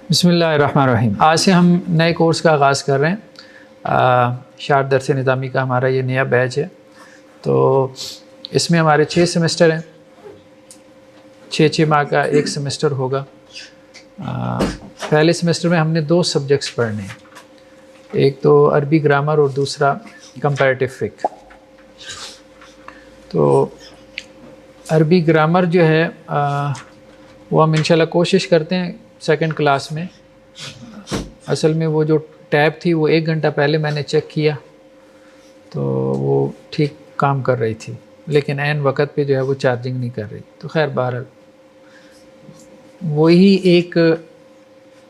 بسم اللہ الرحمن الرحیم۔ آج سے ہم نئے کورس کا آغاز کر رہے ہیں۔ شارٹ درس نظامی کا ہمارا یہ نیا بیچ ہے، تو اس میں ہمارے 6 سیمسٹر ہیں، 6 ماہ کا ایک سیمسٹر ہوگا۔ پہلے سیمسٹر میں ہم نے 2 سبجیکٹس پڑھنے ہیں، ایک تو عربی گرامر اور دوسرا کمپیریٹیو فقہ۔ تو عربی گرامر جو ہے وہ ہم انشاءاللہ کوشش کرتے ہیں سیکنڈ کلاس میں۔ اصل میں وہ جو ٹیب تھی وہ 1 گھنٹہ پہلے میں نے چیک کیا تو وہ ٹھیک کام کر رہی تھی، لیکن عین وقت پہ جو ہے وہ چارجنگ نہیں کر رہی۔ تو خیر بہرحال وہی ایک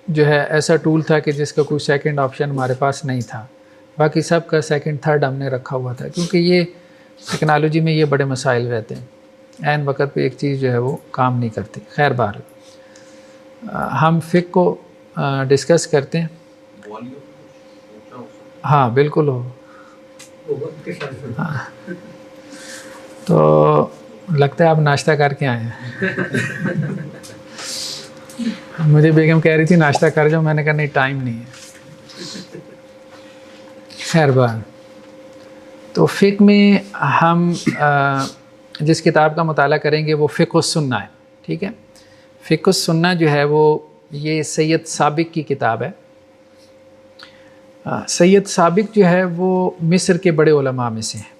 جو ہے ایسا ٹول تھا کہ جس کا کوئی سیکنڈ آپشن ہمارے پاس نہیں تھا، باقی سب کا سیکنڈ تھرڈ ہم نے رکھا ہوا تھا، کیونکہ یہ ٹیکنالوجی میں یہ بڑے مسائل رہتے ہیں، عین وقت پہ ایک چیز جو ہے وہ کام نہیں کرتی۔ خیر بہرحال ہم فقہ کو ڈسکس کرتے ہیں۔ ہاں بالکل ہو۔ ہاں تو لگتا ہے آپ ناشتہ کر کے آئے ہیں۔ مجھے بیگم کہہ رہی تھی ناشتہ کر جاؤ، میں نے کہا نہیں ٹائم نہیں ہے۔ خیر بہرحال تو فقہ میں ہم جس کتاب کا مطالعہ کریں گے وہ فقہ السنہ ہے، ٹھیک ہے۔ فقہ السنہ جو ہے وہ یہ سید سابق کی کتاب ہے۔ سید سابق جو ہے وہ مصر کے بڑے علماء میں سے ہیں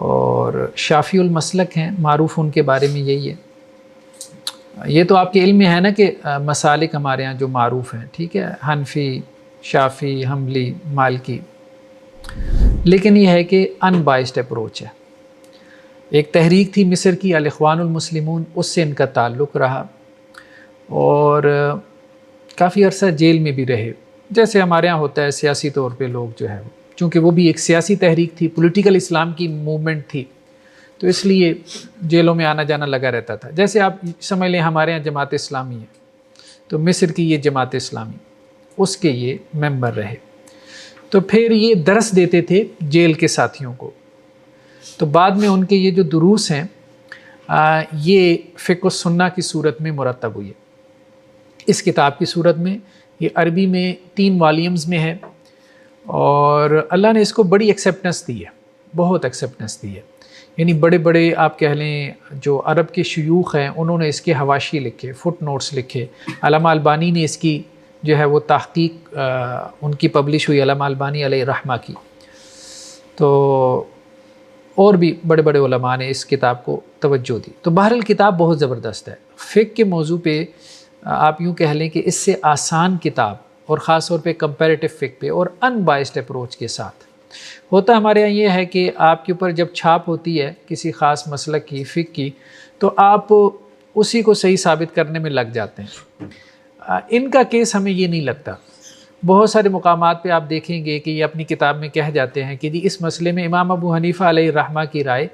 اور شافعی المسلک ہیں، معروف ان کے بارے میں یہی ہے۔ یہ تو آپ کے علم میں ہے نا کہ مسالک ہمارے ہاں جو معروف ہیں، ٹھیک ہے، حنفی، شافعی، حنبلی، مالکی، لیکن یہ ہے کہ ان بائسڈ اپروچ ہے۔ ایک تحریک تھی مصر کی الاخوان المسلمون، اس سے ان کا تعلق رہا اور کافی عرصہ جیل میں بھی رہے، جیسے ہمارے یہاں ہوتا ہے سیاسی طور پہ لوگ جو ہے چونکہ وہ بھی ایک سیاسی تحریک تھی، پولیٹیکل اسلام کی موومنٹ تھی، تو اس لیے جیلوں میں آنا جانا لگا رہتا تھا۔ جیسے آپ سمجھ لیں ہمارے یہاں جماعت اسلامی ہے، تو مصر کی یہ جماعت اسلامی، اس کے یہ ممبر رہے، تو پھر یہ درس دیتے تھے جیل کے ساتھیوں کو۔ تو بعد میں ان کے یہ جو دروس ہیں یہ فقہ السنہ کی صورت میں مرتب ہوئی ہے، اس کتاب کی صورت میں۔ یہ عربی میں 3 والیومز میں ہے اور اللہ نے اس کو بڑی ایکسیپٹنس دی ہے، بہت ایکسیپٹنس دی ہے، یعنی بڑے بڑے آپ کہہ لیں جو عرب کے شیوخ ہیں انہوں نے اس کے حواشی لکھے، فٹ نوٹس لکھے۔ علامہ البانی نے اس کی جو ہے وہ تحقیق ان کی پبلش ہوئی، علامہ البانی علیہ رحمہ کی، تو اور بھی بڑے بڑے علماء نے اس کتاب کو توجہ دی۔ تو بہرحال کتاب بہت زبردست ہے۔ فقہ کے موضوع پہ آپ یوں کہہ لیں کہ اس سے آسان کتاب، اور خاص طور پہ کمپیریٹیو فقہ پہ اور ان بائسڈ اپروچ کے ساتھ ہوتا ہمارے یہاں یہ ہے کہ آپ کے اوپر جب چھاپ ہوتی ہے کسی خاص مسلک کی، فقہ کی، تو آپ اسی کو صحیح ثابت کرنے میں لگ جاتے ہیں۔ ان کا کیس ہمیں یہ نہیں لگتا۔ بہت سارے مقامات پہ آپ دیکھیں گے کہ یہ اپنی کتاب میں کہہ جاتے ہیں کہ جی اس مسئلے میں امام ابو حنیفہ علیہ رحمہ کی رائے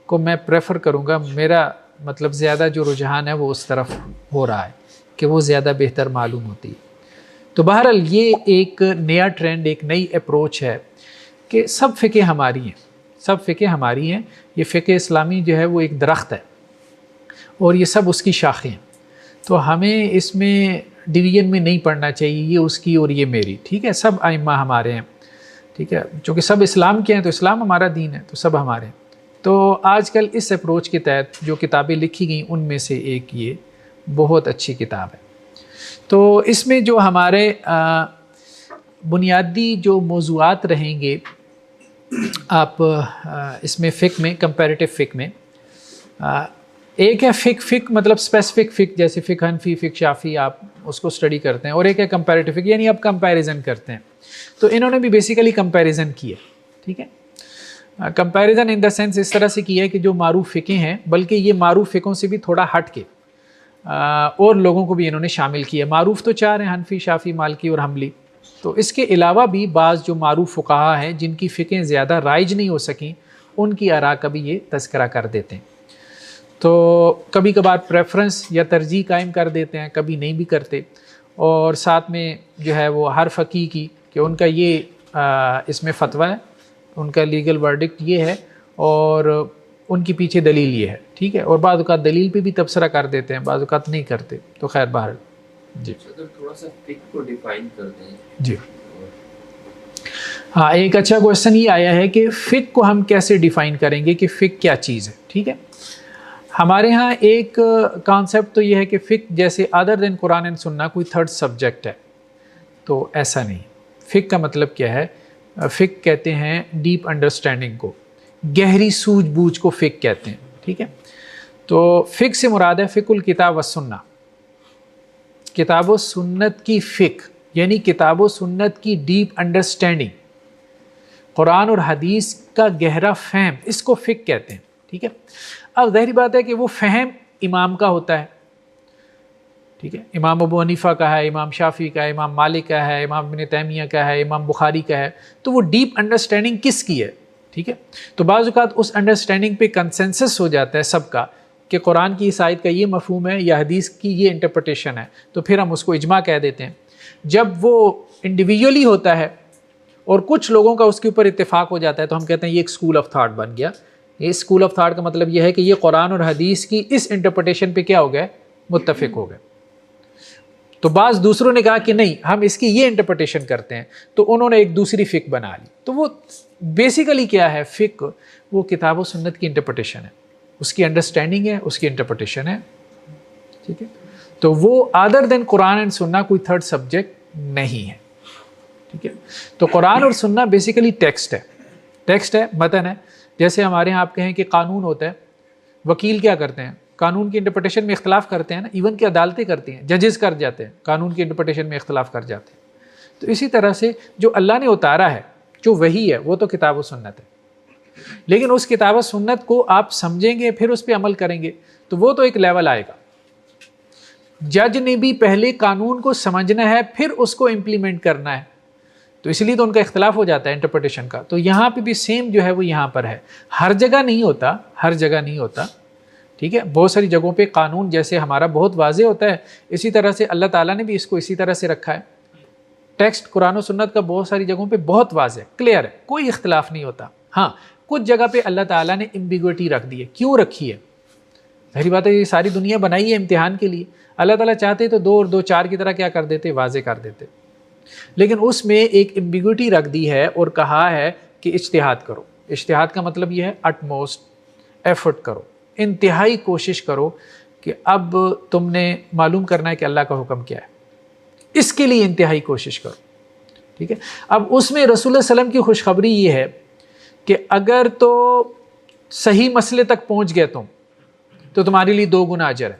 کو میں پریفر کروں گا، میرا مطلب زیادہ جو رجحان ہے وہ اس طرف ہو رہا ہے کہ وہ زیادہ بہتر معلوم ہوتی ہے۔ تو بہرحال یہ ایک نیا ٹرینڈ، ایک نئی اپروچ ہے کہ سب فقہ ہماری ہیں، سب فقہ ہماری ہیں۔ یہ فقہ اسلامی جو ہے وہ ایک درخت ہے اور یہ سب اس کی شاخیں ہیں، تو ہمیں اس میں ڈویژن میں نہیں پڑھنا چاہیے، یہ اس کی اور یہ میری، ٹھیک ہے۔ سب ائمہ ہمارے ہیں، ٹھیک ہے، چونکہ سب اسلام کے ہیں تو اسلام ہمارا دین ہے، تو سب ہمارے ہیں۔ تو آج کل اس اپروچ کے تحت جو کتابیں لکھی گئیں ان میں سے ایک یہ بہت اچھی کتاب ہے۔ تو اس میں جو ہمارے بنیادی جو موضوعات رہیں گے آپ اس میں فقہ میں، کمپیریٹیو فقہ میں، ایک ہے فقہ مطلب اسپیسیفک فقہ، جیسے فقہ حنفی، فقہ شافعی، آپ اس کو اسٹڈی کرتے ہیں، اور ایک ہے کمپیریٹیو فقہ، یعنی آپ کمپیریزن کرتے ہیں۔ تو انہوں نے بھی بیسیکلی کمپیریزن کی ہے، ٹھیک ہے۔ کمپیریزن ان دا سینس اس طرح سے کیا ہے کہ جو معروف فقہ ہیں، بلکہ یہ معروف فقہوں سے بھی تھوڑا ہٹ کے اور لوگوں کو بھی انہوں نے شامل کیا۔ معروف تو 4 ہیں، حنفی، شافعی، مالکی اور حنبلی، تو اس کے علاوہ بھی بعض جو معروف فقہا ہیں جن کی فقہیں زیادہ رائج نہیں ہو سکیں، ان کی آراء کا بھی یہ تذکرہ کر دیتے ہیں۔ تو کبھی کبھار پریفرنس یا ترجیح قائم کر دیتے ہیں، کبھی نہیں بھی کرتے، اور ساتھ میں جو ہے وہ ہر فقیہ کی کہ ان کا یہ اس میں فتویٰ ہے، ان کا لیگل ورڈکٹ یہ ہے اور ان کی پیچھے دلیل یہ ہے، ٹھیک ہے، اور بعض اوقات دلیل پہ بھی تبصرہ کر دیتے ہیں، بعض اوقات نہیں کرتے۔ تو خیر بہرحال جی اگر تھوڑا سا فقہ کو ڈیفائن کر دیں. جی ہاں، ایک اچھا کوشچن یہ آیا ہے کہ فقہ کو ہم کیسے ڈیفائن کریں گے کہ فقہ کیا چیز ہے. ٹھیک ہے، ہمارے ہاں ایک کانسیپٹ تو یہ ہے کہ فقہ جیسے ادر دین قرآن اینڈ سننا کوئی تھرڈ سبجیکٹ ہے، تو ایسا نہیں. فقہ کا مطلب کیا ہے؟ فقہ کہتے ہیں ڈیپ انڈرسٹینڈنگ کو، گہری سوجھ بوجھ کو فقہ کہتے ہیں. ٹھیک ہے، تو فقہ سے مراد ہے فقہ الکتاب و سنہ، کتاب و سنت کی فقہ، یعنی کتاب و سنت کی ڈیپ انڈرسٹینڈنگ، قرآن اور حدیث کا گہرا فہم، اس کو فقہ کہتے ہیں. ٹھیک ہے، اب ظاہری بات ہے کہ وہ فہم امام کا ہوتا ہے. ٹھیک ہے، امام ابو حنیفہ کا ہے، امام شافعی کا ہے، امام مالک کا ہے، امام ابن تیمیہ کا ہے، امام بخاری کا ہے. تو وہ ڈیپ انڈرسٹینڈنگ کس کی ہے؟ ٹھیک ہے، تو بعض اوقات اس انڈرسٹینڈنگ پہ کنسنسس ہو جاتا ہے سب کا کہ قرآن کی اس آیت کا یہ مفہوم ہے یا حدیث کی یہ انٹرپریٹیشن ہے، تو پھر ہم اس کو اجماع کہہ دیتے ہیں. جب وہ انڈیویجولی ہوتا ہے اور کچھ لوگوں کا اس کے اوپر اتفاق ہو جاتا ہے تو ہم کہتے ہیں یہ ایک اسکول آف تھاٹ بن گیا. یہ اسکول آف تھاٹ کا مطلب یہ ہے کہ یہ قرآن اور حدیث کی اس انٹرپریٹیشن پہ کیا ہو گئے؟ متفق ہو گئے. تو بعض دوسروں نے کہا کہ نہیں، ہم اس کی یہ انٹرپریٹیشن کرتے ہیں، تو انہوں نے ایک دوسری فقہ بنا لی. تو وہ بیسیکلی کیا ہے؟ فقہ وہ کتاب و سنت کی انٹرپریٹیشن ہے، اس کی انڈرسٹینڈنگ ہے، اس کی انٹرپریٹیشن ہے. ٹھیک ہے، تو وہ ادر دین قرآن اینڈ سننا کوئی تھرڈ سبجیکٹ نہیں ہے. ٹھیک ہے، تو قرآن اور سننا بیسیکلی ٹیکسٹ ہے، ٹیکسٹ ہے، متن ہے. جیسے ہمارے یہاں آپ کہیں کہ قانون ہوتا ہے، وکیل کیا کرتے ہیں؟ قانون کی انٹرپریٹیشن میں اختلاف کرتے ہیں نا، ایون کہ عدالتیں کرتی ہیں، ججز کر جاتے ہیں، قانون کی انٹرپریٹیشن میں اختلاف کر جاتے ہیں. تو اسی طرح سے جو اللہ نے اتارا ہے، جو وحی ہے، وہ تو کتاب و سنت ہے. لیکن اس کتاب و سنت کو آپ سمجھیں گے، پھر اس پہ عمل کریں گے، تو وہ تو ایک لیول آئے گا. جج نے بھی پہلے قانون کو سمجھنا ہے، پھر اس کو امپلیمنٹ کرنا ہے. تو اس لیے تو ان کا اختلاف ہو جاتا ہے انٹرپریٹیشن کا. تو یہاں پہ بھی سیم جو ہے وہ یہاں پر ہے. ہر جگہ نہیں ہوتا، ہر جگہ نہیں ہوتا. ٹھیک ہے، بہت ساری جگہوں پہ قانون جیسے ہمارا بہت واضح ہوتا ہے، اسی طرح سے اللہ تعالیٰ نے بھی اس کو اسی طرح سے رکھا ہے. ٹیکسٹ قرآن و سنت کا بہت ساری جگہوں پہ بہت واضح کلیئر ہے، کوئی اختلاف نہیں ہوتا. ہاں، کچھ جگہ پہ اللہ تعالیٰ نے ایمبیگوٹی رکھ دی ہے. کیوں رکھی ہے؟ ظاہری بات ہے یہ ساری دنیا بنائی ہے امتحان کے لیے. اللہ تعالیٰ چاہتے تو 2 اور 2 4 کی طرح کیا کر دیتے؟ واضح کر دیتے. لیکن اس میں ایک ایمبیگوٹی رکھ دی ہے اور کہا ہے کہ اجتہاد کرو. اجتہاد کا مطلب یہ ہے اٹ موسٹ ایفرٹ کرو، انتہائی کوشش کرو کہ اب تم نے معلوم کرنا ہے کہ اللہ کا حکم کیا ہے، اس کے لیے انتہائی کوشش کرو. ٹھیک ہے، اب اس میں رسول اللہ علیہ وسلم کی خوشخبری یہ ہے کہ اگر تو صحیح مسئلے تک پہنچ گئے تم تو تمہارے لیے 2 گنا اجر ہے،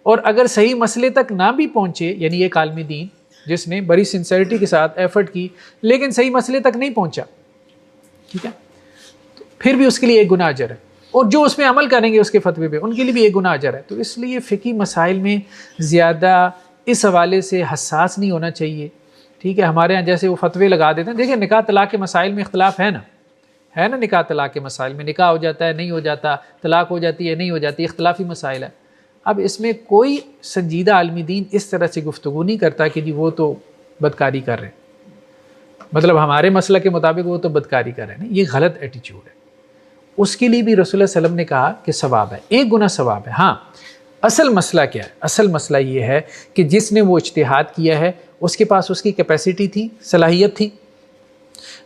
اور اگر صحیح مسئلے تک نہ بھی پہنچے، یعنی ایک عالم دین جس نے بڑی سنسیئرٹی کے ساتھ ایفرٹ کی لیکن صحیح مسئلے تک نہیں پہنچا، ٹھیک ہے، تو پھر بھی اس کے لیے 1 گنا اجر ہے. اور جو اس میں عمل کریں گے اس کے فتوے پہ، ان کے لیے بھی 1 گنا اجر ہے. تو اس لیے فقہی مسائل میں زیادہ اس حوالے سے حساس نہیں ہونا چاہیے. ٹھیک ہے، ہمارے ہاں جیسے وہ فتوے لگا دیتے ہیں. دیکھیں نکاح طلاق کے مسائل میں اختلاف ہے نا، نکاح طلاق کے مسائل میں نکاح ہو جاتا ہے نہیں ہو جاتا، طلاق ہو جاتی ہے نہیں ہو جاتی، اختلافی مسائل ہے. اب اس میں کوئی سنجیدہ عالم دین اس طرح سے گفتگو نہیں کرتا کہ جی وہ تو بدکاری کر رہے ہیں، مطلب ہمارے مسئلہ کے مطابق وہ تو بدکاری کر رہے ہیں. یہ غلط ایٹیچیوڈ ہے. اس کے لیے بھی رسول اللہ صلی اللہ علیہ وسلم نے کہا کہ ثواب ہے، 1 گنا ثواب ہے. ہاں، اصل مسئلہ کیا ہے؟ اصل مسئلہ یہ ہے کہ جس نے وہ اجتہاد کیا ہے اس کے پاس اس کی کیپیسٹی تھی، صلاحیت تھی.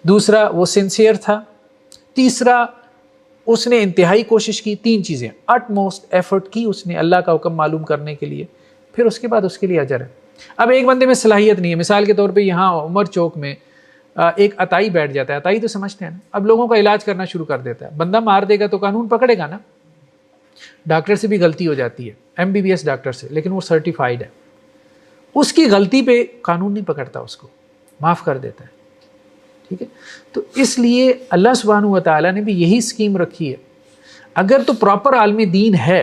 دوسرا وہ سنسیئر تھا. تیسرا اس نے انتہائی کوشش کی. 3 چیزیں، اٹ موسٹ ایفرٹ کی اس نے اللہ کا حکم معلوم کرنے کے لیے، پھر اس کے بعد اس کے لیے اجر ہے. اب ایک بندے میں صلاحیت نہیں ہے، مثال کے طور پہ یہاں عمر چوک میں ایک عطائی بیٹھ جاتا ہے، عطائی تو سمجھتے ہیں نا، اب لوگوں کا علاج کرنا شروع کر دیتا ہے. بندہ مار دے گا تو قانون پکڑے گا نا. ڈاکٹر سے بھی غلطی ہو جاتی ہے، MBBS ڈاکٹر سے، لیکن وہ سرٹیفائیڈ ہے، اس کی غلطی پہ قانون نہیں پکڑتا، اس کو معاف کر دیتا ہے. ٹھیک ہے، تو اس لیے اللہ سبحانہ و تعالیٰ نے بھی یہی اسکیم رکھی ہے. اگر تو پراپر عالم دین ہے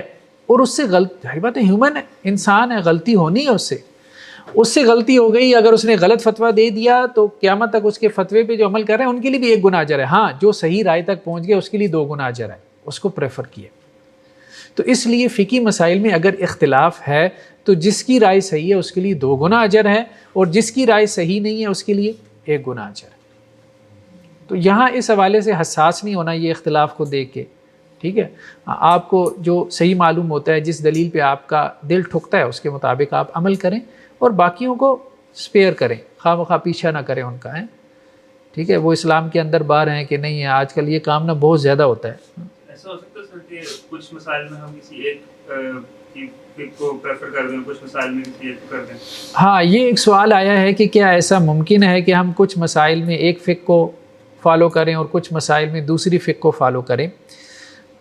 اور اس سے غلط بات ہے، ہیومن ہے، انسان ہے، غلطی ہونی ہے، اس سے غلطی ہو گئی، اگر اس نے غلط فتویٰ دے دیا تو قیامت تک اس کے فتوے پہ جو عمل کر رہے ہیں ان کے لیے بھی 1 گنا اجر ہے. ہاں، جو صحیح رائے تک پہنچ گیا اس کے لیے 2 گنا اجر ہے، اس کو پریفر کیے. تو اس لیے فقہی مسائل میں اگر اختلاف ہے تو جس کی رائے صحیح ہے اس کے لیے 2 گنا اجر ہے، اور جس کی رائے صحیح نہیں ہے اس کے لیے 1 گنا اجر ہے. تو یہاں اس حوالے سے حساس نہیں ہونا یہ اختلاف کو دیکھ کے. ٹھیک ہے. آپ کو جو صحیح معلوم ہوتا ہے، جس دلیل پہ آپ کا دل ٹھکتا ہے، اس کے مطابق آپ عمل کریں اور باقیوں کو اسپیئر کریں، خواہ مخواہ پیچھا نہ کریں ان کا ہے. ٹھیک ہے. وہ اسلام کے اندر باہر ہیں کہ نہیں ہے، آج کل یہ کام نا بہت زیادہ ہوتا ہے. ایسا ہو سکتا ہے سر کہ کچھ مسائل میں ہم کسی ایک کو پریفر کر دیں، کچھ مسائل میں کسی ایک کو کر دیں؟ ہاں، یہ ایک سوال آیا ہے کہ کیا ایسا ممکن ہے کہ ہم کچھ مسائل میں ایک فقہ کو فالو کریں اور کچھ مسائل میں دوسری فقہ کو فالو کریں.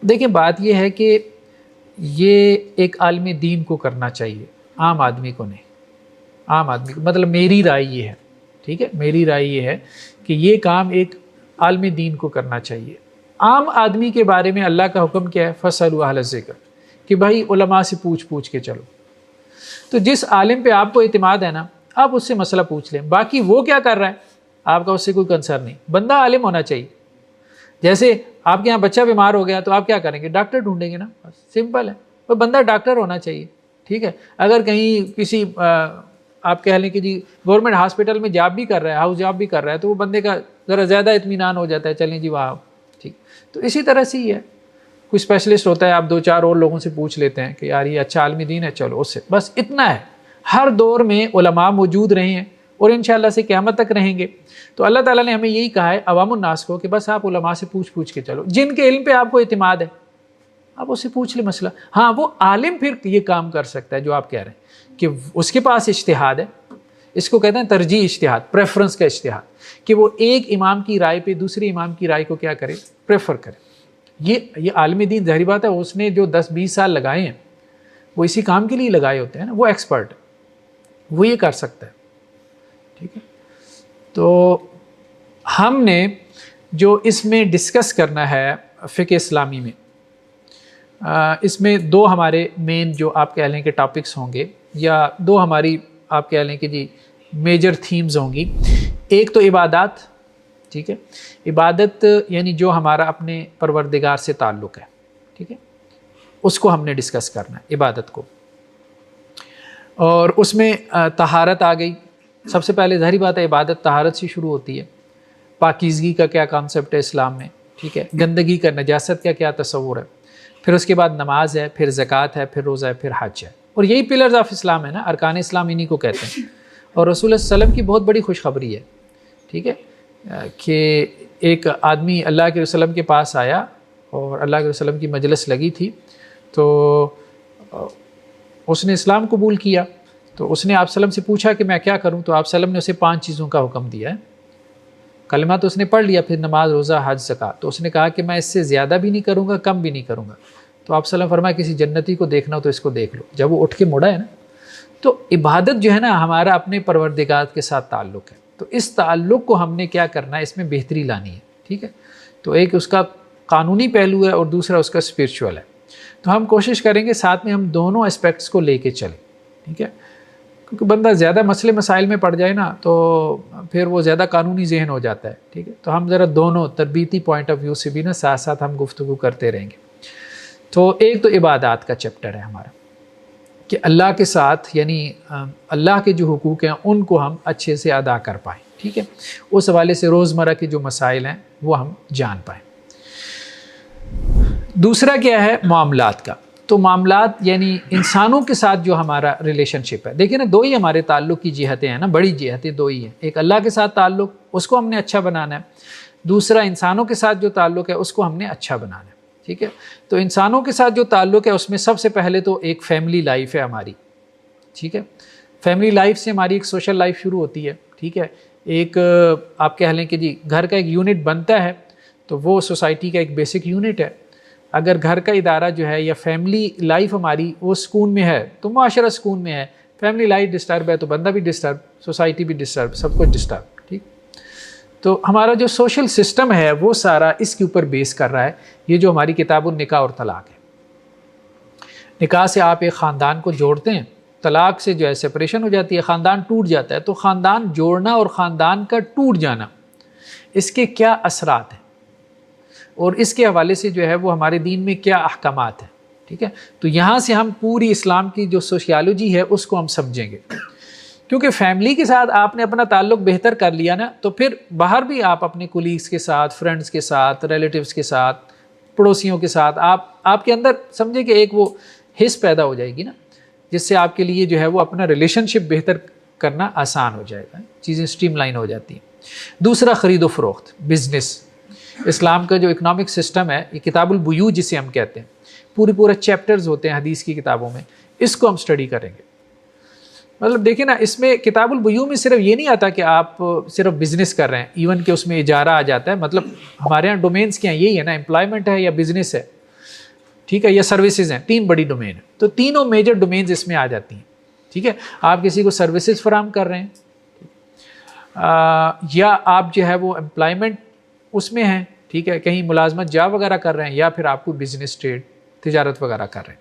دیکھیں، بات یہ ہے کہ یہ ایک عالم دین کو کرنا چاہیے، عام آدمی کو نہیں. عام آدمی کو مطلب میری رائے یہ ہے، ٹھیک ہے، میری رائے یہ ہے کہ یہ کام ایک عالم دین کو کرنا چاہیے. عام آدمی کے بارے میں اللہ کا حکم کیا ہے؟ فَاسْأَلُوا أَهْلَ الذِّكْرِ، کہ بھائی علماء سے پوچھ کے چلو. تو جس عالم پہ آپ کو اعتماد ہے نا، آپ اس سے مسئلہ پوچھ لیں. باقی وہ کیا کر رہا ہے آپ کا اس سے کوئی کنسرن نہیں. بندہ عالم ہونا چاہیے. جیسے آپ کے یہاں بچہ بیمار ہو گیا تو آپ کیا کریں گے؟ ڈاکٹر ڈھونڈیں گے نا، بس سمپل ہے. وہ بندہ ڈاکٹر ہونا چاہیے. ٹھیک ہے. اگر کہیں کسی آپ کہہ لیں کہ جی گورنمنٹ ہاسپٹل میں جاب بھی کر رہا ہے، ہاؤس جاب بھی کر رہا ہے، تو وہ بندے کا ذرا زیادہ اطمینان ہو جاتا ہے، چلیں جی وہاں. ٹھیک. تو اسی طرح سے ہی ہے، کوئی اسپیشلسٹ ہوتا ہے، آپ 2-4 اور لوگوں سے پوچھ لیتے ہیں کہ یار یہ اچھا عالم دین ہے، چلو اس سے، بس اتنا ہے. ہر دور میں علماء موجود رہے ہیں اور انشاءاللہ سے قیامت تک رہیں گے. تو اللہ تعالیٰ نے ہمیں یہی کہا ہے عوام الناس کو کہ بس آپ علماء سے پوچھ کے چلو، جن کے علم پہ آپ کو اعتماد ہے آپ اس سے پوچھ لیں مسئلہ. ہاں، وہ عالم پھر یہ کام کر سکتا ہے جو آپ کہہ رہے ہیں کہ اس کے پاس اجتہاد ہے. اس کو کہتے ہیں ترجیح اجتہاد، پریفرنس کا اجتہاد، کہ وہ ایک امام کی رائے پہ دوسرے امام کی رائے کو کیا کرے؟ پریفر کرے. یہ عالم دین ظاہری بات ہے، اس نے جو 10-20 سال لگائے ہیں وہ اسی کام کے لیے لگائے ہوتے ہیں نا، وہ ایکسپرٹ ہے، وہ یہ کر سکتا ہے. ٹھیک ہے. تو ہم نے جو اس میں ڈسکس کرنا ہے فقہ اسلامی میں، اس میں 2 ہمارے مین جو آپ کہہ لیں کہ ٹاپکس ہوں گے، یا 2 ہماری آپ کہہ لیں کہ جی میجر تھیمز ہوں گی. ایک تو عبادات. ٹھیک ہے. عبادت یعنی جو ہمارا اپنے پروردگار سے تعلق ہے، ٹھیک ہے، اس کو ہم نے ڈسکس کرنا ہے، عبادت کو. اور اس میں طہارت آ گئی. سب سے پہلے ظاہری بات ہے عبادت طہارت سے شروع ہوتی ہے. پاکیزگی کا کیا کانسیپٹ ہے اسلام میں، ٹھیک ہے، گندگی کا، نجاست کا کیا تصور ہے. پھر اس کے بعد نماز ہے، پھر زکوٰۃ ہے، پھر روزہ ہے، پھر حج ہے. اور یہی پلرز آف اسلام ہے نا، ارکان اسلام انہی کو کہتے ہیں. اور رسول اللہ صلی اللہ علیہ وسلم کی بہت بڑی خوشخبری ہے، ٹھیک ہے، کہ ایک آدمی اللہ کے وسلم کے پاس آیا اور اللہ کے وسلم کی مجلس لگی تھی، تو اس نے اسلام قبول کیا. تو اس نے آپ وسلم سے پوچھا کہ میں کیا کروں، تو آپ وسلم نے اسے 5 چیزوں کا حکم دیا ہے. کلمہ تو اس نے پڑھ لیا، پھر نماز، روزہ، حج، زکوٰۃ. تو اس نے کہا کہ میں اس سے زیادہ بھی نہیں کروں گا، کم بھی نہیں کروں گا. تو آپ وسلم فرمایا کسی جنتی کو دیکھنا ہو تو اس کو دیکھ لو. جب وہ اٹھ کے مڑا ہے نا، تو عبادت جو ہے نا ہمارا اپنے پروردگار کے ساتھ تعلق ہے. تو اس تعلق کو ہم نے کیا کرنا ہے، اس میں بہتری لانی ہے. ٹھیک ہے. تو ایک اس کا قانونی پہلو ہے اور دوسرا اس کا اسپرچول ہے. تو ہم کوشش کریں گے ساتھ میں ہم دونوں اسپیکٹس کو لے کے چلیں. ٹھیک ہے. کیونکہ بندہ زیادہ مسئلے مسائل میں پڑ جائے نا تو پھر وہ زیادہ قانونی ذہن ہو جاتا ہے. ٹھیک ہے. تو ہم ذرا دونوں تربیتی پوائنٹ آف ویو سے بھی نا ساتھ ساتھ ہم گفتگو کرتے رہیں گے. تو ایک تو عبادات کا چیپٹر ہے ہمارا، کہ اللہ کے ساتھ یعنی اللہ کے جو حقوق ہیں ان کو ہم اچھے سے ادا کر پائیں. ٹھیک ہے. اس حوالے سے روزمرہ کے جو مسائل ہیں وہ ہم جان پائیں. دوسرا کیا ہے؟ معاملات کا. تو معاملات یعنی انسانوں کے ساتھ جو ہمارا ریلیشن شپ ہے. دیکھیں نا، 2 ہی ہمارے تعلق کی جہتیں ہیں نا، بڑی جہتیں 2 ہی ہیں. ایک اللہ کے ساتھ تعلق، اس کو ہم نے اچھا بنانا ہے. دوسرا انسانوں کے ساتھ جو تعلق ہے اس کو ہم نے اچھا بنانا ہے. ٹھیک ہے. تو انسانوں کے ساتھ جو تعلق ہے اس میں سب سے پہلے تو ایک فیملی لائف ہے ہماری. ٹھیک ہے. فیملی لائف سے ہماری ایک سوشل لائف شروع ہوتی ہے. ٹھیک ہے. ایک آپ کہہ لیں کہ جی گھر کا ایک یونٹ بنتا ہے تو وہ سوسائٹی کا ایک بیسک یونٹ ہے. اگر گھر کا ادارہ جو ہے یا فیملی لائف ہماری وہ سکون میں ہے تو معاشرہ سکون میں ہے. فیملی لائف ڈسٹرب ہے تو بندہ بھی ڈسٹرب، سوسائٹی بھی ڈسٹرب، سب کچھ ڈسٹرب. ٹھیک. تو ہمارا جو سوشل سسٹم ہے وہ سارا اس کے اوپر بیس کر رہا ہے. یہ جو ہماری کتاب النکاح اور طلاق ہے، نکاح سے آپ ایک خاندان کو جوڑتے ہیں، طلاق سے جو ہے سپریشن ہو جاتی ہے، خاندان ٹوٹ جاتا ہے. تو خاندان جوڑنا اور خاندان کا ٹوٹ جانا، اس کے کیا اثرات ہیں اور اس کے حوالے سے جو ہے وہ ہمارے دین میں کیا احکامات ہیں. ٹھیک ہے. تو یہاں سے ہم پوری اسلام کی جو سوشیالوجی ہے اس کو ہم سمجھیں گے. کیونکہ فیملی کے ساتھ آپ نے اپنا تعلق بہتر کر لیا نا، تو پھر باہر بھی آپ اپنے کولیگس کے ساتھ، فرینڈس کے ساتھ، ریلیٹیوز کے ساتھ پڑوسیوں کے ساتھ آپ کے اندر سمجھے کہ ایک وہ حس پیدا ہو جائے گی نا، جس سے آپ کے لیے جو ہے وہ اپنا ریلیشن شپ بہتر کرنا آسان ہو جائے گا، چیزیں اسٹریم لائن ہو جاتی ہیں۔ دوسرا خرید و فروخت، بزنس۔ اسلام کا جو اکنامک سسٹم ہے، یہ کتاب البیوع جسے ہم کہتے ہیں، پورے چیپٹرز ہوتے ہیں حدیث کی کتابوں میں، اس کو ہم اسٹڈی کریں گے۔ مطلب دیکھیں نا، اس میں کتاب البیوع میں صرف یہ نہیں آتا کہ آپ صرف بزنس کر رہے ہیں، ایون کہ اس میں اجارہ آ جاتا ہے۔ مطلب ہمارے یہاں ڈومینس کیا ہیں، یہی ہے نا، امپلائمنٹ ہے یا بزنس ہے، ٹھیک ہے، یا سروسز ہیں، 3 بڑی ڈومین ہیں، تو تینوں میجر ڈومینز اس میں آ جاتی ہیں، ٹھیک ہے۔ آپ کسی کو سروسز فراہم کر رہے ہیں، یا آپ جو ہے وہ امپلائمنٹ اس میں ہیں، ٹھیک ہے، کہیں ملازمت جا وغیرہ کر رہے ہیں، یا پھر آپ کو بزنس ٹریڈ تجارت وغیرہ کر رہے ہیں۔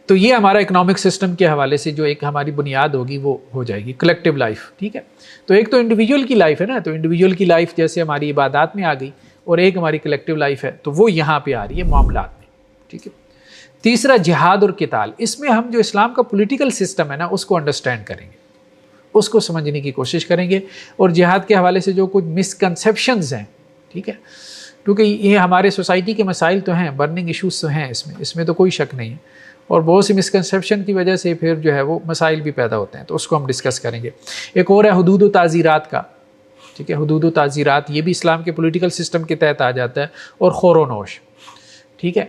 تو یہ ہمارا اکنامک سسٹم کے حوالے سے جو ایک ہماری بنیاد ہوگی وہ ہو جائے گی، کلیکٹیو لائف، ٹھیک ہے۔ تو ایک تو انڈیویجول کی لائف ہے نا، تو انڈیویجول کی لائف جیسے ہماری عبادات میں آ گئی، اور ایک ہماری کلیکٹیو لائف ہے، تو وہ یہاں پہ آ رہی ہے معاملات میں، ٹھیک ہے۔ تیسرا جہاد اور قتال، اس میں ہم جو اسلام کا پولیٹیکل سسٹم ہے نا، اس کو انڈرسٹینڈ کریں گے، اس کو سمجھنے کی کوشش کریں گے، اور جہاد کے حوالے سے جو کچھ مسکنسیپشنز ہیں، ٹھیک ہے، کیونکہ یہ ہمارے سوسائٹی کے مسائل تو ہیں، برننگ ایشوز تو ہیں اس میں تو کوئی شک نہیں ہے، اور بہت سی مسکنسیپشن کی وجہ سے پھر جو ہے وہ مسائل بھی پیدا ہوتے ہیں، تو اس کو ہم ڈسکس کریں گے۔ ایک اور ہے حدود و تعزیرات کا، ٹھیک ہے، حدود و تعزیرات، یہ بھی اسلام کے پولیٹیکل سسٹم کے تحت آ جاتا ہے، اور خور و نوش، ٹھیک ہے۔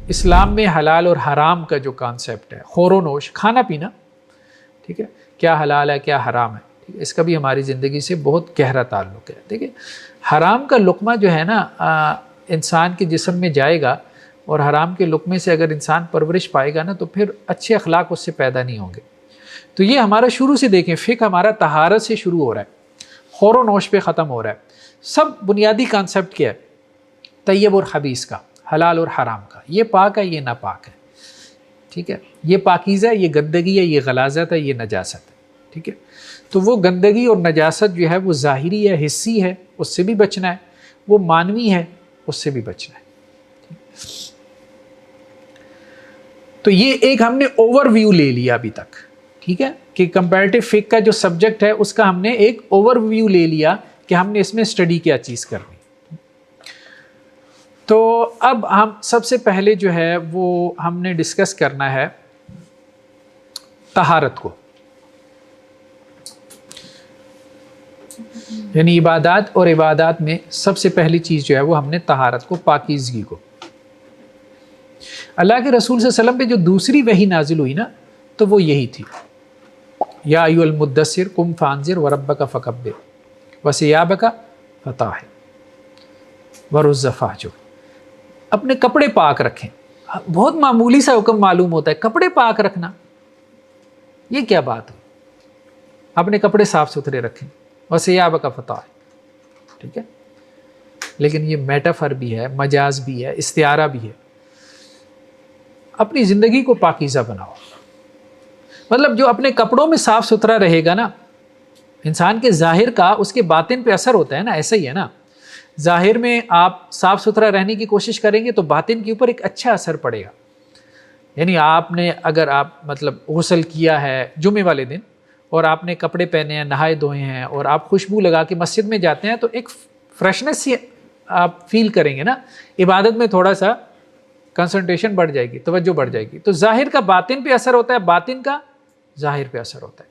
اسلام میں حلال اور حرام کا جو کانسیپٹ ہے، خور و نوش، کھانا پینا، ٹھیک ہے، کیا حلال ہے کیا حرام ہے، ٹھیک ہے، اس کا بھی ہماری زندگی سے بہت گہرا تعلق ہے، ٹھیک ہے۔ حرام کا لقمہ جو ہے نا انسان کے جسم میں جائے گا، اور حرام کے لقمے سے اگر انسان پرورش پائے گا نا، تو پھر اچھے اخلاق اس سے پیدا نہیں ہوں گے۔ تو یہ ہمارا شروع سے دیکھیں، فقہ ہمارا طہارت سے شروع ہو رہا ہے، خور و نوش پہ ختم ہو رہا ہے۔ سب بنیادی کانسیپٹ کیا ہے؟ طیب اور خبیث کا، حلال اور حرام کا، یہ پاک ہے یہ ناپاک ہے، ٹھیک ہے، یہ پاکیزہ ہے یہ گندگی ہے، یہ غلاظت ہے یہ نجاست ہے، ٹھیک ہے۔ تو وہ گندگی اور نجاست جو ہے وہ ظاہری ہے، حسی ہے، اس سے بھی بچنا ہے، وہ معنوی ہے، اس سے بھی بچنا ہے۔ تو یہ ایک ہم نے اوور ویو لے لیا ابھی تک، ٹھیک ہے، کہ کمپیریٹیو فقہ کا جو سبجیکٹ ہے اس کا ہم نے ایک اوور ویو لے لیا کہ ہم نے اس میں اسٹڈی کیا چیز کرنی۔ تو اب ہم سب سے پہلے جو ہے وہ ہم نے ڈسکس کرنا ہے طہارت کو، یعنی عبادات، اور عبادات میں سب سے پہلی چیز جو ہے وہ ہم نے طہارت کو، پاکیزگی کو۔ اللہ کے رسول صلی اللہ علیہ وسلم پہ جو دوسری وحی نازل ہوئی نا، تو وہ یہی تھی، یا ایھا المدثر قم فانذر وربک فکبر وثیابک فطہر ورجز فہجر۔ اپنے کپڑے پاک رکھیں، بہت معمولی سا حکم معلوم ہوتا ہے، کپڑے پاک رکھنا، یہ کیا بات ہے؟ اپنے کپڑے صاف ستھرے رکھیں، وثیابک فطہر، ٹھیک ہے، لیکن یہ میٹافر بھی ہے، مجاز بھی ہے، استعارہ بھی ہے۔ اپنی زندگی کو پاکیزہ بناؤ، مطلب جو اپنے کپڑوں میں صاف ستھرا رہے گا نا، انسان کے ظاہر کا اس کے باطن پہ اثر ہوتا ہے نا، ایسا ہی ہے نا، ظاہر میں آپ صاف ستھرا رہنے کی کوشش کریں گے تو باطن کے اوپر ایک اچھا اثر پڑے گا۔ یعنی آپ نے اگر آپ مطلب غسل کیا ہے جمعے والے دن، اور آپ نے کپڑے پہنے ہیں، نہائے دھوئے ہیں، اور آپ خوشبو لگا کے مسجد میں جاتے ہیں، تو ایک فریشنس سی آپ فیل کریں گے نا، عبادت میں تھوڑا سا کنسنٹریشن بڑھ جائے گی، توجہ بڑھ جائے گی۔ تو ظاہر کا باطن پہ اثر ہوتا ہے، باطن کا ظاہر پہ اثر ہوتا ہے۔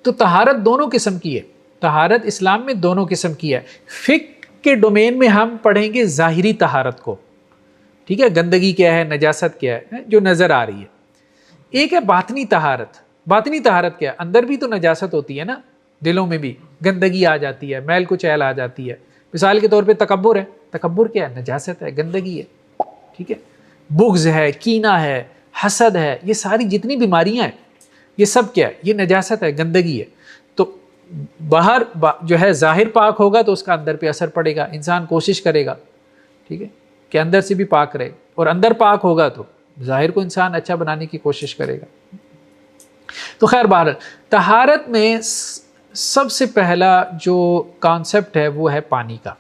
تو طہارت دونوں قسم کی ہے، طہارت اسلام میں دونوں قسم کی ہے۔ فقہ کے ڈومین میں ہم پڑھیں گے ظاہری طہارت کو، ٹھیک ہے، گندگی کیا ہے، نجاست کیا ہے، جو نظر آ رہی ہے۔ ایک ہے باطنی طہارت۔ باطنی طہارت کیا ہے؟ اندر بھی تو نجاست ہوتی ہے نا، دلوں میں بھی گندگی آ جاتی ہے، میل کچیل آ جاتی ہے۔ مثال کے طور پہ تکبر ہے، تکبر کیا ہے؟ نجاست ہے، گندگی ہے، ٹھیک ہے۔ بغض ہے، کینہ ہے، حسد ہے، یہ ساری جتنی بیماریاں ہیں، یہ سب کیا ہے؟ یہ نجاست ہے، گندگی ہے۔ تو باہر جو ہے ظاہر پاک ہوگا تو اس کا اندر پہ اثر پڑے گا، انسان کوشش کرے گا، ٹھیک ہے، کہ اندر سے بھی پاک رہے، اور اندر پاک ہوگا تو ظاہر کو انسان اچھا بنانے کی کوشش کرے گا۔ تو خیر بہر طہارت میں سب سے پہلا جو کانسیپٹ ہے وہ ہے پانی کا،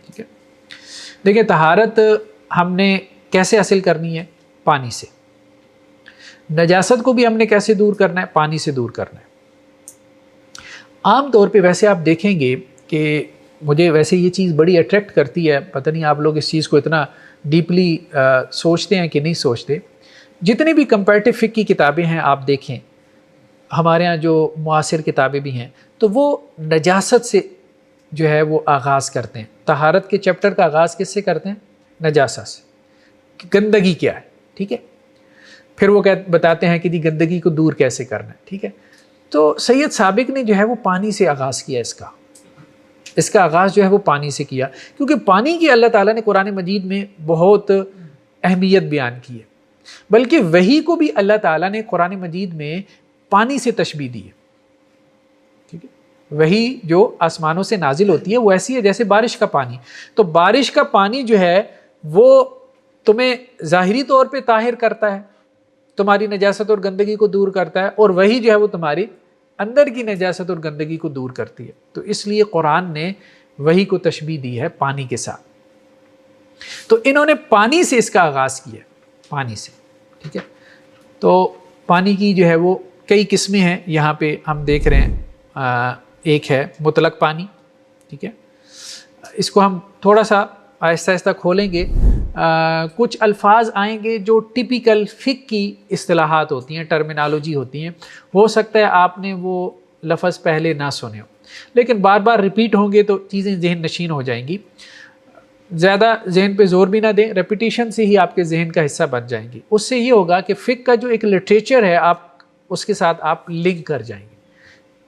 ٹھیک ہے۔ دیکھیں طہارت ہم نے کیسے حاصل کرنی ہے؟ پانی سے۔ نجاست کو بھی ہم نے کیسے دور کرنا ہے؟ پانی سے دور کرنا ہے۔ عام طور پہ ویسے آپ دیکھیں گے کہ مجھے ویسے یہ چیز بڑی اٹریکٹ کرتی ہے، پتہ نہیں آپ لوگ اس چیز کو اتنا ڈیپلی سوچتے ہیں کہ نہیں سوچتے. جتنی بھی کمپیریٹیو فقہ کی کتابیں ہیں آپ دیکھیں، ہمارے ہاں جو معاصر کتابیں بھی ہیں، تو وہ نجاست سے جو ہے وہ آغاز کرتے ہیں. طہارت کے چیپٹر کا آغاز کس سے کرتے ہیں؟ نجاست سے، کہ گندگی کیا ہے. ٹھیک ہے، پھر وہ بتاتے ہیں کہ جی گندگی کو دور کیسے کرنا ہے. ٹھیک ہے، تو سید سابق نے جو ہے وہ پانی سے آغاز کیا. اس کا آغاز جو ہے وہ پانی سے کیا، کیونکہ پانی کی اللہ تعالیٰ نے قرآن مجید میں بہت اہمیت بیان کی ہے. بلکہ وحی کو بھی اللہ تعالیٰ نے قرآن مجید میں پانی سے تشبیہ دی ہے. ٹھیک ہے، وحی جو آسمانوں سے نازل ہوتی ہے وہ ایسی ہے جیسے بارش کا پانی. تو بارش کا پانی جو ہے وہ تمہیں ظاہری طور پہ طاہر کرتا ہے، تمہاری نجاست اور گندگی کو دور کرتا ہے، اور وہی جو ہے وہ تمہاری اندر کی نجاست اور گندگی کو دور کرتی ہے. تو اس لیے قرآن نے وحی کو تشبیہ دی ہے پانی کے ساتھ. تو انہوں نے پانی سے اس کا آغاز کیا، پانی سے. ٹھیک ہے، تو پانی کی جو ہے وہ کئی قسمیں ہیں. یہاں پہ ہم دیکھ رہے ہیں ایک ہے مطلق پانی. ٹھیک ہے، اس کو ہم تھوڑا سا آہستہ آہستہ کھولیں گے. کچھ الفاظ آئیں گے جو ٹپیکل فقہ کی اصطلاحات ہوتی ہیں، ٹرمینالوجی ہوتی ہیں. ہو سکتا ہے آپ نے وہ لفظ پہلے نہ سنے ہو، لیکن بار بار ریپیٹ ہوں گے تو چیزیں ذہن نشین ہو جائیں گی. زیادہ ذہن پہ زور بھی نہ دیں، ریپیٹیشن سے ہی آپ کے ذہن کا حصہ بن جائیں گی. اس سے یہ ہوگا کہ فقہ کا جو ایک لٹریچر ہے آپ اس کے ساتھ آپ لنک کر جائیں گے.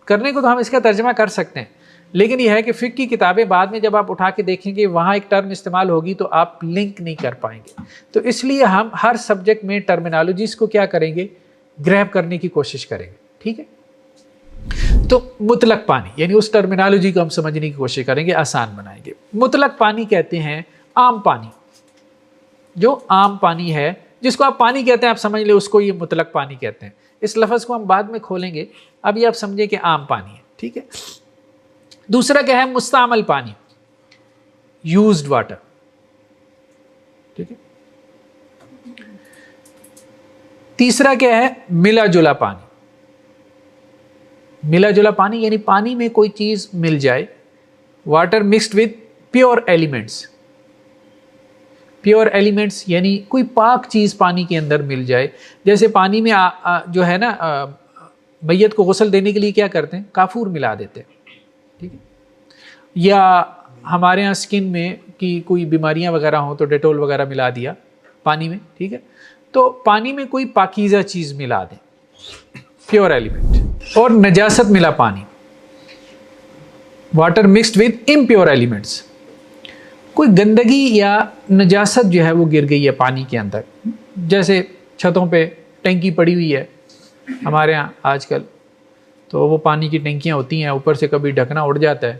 کرنے کو تو ہم اس کا ترجمہ کر سکتے ہیں، لیکن یہ ہے کہ فقہ کی کتابیں بعد میں جب آپ اٹھا کے دیکھیں گے وہاں ایک ٹرم استعمال ہوگی تو آپ لنک نہیں کر پائیں گے. تو اس لیے ہم ہر سبجیکٹ میں ٹرمینالوجیز کو کیا کریں گے؟ گریب کرنے کی کوشش کریں گے. ٹھیک ہے، تو مطلق پانی یعنی اس ٹرمینالوجی کو ہم سمجھنے کی کوشش کریں گے، آسان بنائیں گے. مطلق پانی کہتے ہیں عام پانی، جو عام پانی ہے جس کو آپ پانی کہتے ہیں، آپ سمجھ لیں اس کو یہ مطلق پانی کہتے ہیں. اس لفظ کو ہم بعد میں کھولیں گے، ابھی آپ سمجھیں کہ عام پانی ہے. ٹھیک ہے، دوسرا کیا ہے؟ مستعمل پانی، یوزڈ واٹر. ٹھیک ہے، تیسرا کیا ہے؟ ملا جلا پانی. ملا جلا پانی یعنی پانی میں کوئی چیز مل جائے، water mixed with pure elements. Pure elements یعنی کوئی پاک چیز پانی کے اندر مل جائے. جیسے پانی میں جو ہے نا میت کو غسل دینے کے لیے کیا کرتے ہیں؟ کافور ملا دیتے ہیں. ٹھیک ہے، یا ہمارے ہاں اسکن میں کی کوئی بیماریاں وغیرہ ہوں تو ڈیٹول وغیرہ ملا دیا پانی میں. ٹھیک ہے، تو پانی میں کوئی پاکیزہ چیز ملا دیں، پیور ایلیمنٹ. اور نجاست ملا پانی، water mixed with impure elements. کوئی گندگی یا نجاست جو ہے وہ گر گئی ہے پانی کے اندر، جیسے چھتوں پہ ٹینکی پڑی ہوئی ہے ہمارے ہاں آج کل، تو وہ پانی کی ٹینکیاں ہوتی ہیں، اوپر سے کبھی ڈھکنا اڑ جاتا ہے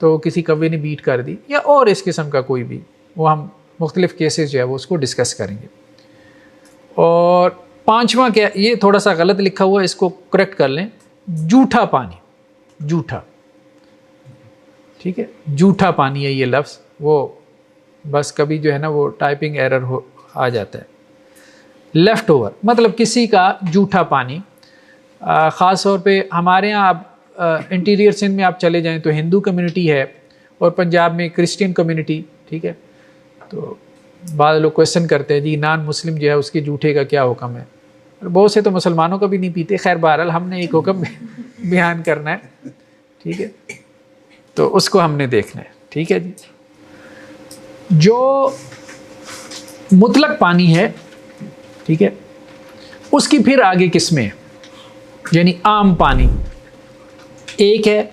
تو کسی کوے نے بیٹ کر دی، یا اور اس قسم کا کوئی بھی، وہ ہم مختلف کیسز جو ہے وہ اس کو ڈسکس کریں گے. اور پانچواں کیا، یہ تھوڑا سا غلط لکھا ہوا ہے، اس کو کریکٹ کر لیں، جھوٹا پانی. جھوٹا، ٹھیک ہے، جھوٹا پانی ہے یہ لفظ، وہ بس کبھی جو ہے نا وہ ٹائپنگ ایرر آ جاتا ہے. لیفٹ اوور مطلب کسی کا جھوٹا پانی. خاص طور پہ ہمارے یہاں آپ انٹیریئر سندھ میں آپ چلے جائیں تو ہندو کمیونٹی ہے، اور پنجاب میں کرسچین کمیونٹی. ٹھیک ہے، تو بعض لوگ کویسچن کرتے ہیں جی نان مسلم جو ہے اس کے جھوٹے کا کیا حکم ہے. بہت سے تو مسلمانوں کا بھی نہیں پیتے. خیر بہرحال ہم نے ایک حکم بیان کرنا ہے. ٹھیک ہے، تو اس کو ہم نے دیکھنا ہے. ٹھیک ہے جی، جو مطلق پانی ہے، ٹھیک ہے، اس کی پھر آگے قسمیں ہیں. یعنی عام پانی ایک ہے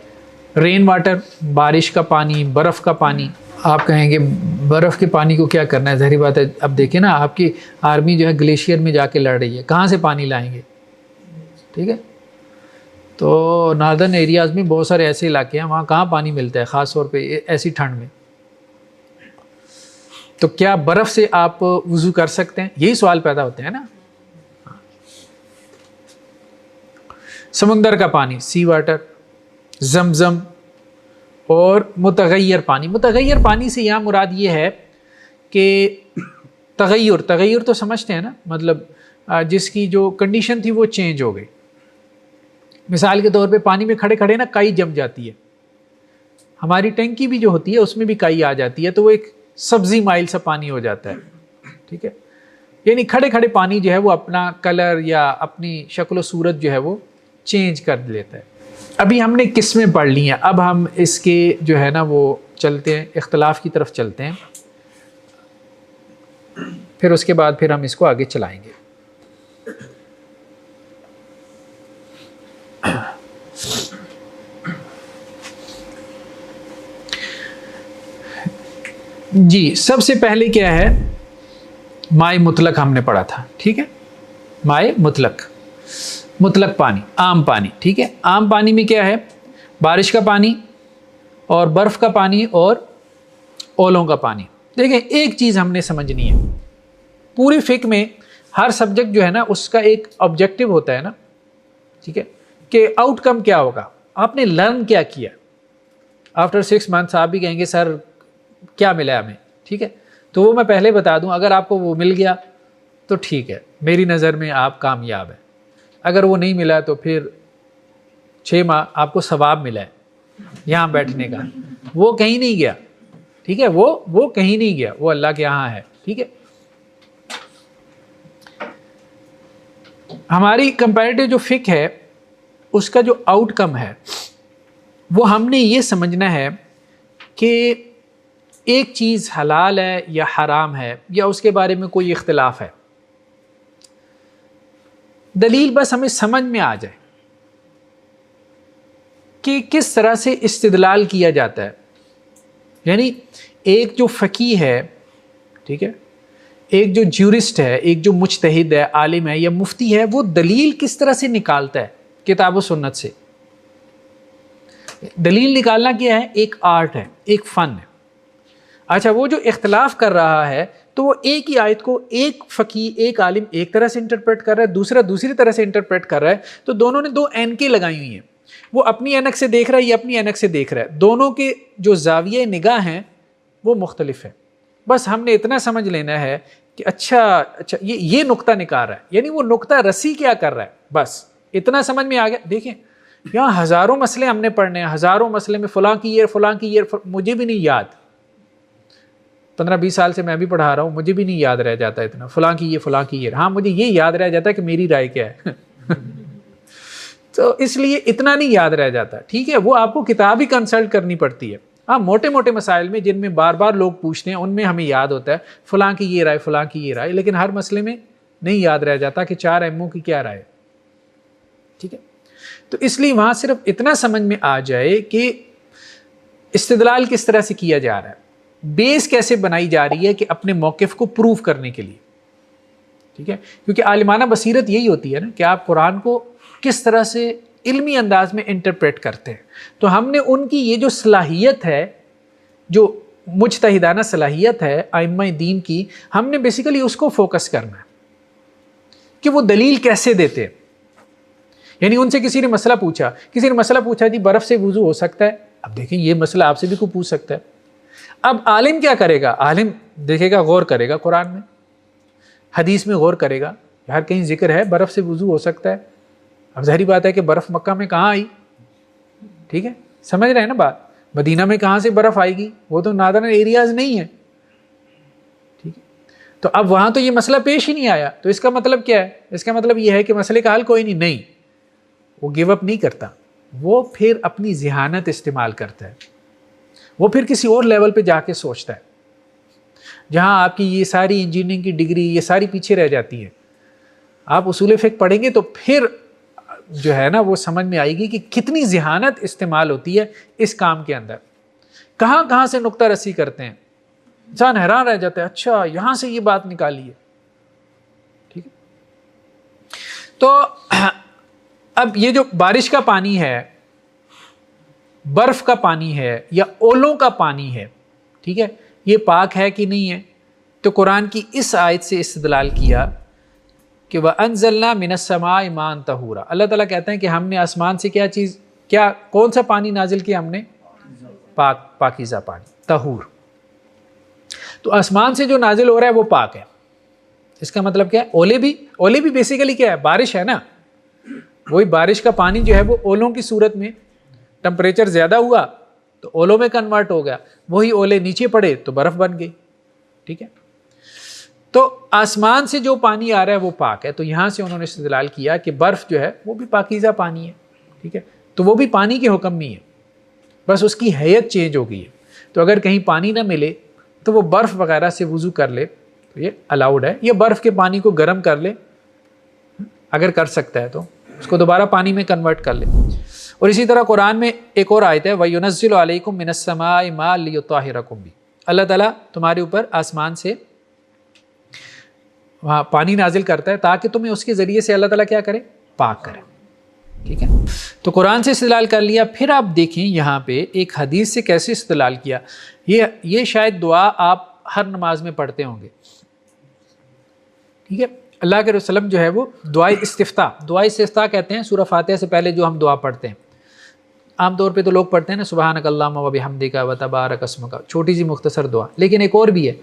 رین واٹر، بارش کا پانی، برف کا پانی. آپ کہیں گے برف کے پانی کو کیا کرنا ہے؟ ظاہری بات ہے، اب دیکھیں نا آپ کی آرمی جو ہے گلیشیئر میں جا کے لڑ رہی ہے، کہاں سے پانی لائیں گے؟ ٹھیک ہے، تو ناردرن ایریاز میں بہت سارے ایسے علاقے ہیں وہاں کہاں پانی ملتا ہے، خاص طور پہ ایسی ٹھنڈ میں. تو کیا برف سے آپ وضو کر سکتے ہیں؟ یہی سوال پیدا ہوتے ہیں نا. سمندر کا پانی، سی واٹر، زمزم. اور متغیر پانی. متغیر پانی سے یہاں مراد یہ ہے کہ تغیر تو سمجھتے ہیں نا، مطلب جس کی جو کنڈیشن تھی وہ چینج ہو گئی. مثال کے طور پہ پانی میں کھڑے کھڑے نا کائی جم جاتی ہے، ہماری ٹینکی بھی جو ہوتی ہے اس میں بھی کائی آ جاتی ہے تو وہ ایک سبزی مائل سا پانی ہو جاتا ہے. ٹھیک ہے, یعنی کھڑے کھڑے پانی جو ہے وہ اپنا کلر یا اپنی شکل و صورت جو ہے وہ چینج کر لیتا ہے. ابھی ہم نے قسمیں پڑھ لی ہیں, اب ہم اس کے جو ہے نا وہ چلتے ہیں, اختلاف کی طرف چلتے ہیں, پھر اس کے بعد پھر ہم اس کو آگے چلائیں گے. جی سب سے پہلے کیا ہے, مائع مطلق ہم نے پڑھا تھا. ٹھیک ہے, مائع مطلق پانی, عام پانی. ٹھیک ہے, عام پانی میں کیا ہے, بارش کا پانی اور برف کا پانی اور اولوں کا پانی. دیکھیں ایک چیز ہم نے سمجھنی ہے, پوری فقہ میں ہر سبجیکٹ جو ہے نا اس کا ایک آبجیکٹو ہوتا ہے نا. ٹھیک ہے, کہ آؤٹ کم کیا ہوگا, آپ نے لرن کیا کیا. آفٹر 6 months آپ بھی کہیں گے سر کیا ملا ہمیں. ٹھیک ہے, تو وہ میں پہلے بتا دوں, اگر آپ کو وہ مل گیا تو ٹھیک ہے, میری نظر میں آپ کامیاب ہیں. اگر وہ نہیں ملا تو پھر 6 ماہ آپ کو ثواب ملا ہے یہاں بیٹھنے کا, وہ کہیں نہیں گیا. ٹھیک ہے, وہ کہیں نہیں گیا, وہ اللہ کے یہاں ہے. ٹھیک ہے, ہماری کمپیریٹیو جو فقہ ہے اس کا جو آؤٹ کم ہے وہ ہم نے یہ سمجھنا ہے کہ ایک چیز حلال ہے یا حرام ہے یا اس کے بارے میں کوئی اختلاف ہے, دلیل بس ہمیں سمجھ میں آ جائے کہ کس طرح سے استدلال کیا جاتا ہے. یعنی ایک جو فقیہ ہے, ٹھیک ہے, ایک جو جیورسٹ ہے, ایک جو مجتہد ہے, عالم ہے یا مفتی ہے, وہ دلیل کس طرح سے نکالتا ہے کتاب و سنت سے. دلیل نکالنا کیا ہے, ایک آرٹ ہے, ایک فن ہے. اچھا, وہ جو اختلاف کر رہا ہے تو وہ ایک ہی آیت کو ایک فقیہ, ایک عالم ایک طرح سے انٹرپریٹ کر رہا ہے, دوسرا دوسری طرح سے انٹرپریٹ کر رہا ہے, تو دونوں نے 2 اینکیں لگائی ہوئی ہیں. وہ اپنی اینک سے دیکھ رہا ہے, یہ اپنی اینک سے دیکھ رہا ہے, دونوں کے جو زاویہ نگاہ ہیں وہ مختلف ہیں. بس ہم نے اتنا سمجھ لینا ہے کہ اچھا یہ نقطہ نکال رہا ہے, یعنی وہ نقطہ رسی کیا کر رہا ہے, بس اتنا سمجھ میں آ گیا. دیکھیں یہاں ہزاروں مسئلے ہم نے پڑھنے ہیں, ہزاروں مسئلے میں فلاں کی یہ مجھے بھی نہیں یاد, 15-20 سال سے میں بھی پڑھا رہا ہوں, مجھے بھی نہیں یاد رہ جاتا اتنا, فلاں کی یہ. ہاں مجھے یہ یاد رہ جاتا ہے کہ میری رائے کیا ہے تو اس لیے اتنا نہیں یاد رہ جاتا. ٹھیک ہے, وہ آپ کو کتاب ہی کنسلٹ کرنی پڑتی ہے. ہاں موٹے موٹے مسائل میں جن میں بار بار لوگ پوچھتے ہیں ان میں ہمیں یاد ہوتا ہے فلاں کی یہ رائے, فلاں کی یہ رائے, لیکن ہر مسئلے میں نہیں یاد رہ جاتا کہ 4 ایموں کی کیا رائے. ٹھیک ہے, تو اس لیے وہاں صرف اتنا سمجھ میں آ جائے کہ استدلال کس طرح سے کیا جا رہا ہے, بیس کیسے بنائی جا رہی ہے کہ اپنے موقف کو پروف کرنے کے لیے. ٹھیک ہے, کیونکہ عالمانہ بصیرت یہی ہوتی ہے نا کہ آپ قرآن کو کس طرح سے علمی انداز میں انٹرپریٹ کرتے ہیں. تو ہم نے ان کی یہ جو صلاحیت ہے, جو مجتہدانہ صلاحیت ہے ائمہ دین کی, ہم نے بیسیکلی اس کو فوکس کرنا ہے کہ وہ دلیل کیسے دیتے ہیں. یعنی ان سے کسی نے مسئلہ پوچھا جی برف سے وضو ہو سکتا ہے. اب دیکھیں یہ مسئلہ آپ سے بھی کوئی پوچھ سکتا ہے. اب عالم کیا کرے گا, عالم دیکھے گا, غور کرے گا, قرآن میں حدیث میں غور کرے گا, یار کہیں ذکر ہے برف سے وضو ہو سکتا ہے. اب ظاہری بات ہے کہ برف مکہ میں کہاں آئی, ٹھیک ہے, سمجھ رہے ہیں نا بات, مدینہ میں کہاں سے برف آئے گی, وہ تو نادر ایریاز نہیں ہے. ٹھیک ہے, تو اب وہاں تو یہ مسئلہ پیش ہی نہیں آیا, تو اس کا مطلب کیا ہے, اس کا مطلب یہ ہے کہ مسئلے کا حل کوئی نہیں, وہ گیو اپ نہیں کرتا, وہ پھر اپنی ذہانت استعمال کرتا ہے, وہ پھر کسی اور لیول پہ جا کے سوچتا ہے, جہاں آپ کی یہ ساری انجینئرنگ کی ڈگری یہ ساری پیچھے رہ جاتی ہے. آپ اصول فقہ پڑھیں گے تو پھر جو ہے نا وہ سمجھ میں آئے گی کہ کتنی ذہانت استعمال ہوتی ہے اس کام کے اندر, کہاں کہاں سے نقطہ رسی کرتے ہیں, انسان حیران رہ جاتا ہے, اچھا یہاں سے یہ بات نکالی ہے. ٹھیک ہے, تو اب یہ جو بارش کا پانی ہے, برف کا پانی ہے یا اولوں کا پانی ہے, ٹھیک ہے, یہ پاک ہے کہ نہیں ہے. تو قرآن کی اس آیت سے استدلال کیا کہ وَأَنزَلْنَا مِنَ السَّمَاءِ مَاءً طَهُورًا, اللہ تعالیٰ کہتے ہیں کہ ہم نے آسمان سے کون سا پانی نازل کیا, ہم نے پاکیزہ پانی, طہور. تو آسمان سے جو نازل ہو رہا ہے وہ پاک ہے. اس کا مطلب کیا ہے, اولے بھی بیسیکلی کیا ہے, بارش ہے نا, وہی بارش کا پانی جو ہے وہ اولوں کی صورت میں ٹمپریچر زیادہ ہوا تو اولوں میں کنورٹ ہو گیا، وہی اولے نیچے پڑے تو برف بن گئی. ٹھیک ہے، تو آسمان سے جو پانی آ رہا ہے وہ پاک ہے. تو یہاں سے انہوں نے استدلال کیا کہ برف جو ہے وہ بھی پاکیزہ پانی ہے. ٹھیک ہے، تو وہ بھی پانی کے حکم میں ہے، بس اس کی حیت چینج ہو گئی ہے. تو اگر کہیں پانی نہ ملے تو وہ برف وغیرہ سے وضو کر لے تو یہ الاؤڈ ہے، یا برف کے پانی کو گرم کر لے اگر کر سکتا ہے تو اس کو دوبارہ پانی میں کنورٹ کر لے. اور اسی طرح قرآن میں ایک اور آیت ہے وَيُنَزِّلُ عَلَيْكُم مِّنَ السَّمَاءِ مَاءً لِيُطَهِّرَكُم بِهِ. اللہ تعالیٰ تمہارے اوپر آسمان سے وہاں پانی نازل کرتا ہے تاکہ تمہیں اس کے ذریعے سے اللہ تعالیٰ کیا کرے؟ پاک کرے. ٹھیک ہے، تو قرآن سے استدلال کر لیا. پھر آپ دیکھیں یہاں پہ ایک حدیث سے کیسے استدلال کیا. یہ شاید دعا آپ ہر نماز میں پڑھتے ہوں گے. ٹھیک ہے، اللہ کے رسول جو ہے وہ دعائے استفتاح کہتے ہیں سورہ فاتحہ سے پہلے جو ہم دعا پڑھتے ہیں. عام طور پہ تو لوگ پڑھتے ہیں نا سبحانک اللہم و بحمدک و تبارک اسمک، چھوٹی سی مختصر دعا. لیکن ایک اور بھی ہے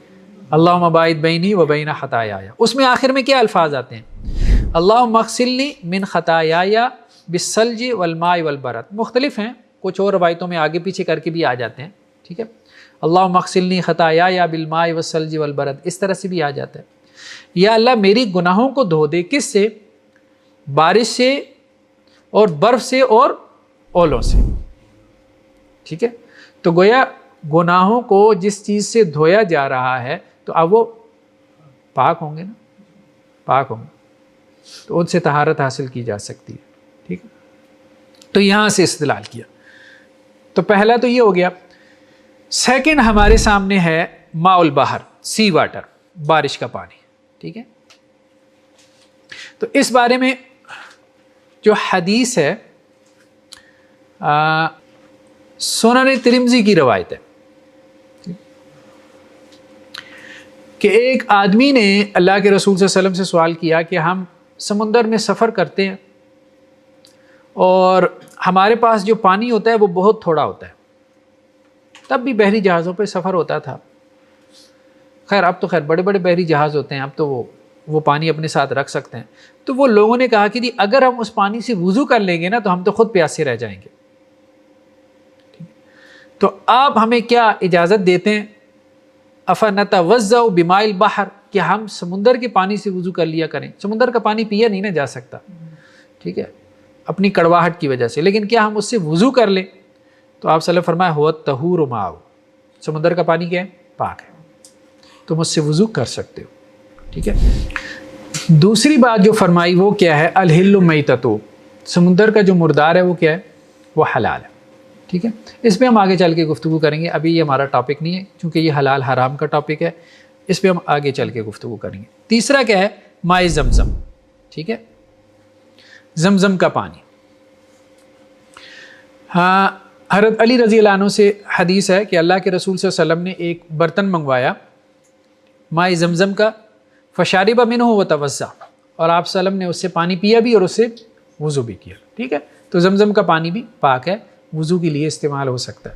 اللہم باعد بینی و بین خطایایا. اس میں آخر میں کیا الفاظ آتے ہیں؟ اللہم اغسلنی من خطایایا بالثلج والماء والبرد. مختلف ہیں، کچھ اور روایتوں میں آگے پیچھے کر کے بھی آ جاتے ہیں. ٹھیک ہے، اللہم اغسلنی خطایایا بالماء والثلج والبرد، اس طرح سے بھی آ جاتا ہے. یا اللہ میری گناہوں کو دھو دے، کس سے؟ بارش سے اور برف سے اور اولوں سے. ٹھیک ہے، تو گویا گناہوں کو جس چیز سے دھویا جا رہا ہے تو اب وہ پاک ہوں گے نا، پاک ہوں گے تو ان سے طہارت حاصل کی جا سکتی ہے. ٹھیک ہے، تو یہاں سے استدلال کیا. تو پہلا تو یہ ہو گیا. سیکنڈ ہمارے سامنے ہے ماء البحر، سی واٹر، بارش کا پانی. ٹھیک ہے، تو اس بارے میں جو حدیث ہے سنن ترمذی کی روایت ہے کہ ایک آدمی نے اللہ کے رسول صلی اللہ علیہ وسلم سے سوال کیا کہ ہم سمندر میں سفر کرتے ہیں اور ہمارے پاس جو پانی ہوتا ہے وہ بہت تھوڑا ہوتا ہے. تب بھی بحری جہازوں پہ سفر ہوتا تھا. خیر اب تو بڑے بڑے بحری جہاز ہوتے ہیں، اب تو وہ پانی اپنے ساتھ رکھ سکتے ہیں. تو وہ لوگوں نے کہا کہ جی اگر ہم اس پانی سے وضو کر لیں گے نا تو ہم تو خود پیاسے رہ جائیں گے. تو آپ ہمیں کیا اجازت دیتے ہیں؟ افنتوضأ بماء البحر، کہ ہم سمندر کے پانی سے وضو کر لیا کریں. سمندر کا پانی پیا نہیں نہ جا سکتا، ٹھیک ہے، اپنی کڑواہٹ کی وجہ سے، لیکن کیا ہم اس سے وضو کر لیں؟ تو آپ صلی اللہ علیہ وسلم فرمایا ہوا طہور ماء، سمندر کا پانی کیا ہے؟ پاک ہے، تم اس سے وضو کر سکتے ہو. ٹھیک ہے. دوسری بات جو فرمائی وہ کیا ہے؟ الحل میتۃ، سمندر کا جو مردار ہے وہ کیا ہے؟ وہ حلال ہے. ٹھیک ہے، اس پہ ہم آگے چل کے گفتگو کریں گے. ابھی یہ ہمارا ٹاپک نہیں ہے چونکہ یہ حلال حرام کا ٹاپک ہے، اس پہ ہم آگے چل کے گفتگو کریں گے. تیسرا کیا ہے؟ ماء زمزم. ٹھیک ہے، زمزم کا پانی. ہاں، حضرت علی رضی اللہ عنہ سے حدیث ہے کہ اللہ کے رسول صلی اللہ علیہ وسلم نے ایک برتن منگوایا ماء زمزم کا، فشارب منہ وتوضا، اور آپ صلی اللہ علیہ وسلم نے اس سے پانی پیا بھی اور اس سے وضو بھی کیا. ٹھیک ہے، تو زمزم کا پانی بھی پاک ہے، وضو کے لیے استعمال ہو سکتا ہے.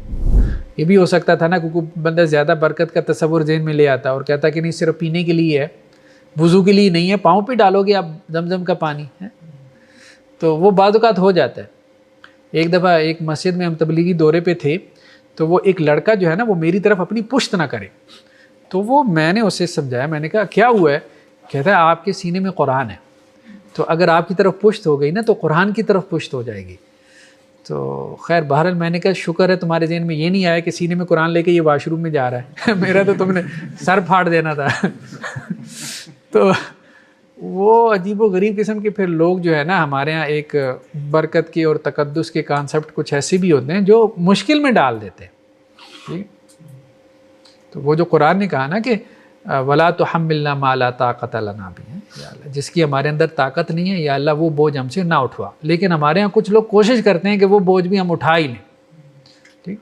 یہ بھی ہو سکتا تھا نا کیونکہ بندہ زیادہ برکت کا تصور ذہن میں لے آتا اور کہتا کہ نہیں صرف پینے کے لیے ہے، وضو کے لیے نہیں ہے. پاؤں پہ ڈالو گے آپ زمزم کا پانی ہے تو وہ بعض اوقات ہو جاتا ہے. ایک دفعہ ایک مسجد میں ہم تبلیغی دورے پہ تھے تو وہ ایک لڑکا جو ہے نا وہ میری طرف اپنی پشت نہ کرے، تو وہ میں نے اسے سمجھایا، میں نے کہا کیا ہوا ہے؟ کہتا ہے آپ کے سینے میں قرآن ہے، تو اگر آپ کی طرف پشت ہو گئی نا تو قرآن کی طرف پشت ہو جائے گی. تو خیر بہرحال میں نے کہا شکر ہے تمہارے ذہن میں یہ نہیں آیا کہ سینے میں قرآن لے کے یہ واش روم میں جا رہا ہے میرا تو تم نے سر پھاڑ دینا تھا. تو وہ عجیب و غریب قسم کے پھر لوگ جو ہے نا ہمارے ہاں ایک برکت کے اور تقدس کے کانسیپٹ کچھ ایسے بھی ہوتے ہیں جو مشکل میں ڈال دیتے ہیں. ٹھیک، تو وہ جو قرآن نے کہا نا کہ وَلَا تُحَمِّلْنَا مَا لَا طَاقَةَ لَنَا بِهِ، یا اللہ جس کی ہمارے اندر طاقت نہیں ہے یا اللہ وہ بوجھ ہم سے نہ اٹھوا. لیکن ہمارے ہاں کچھ لوگ کوشش کرتے ہیں کہ وہ بوجھ بھی ہم اٹھا ہی لیں. ٹھیک،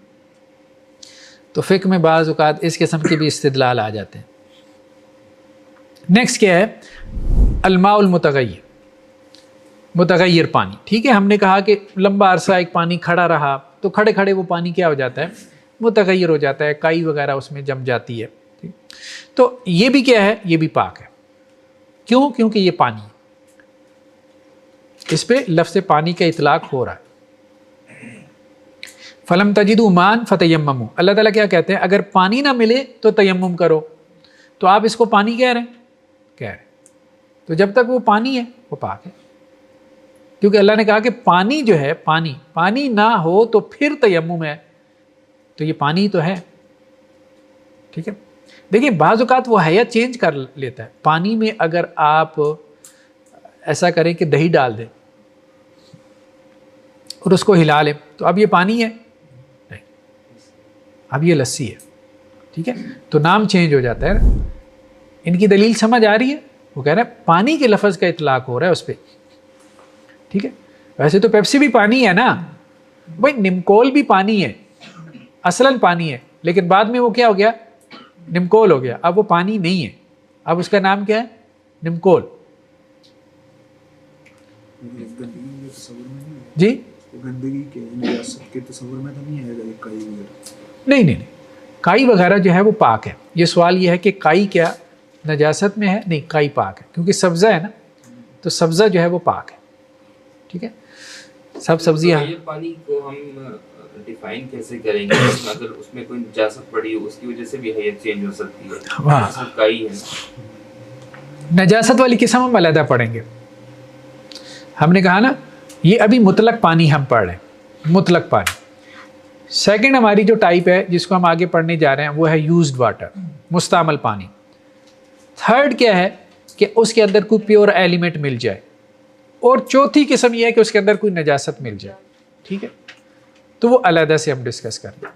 تو فقہ میں بعض اوقات اس قسم کے بھی استدلال آ جاتے ہیں. نیکسٹ کیا ہے؟ الماء المتغیر، متغیر پانی. ٹھیک ہے، ہم نے کہا کہ لمبا عرصہ ایک پانی کھڑا رہا تو کھڑے کھڑے وہ پانی کیا ہو جاتا ہے؟ متغیر ہو جاتا ہے، کائی وغیرہ اس میں جم جاتی ہے. تو یہ بھی کیا ہے؟ یہ بھی پاک ہے. کیوں؟ کیونکہ یہ پانی ہے، اس پہ لفظ پانی کا اطلاق ہو رہا ہے. فلم تجدوا ماء فتیمموا، اللہ تعالیٰ کیا کہتے ہیں؟ اگر پانی نہ ملے تو تیمم کرو. تو آپ اس کو پانی کہہ رہے ہیں؟ کہہ رہے ہیں. تو جب تک وہ پانی ہے وہ پاک ہے، کیونکہ اللہ نے کہا کہ پانی جو ہے، پانی نہ ہو تو پھر تیمم ہے، تو یہ پانی تو ہے. ٹھیک ہے. دیکھیں بعض اوقات وہ حیت چینج کر لیتا ہے. پانی میں اگر آپ ایسا کریں کہ دہی ڈال دیں اور اس کو ہلا لیں تو اب یہ پانی ہے؟ نہیں، اب یہ لسی ہے. ٹھیک ہے. تو نام چینج ہو جاتا ہے. ان کی دلیل سمجھ آ رہی ہے؟ وہ کہہ رہے ہیں پانی کے لفظ کا اطلاق ہو رہا ہے اس پہ. ٹھیک ہے. ویسے تو پیپسی بھی پانی ہے نا بھائی، نمکول بھی پانی ہے، اصلاً پانی ہے، لیکن بعد میں وہ کیا ہو گیا؟ نمکول ہو گیا. اب وہ پانی نہیں ہے، اب اس کا نام کیا ہے؟ نمکول. جی گندگی کے نجاست کے تصور میں تو نہیں ہے کائی وغیرہ؟ نہیں، کائی وغیرہ جو ہے وہ پاک ہے. یہ سوال یہ ہے کہ کائی کیا نجاست میں ہے؟ نہیں، کائی پاک ہے، کیونکہ سبزہ ہے نا، تو سبزہ جو ہے وہ پاک ہے. ٹھیک ہے. سب سبزیاں. یہ پانی کو ہم ڈیفائن کیسے کریں گے؟ اگر اس میں کوئی نجاست پڑی ہو اس کی وجہ سے بھی حیت چینج ہو سکتی ہے. ہاں، کائی ہے، نجاست والی قسم ہم علیحدہ پڑھیں گے. ہم نے کہا نا یہ ابھی مطلق پانی ہم پڑھ رہے ہیں، مطلق پانی. سیکنڈ ہماری جو ٹائپ ہے جس کو ہم آگے پڑھنے جا رہے ہیں وہ ہے یوزڈ واٹر، مستعمل پانی. تھرڈ کیا ہے کہ اس کے اندر کوئی پیور ایلیمنٹ مل جائے. اور چوتھی قسم یہ ہے کہ اس کے اندر کوئی نجاست مل جائے. ٹھیک ہے. تو وہ علیحدہ سے ہم ڈسکس کر لیں.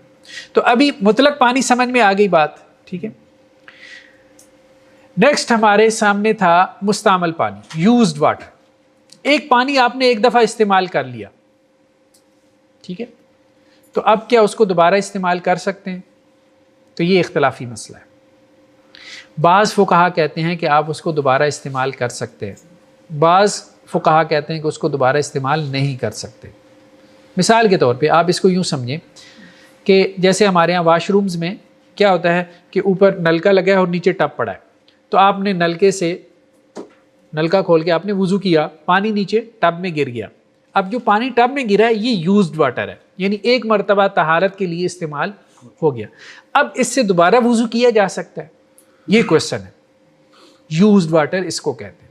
تو ابھی مطلق پانی سمجھ میں آ گئی بات. ٹھیک ہے. نیکسٹ ہمارے سامنے تھا مستعمل پانی، یوزڈ واٹر. ایک پانی آپ نے ایک دفعہ استعمال کر لیا، ٹھیک ہے، تو اب کیا اس کو دوبارہ استعمال کر سکتے ہیں؟ تو یہ اختلافی مسئلہ ہے. بعض فقہا کہتے ہیں کہ آپ اس کو دوبارہ استعمال کر سکتے ہیں، بعض فقہا کہتے ہیں کہ اس کو دوبارہ استعمال نہیں کر سکتے. مثال کے طور پہ آپ اس کو یوں سمجھیں کہ جیسے ہمارے ہاں واش رومز میں کیا ہوتا ہے کہ اوپر نلکا لگا ہے اور نیچے ٹب پڑا ہے، تو آپ نے نلکے سے نلکا کھول کے آپ نے وضو کیا، پانی نیچے ٹب میں گر گیا. اب جو پانی ٹب میں گرا ہے یہ یوزڈ واٹر ہے، یعنی ایک مرتبہ طہارت کے لیے استعمال ہو گیا. اب اس سے دوبارہ وضو کیا جا سکتا ہے؟ یہ کوشچن ہے. یوزڈ واٹر اس کو کہتے ہیں.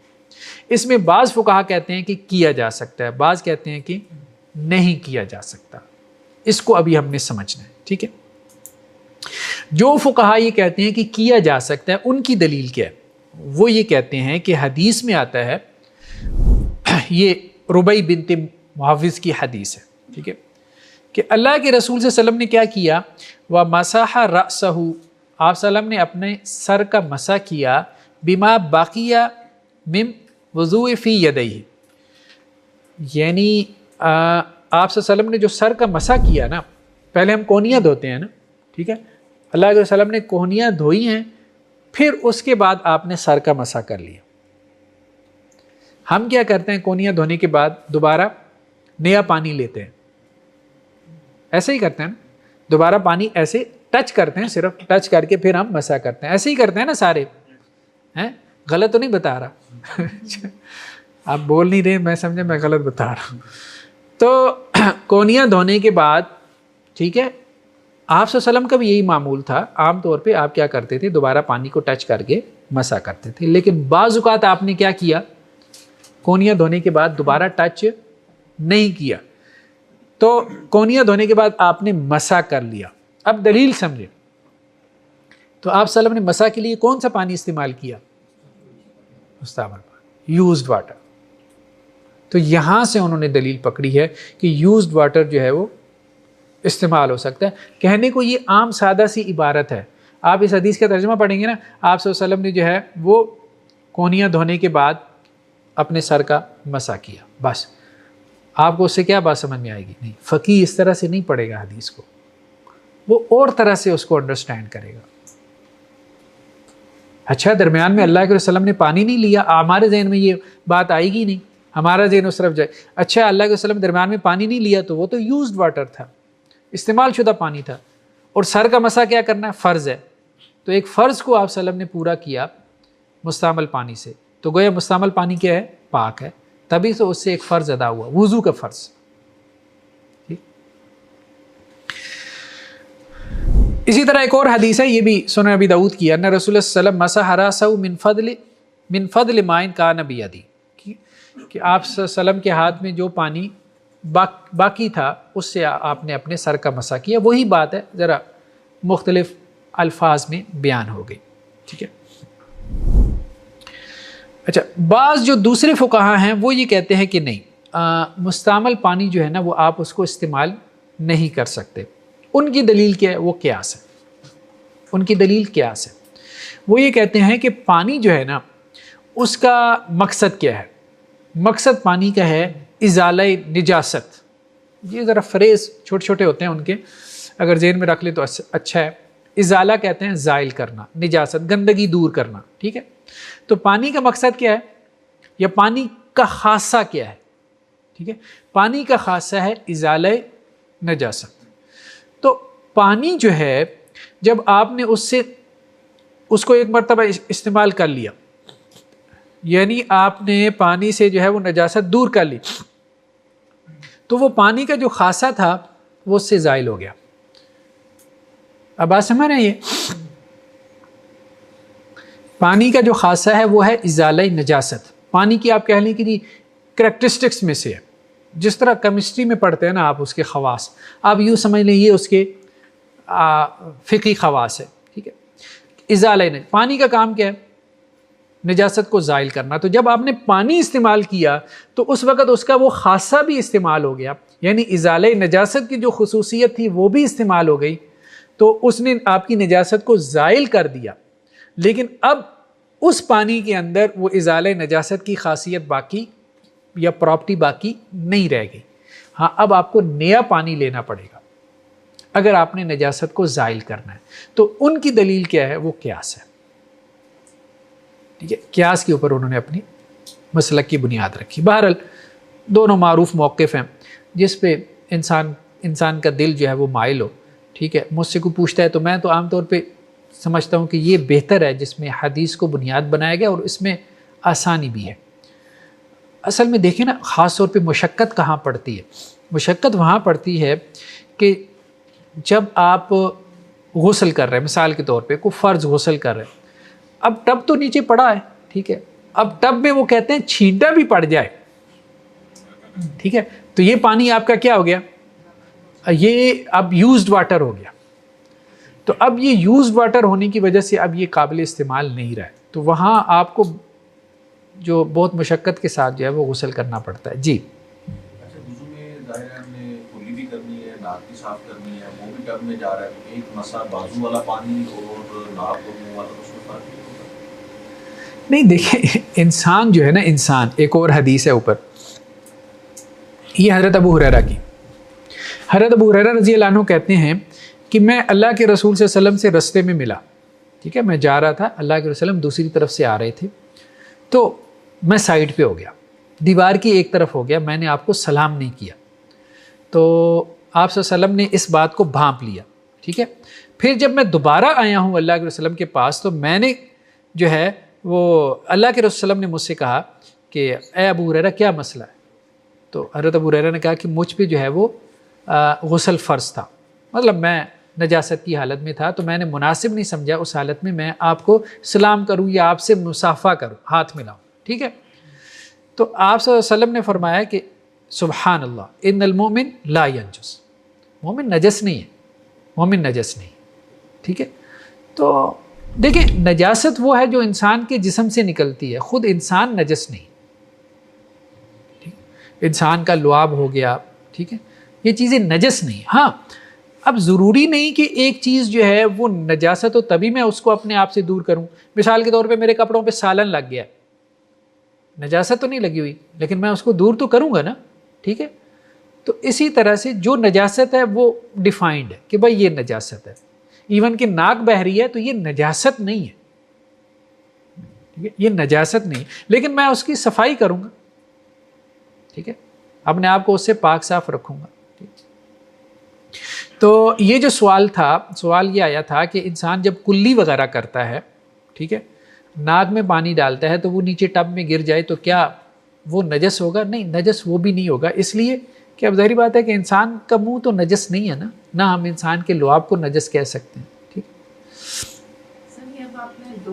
اس میں بعض فقہا کہتے ہیں کہ کیا جا سکتا ہے، بعض کہتے ہیں کہ نہیں کیا جا سکتا. اس کو ابھی ہم نے سمجھنا ہے. ٹھیک ہے. جو فقہا یہ کہتے ہیں کہ کیا جا سکتا ہے ان کی دلیل کیا ہے؟ وہ یہ کہتے ہیں کہ حدیث میں آتا ہے، یہ ربیع بنت محوذ کی حدیث ہے، ٹھیک ہے، کہ اللہ کے رسول صلی اللہ علیہ وسلم نے کیا کیا؟ وَمَسَحَ رَأْسَهُ، آپ صلی اللہ علیہ وسلم نے اپنے سر کا مسح کیا، بما باقیہ من وضوء فی یدیہ، یعنی آپ صلی اللہ علیہ وسلم نے جو سر کا مسح کیا نا، پہلے ہم کونیاں دھوتے ہیں نا، ٹھیک ہے، اللہ کے وسلم نے کونیاں دھوئی ہیں، پھر اس کے بعد آپ نے سر کا مسح کر لیا. ہم کیا کرتے ہیں؟ کونیاں دھونے کے بعد دوبارہ نیا پانی لیتے ہیں، ایسے ہی کرتے ہیں نا، دوبارہ پانی ایسے ٹچ کرتے ہیں، صرف ٹچ کر کے پھر ہم مسح کرتے ہیں. ایسے ہی کرتے ہیں نا سارے ہیں؟ غلط تو نہیں بتا رہا؟ آپ بول نہیں رہے، میں سمجھا میں غلط بتا رہا ہوں. تو کونیاں دھونے کے بعد، ٹھیک ہے، آپ صلی اللہ علیہ وسلم کا بھی یہی معمول تھا. عام طور پہ آپ کیا کرتے تھے؟ دوبارہ پانی کو ٹچ کر کے مسح کرتے تھے. لیکن بعض اوقات آپ نے کیا کیا؟ کونیاں دھونے کے بعد دوبارہ ٹچ نہیں کیا، تو کونیاں دھونے کے بعد آپ نے مسح کر لیا. اب دلیل سمجھے. تو آپ صلی اللہ علیہ وسلم نے مسح کے لیے کون سا پانی استعمال کیا؟ مستعمل پانی، یوزڈ واٹر. تو یہاں سے انہوں نے دلیل پکڑی ہے کہ یوزڈ واٹر جو ہے وہ استعمال ہو سکتا ہے. کہنے کو یہ عام سادہ سی عبارت ہے. آپ اس حدیث کا ترجمہ پڑھیں گے نا، آپ صلی اللہ علیہ وسلم نے جو ہے وہ کونیاں دھونے کے بعد اپنے سر کا مسح کیا، بس. آپ کو اس سے کیا بات سمجھ میں آئے گی؟ نہیں، فقیہ اس طرح سے نہیں پڑھے گا حدیث کو، وہ اور طرح سے اس کو انڈرسٹینڈ کرے گا. اچھا، درمیان میں اللہ کے وسلم نے پانی نہیں لیا، ہمارے ذہن میں یہ بات آئے گی نہیں، ہمارا ذہن اس طرف جائے. اچھا، اللہ کے وسلم درمیان میں پانی نہیں لیا تو وہ تو یوزڈ واٹر تھا، استعمال شدہ پانی تھا، اور سر کا مسح کیا کرنا ہے؟ فرض ہے. تو ایک فرض کو آپ صلی اللہ علیہ وسلم نے پورا کیا مستعمل پانی سے، تو گویا مستعمل پانی کیا ہے؟ پاک ہے. تبھی تو اس سے ایک فرض ادا ہوا، وضو کا فرض. اسی طرح ایک اور حدیث ہے، یہ بھی سنن ابی داؤد کی، ان رسول اللہ صلی اللہ علیہ وسلم مسح راسہ من فضل ماء کان بیدی، کہ آپ صلی اللہ علیہ وسلم کے ہاتھ میں جو پانی باقی تھا اس سے آپ نے اپنے سر کا مسح کیا. وہی بات ہے، ذرا مختلف الفاظ میں بیان ہو گئی. ٹھیک ہے. اچھا، بعض جو دوسرے فقہا ہیں وہ یہ کہتے ہیں کہ نہیں، مستعمل پانی جو ہے نا وہ آپ اس کو استعمال نہیں کر سکتے. ان کی دلیل کیا ہے؟ وہ قیاس ہے. ان کی دلیل قیاس ہے. وہ یہ کہتے ہیں کہ پانی جو ہے نا اس کا مقصد کیا ہے؟ مقصد پانی کا ہے ازالہ نجاست. یہ ذرا فریز چھوٹے چھوٹے ہوتے ہیں ان کے، اگر ذہن میں رکھ لے تو اچھا ہے. ازالہ کہتے ہیں زائل کرنا، نجاست، گندگی دور کرنا. ٹھیک ہے. تو پانی کا مقصد کیا ہے یا پانی کا خاصہ کیا ہے؟ ٹھیک ہے. پانی کا خاصہ ہے ازالہ نجاست. تو پانی جو ہے جب آپ نے اس کو ایک مرتبہ استعمال کر لیا، یعنی آپ نے پانی سے جو ہے وہ نجاست دور کر لی، تو وہ پانی کا جو خاصہ تھا وہ اس سے زائل ہو گیا. اب بات سمجھ رہے ہیں؟ یہ پانی کا جو خاصہ ہے وہ ہے ازالہ نجاست. پانی کی آپ کہہ لیں کہ جی کریکٹرسٹکس میں سے ہے، جس طرح کیمسٹری میں پڑھتے ہیں نا آپ اس کے خواص، آپ یوں سمجھ لیں یہ اس کے فقہی خواص ہے. ٹھیک ہے. ازالہ پانی کا کام کیا ہے؟ نجاست کو زائل کرنا. تو جب آپ نے پانی استعمال کیا تو اس وقت اس کا وہ خاصہ بھی استعمال ہو گیا، یعنی ازالہ نجاست کی جو خصوصیت تھی وہ بھی استعمال ہو گئی. تو اس نے آپ کی نجاست کو زائل کر دیا، لیکن اب اس پانی کے اندر وہ ازالہ نجاست کی خاصیت باقی یا پراپرٹی باقی نہیں رہ گئی. ہاں، اب آپ کو نیا پانی لینا پڑے گا اگر آپ نے نجاست کو زائل کرنا ہے. تو ان کی دلیل کیا ہے؟ وہ قیاس ہے. ٹھیک ہے. قیاس کے اوپر انہوں نے اپنی مسلک کی بنیاد رکھی. بہرحال دونوں معروف موقف ہیں جس پہ انسان کا دل جو ہے وہ مائل ہو. ٹھیک ہے. مجھ سے کوئی پوچھتا ہے تو میں تو عام طور پہ سمجھتا ہوں کہ یہ بہتر ہے جس میں حدیث کو بنیاد بنایا گیا اور اس میں آسانی بھی ہے. اصل میں دیکھیں نا، خاص طور پہ مشقت کہاں پڑتی ہے؟ مشقت وہاں پڑتی ہے کہ جب آپ غسل کر رہے ہیں، مثال کے طور پہ کوئی فرض غسل کر رہے ہیں، اب ٹب تو نیچے پڑا ہے. ٹھیک ہے. اب ٹب میں وہ کہتے ہیں چھینٹا بھی پڑ جائے. ٹھیک ہے. تو یہ پانی آپ کا کیا ہو گیا؟ یہ اب یوزڈ واٹر ہو گیا. تو اب یہ یوزڈ واٹر ہونے کی وجہ سے اب یہ قابل استعمال نہیں رہا ہے. تو وہاں آپ کو جو بہت مشقت کے ساتھ جو ہے وہ غسل کرنا پڑتا ہے. جی. اچھا، وضو میں ظاہر ہے ہم نے کلی بھی کرنی ہے، ناک بھی صاف کرنی ہے، وہ بھی ٹب میں جا رہا ہے، تو ایک مسا بازو والا پانی اور ناک اور منہ والا اس میں فرق نہیں. دیکھیں، انسان جو ہے نا، انسان، ایک اور حدیث ہے اوپر، یہ حضرت ابو ہریرہ کی. حضرت ابو ہریرہ رضی اللہ عنہ کہتے ہیں کہ میں اللہ کے رسول صلی اللہ علیہ وسلم سے رستے میں ملا. ٹھیک ہے. میں جا رہا تھا، اللہ کے رسول دوسری طرف سے آ رہے تھے، تو میں سائڈ پہ ہو گیا، دیوار کی ایک طرف ہو گیا. میں نے آپ کو سلام نہیں کیا، تو آپ صلی اللہ علیہ وسلم نے اس بات کو بھانپ لیا. ٹھیک ہے. پھر جب میں دوبارہ آیا ہوں اللہ کے رسول کے پاس، تو میں نے جو ہے وہ اللہ کے رسول نے مجھ سے کہا کہ اے ابو ہریرہ کیا مسئلہ ہے؟ تو حضرت ابو ہریرہ نے کہا کہ مجھ پہ جو ہے وہ غسل فرض تھا، مطلب میں نجاست کی حالت میں تھا، تو میں نے مناسب نہیں سمجھا اس حالت میں میں آپ کو سلام کروں یا آپ سے مصافحہ کروں، ہاتھ ملاؤں. ٹھیک ہے. تو آپ صلی اللہ علیہ وسلم نے فرمایا کہ سبحان اللہ ان المؤمن لا ینجس، مومن نجس نہیں ہے، مومن نجس نہیں. ٹھیک ہے. تو دیکھیں، نجاست وہ ہے جو انسان کے جسم سے نکلتی ہے، خود انسان نجس نہیں. ٹھیک ہے. انسان کا لعاب ہو گیا، ٹھیک ہے، یہ چیزیں نجس نہیں. ہاں، اب ضروری نہیں کہ ایک چیز جو ہے وہ نجاست ہو تبھی میں اس کو اپنے آپ سے دور کروں. مثال کے طور پہ میرے کپڑوں پہ سالن لگ گیا، نجاست تو نہیں لگی ہوئی، لیکن میں اس کو دور تو کروں گا نا. ٹھیک ہے. تو اسی طرح سے جو نجاست ہے وہ ڈیفائنڈ ہے کہ بھائی یہ نجاست ہے. ایون کہ ناک بہہ رہی ہے تو یہ نجاست نہیں ہے. ٹھیک ہے. یہ نجاست نہیں، لیکن میں اس کی صفائی کروں گا. ٹھیک ہے. اپنے آپ کو اس سے پاک صاف رکھوں گا. تو یہ جو سوال تھا، سوال یہ آیا تھا کہ انسان جب کلی وغیرہ کرتا ہے، ٹھیک ہے، ناک میں پانی ڈالتا ہے تو وہ نیچے ٹب میں گر جائے تو کیا وہ نجس ہوگا؟ نہیں، نجس وہ بھی نہیں ہوگا. اس لیے کہ اب ظاہری بات ہے کہ انسان کا منہ تو نجس نہیں ہے نا ہم انسان کے لعاب کو نجس کہہ سکتے ہیں.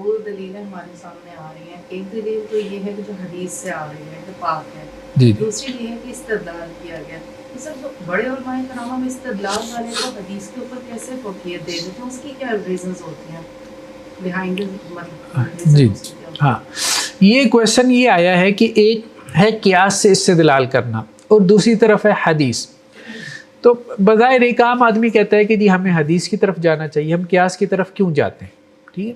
دو دلیلیں ہمارے سامنے آ رہی ہیں. ایک دلیل تو یہ ہے کہ جو حدیث سے آ رہی ہے کہ پاک ہے. جی دوسری یہ ہے کہ استدلال کیا گیا. تو سر جو بڑے علماء کرام ہم استدلال والے کو حدیث کے اوپر کیسے فوقیت دے دیتے ہیں؟ اس کی کیا ریزنز ہوتی ہیں بیہائنڈ جی ہاں یہ کویشچن یہ آیا ہے کہ ایک ہے قیاس سے استدلال کرنا اور دوسری طرف ہے حدیث. تو بظاہر ایک عام آدمی کہتا ہے کہ جی ہمیں حدیث کی طرف جانا چاہیے, ہم قیاس کی طرف کیوں جاتے ہیں؟ ٹھیک ہے,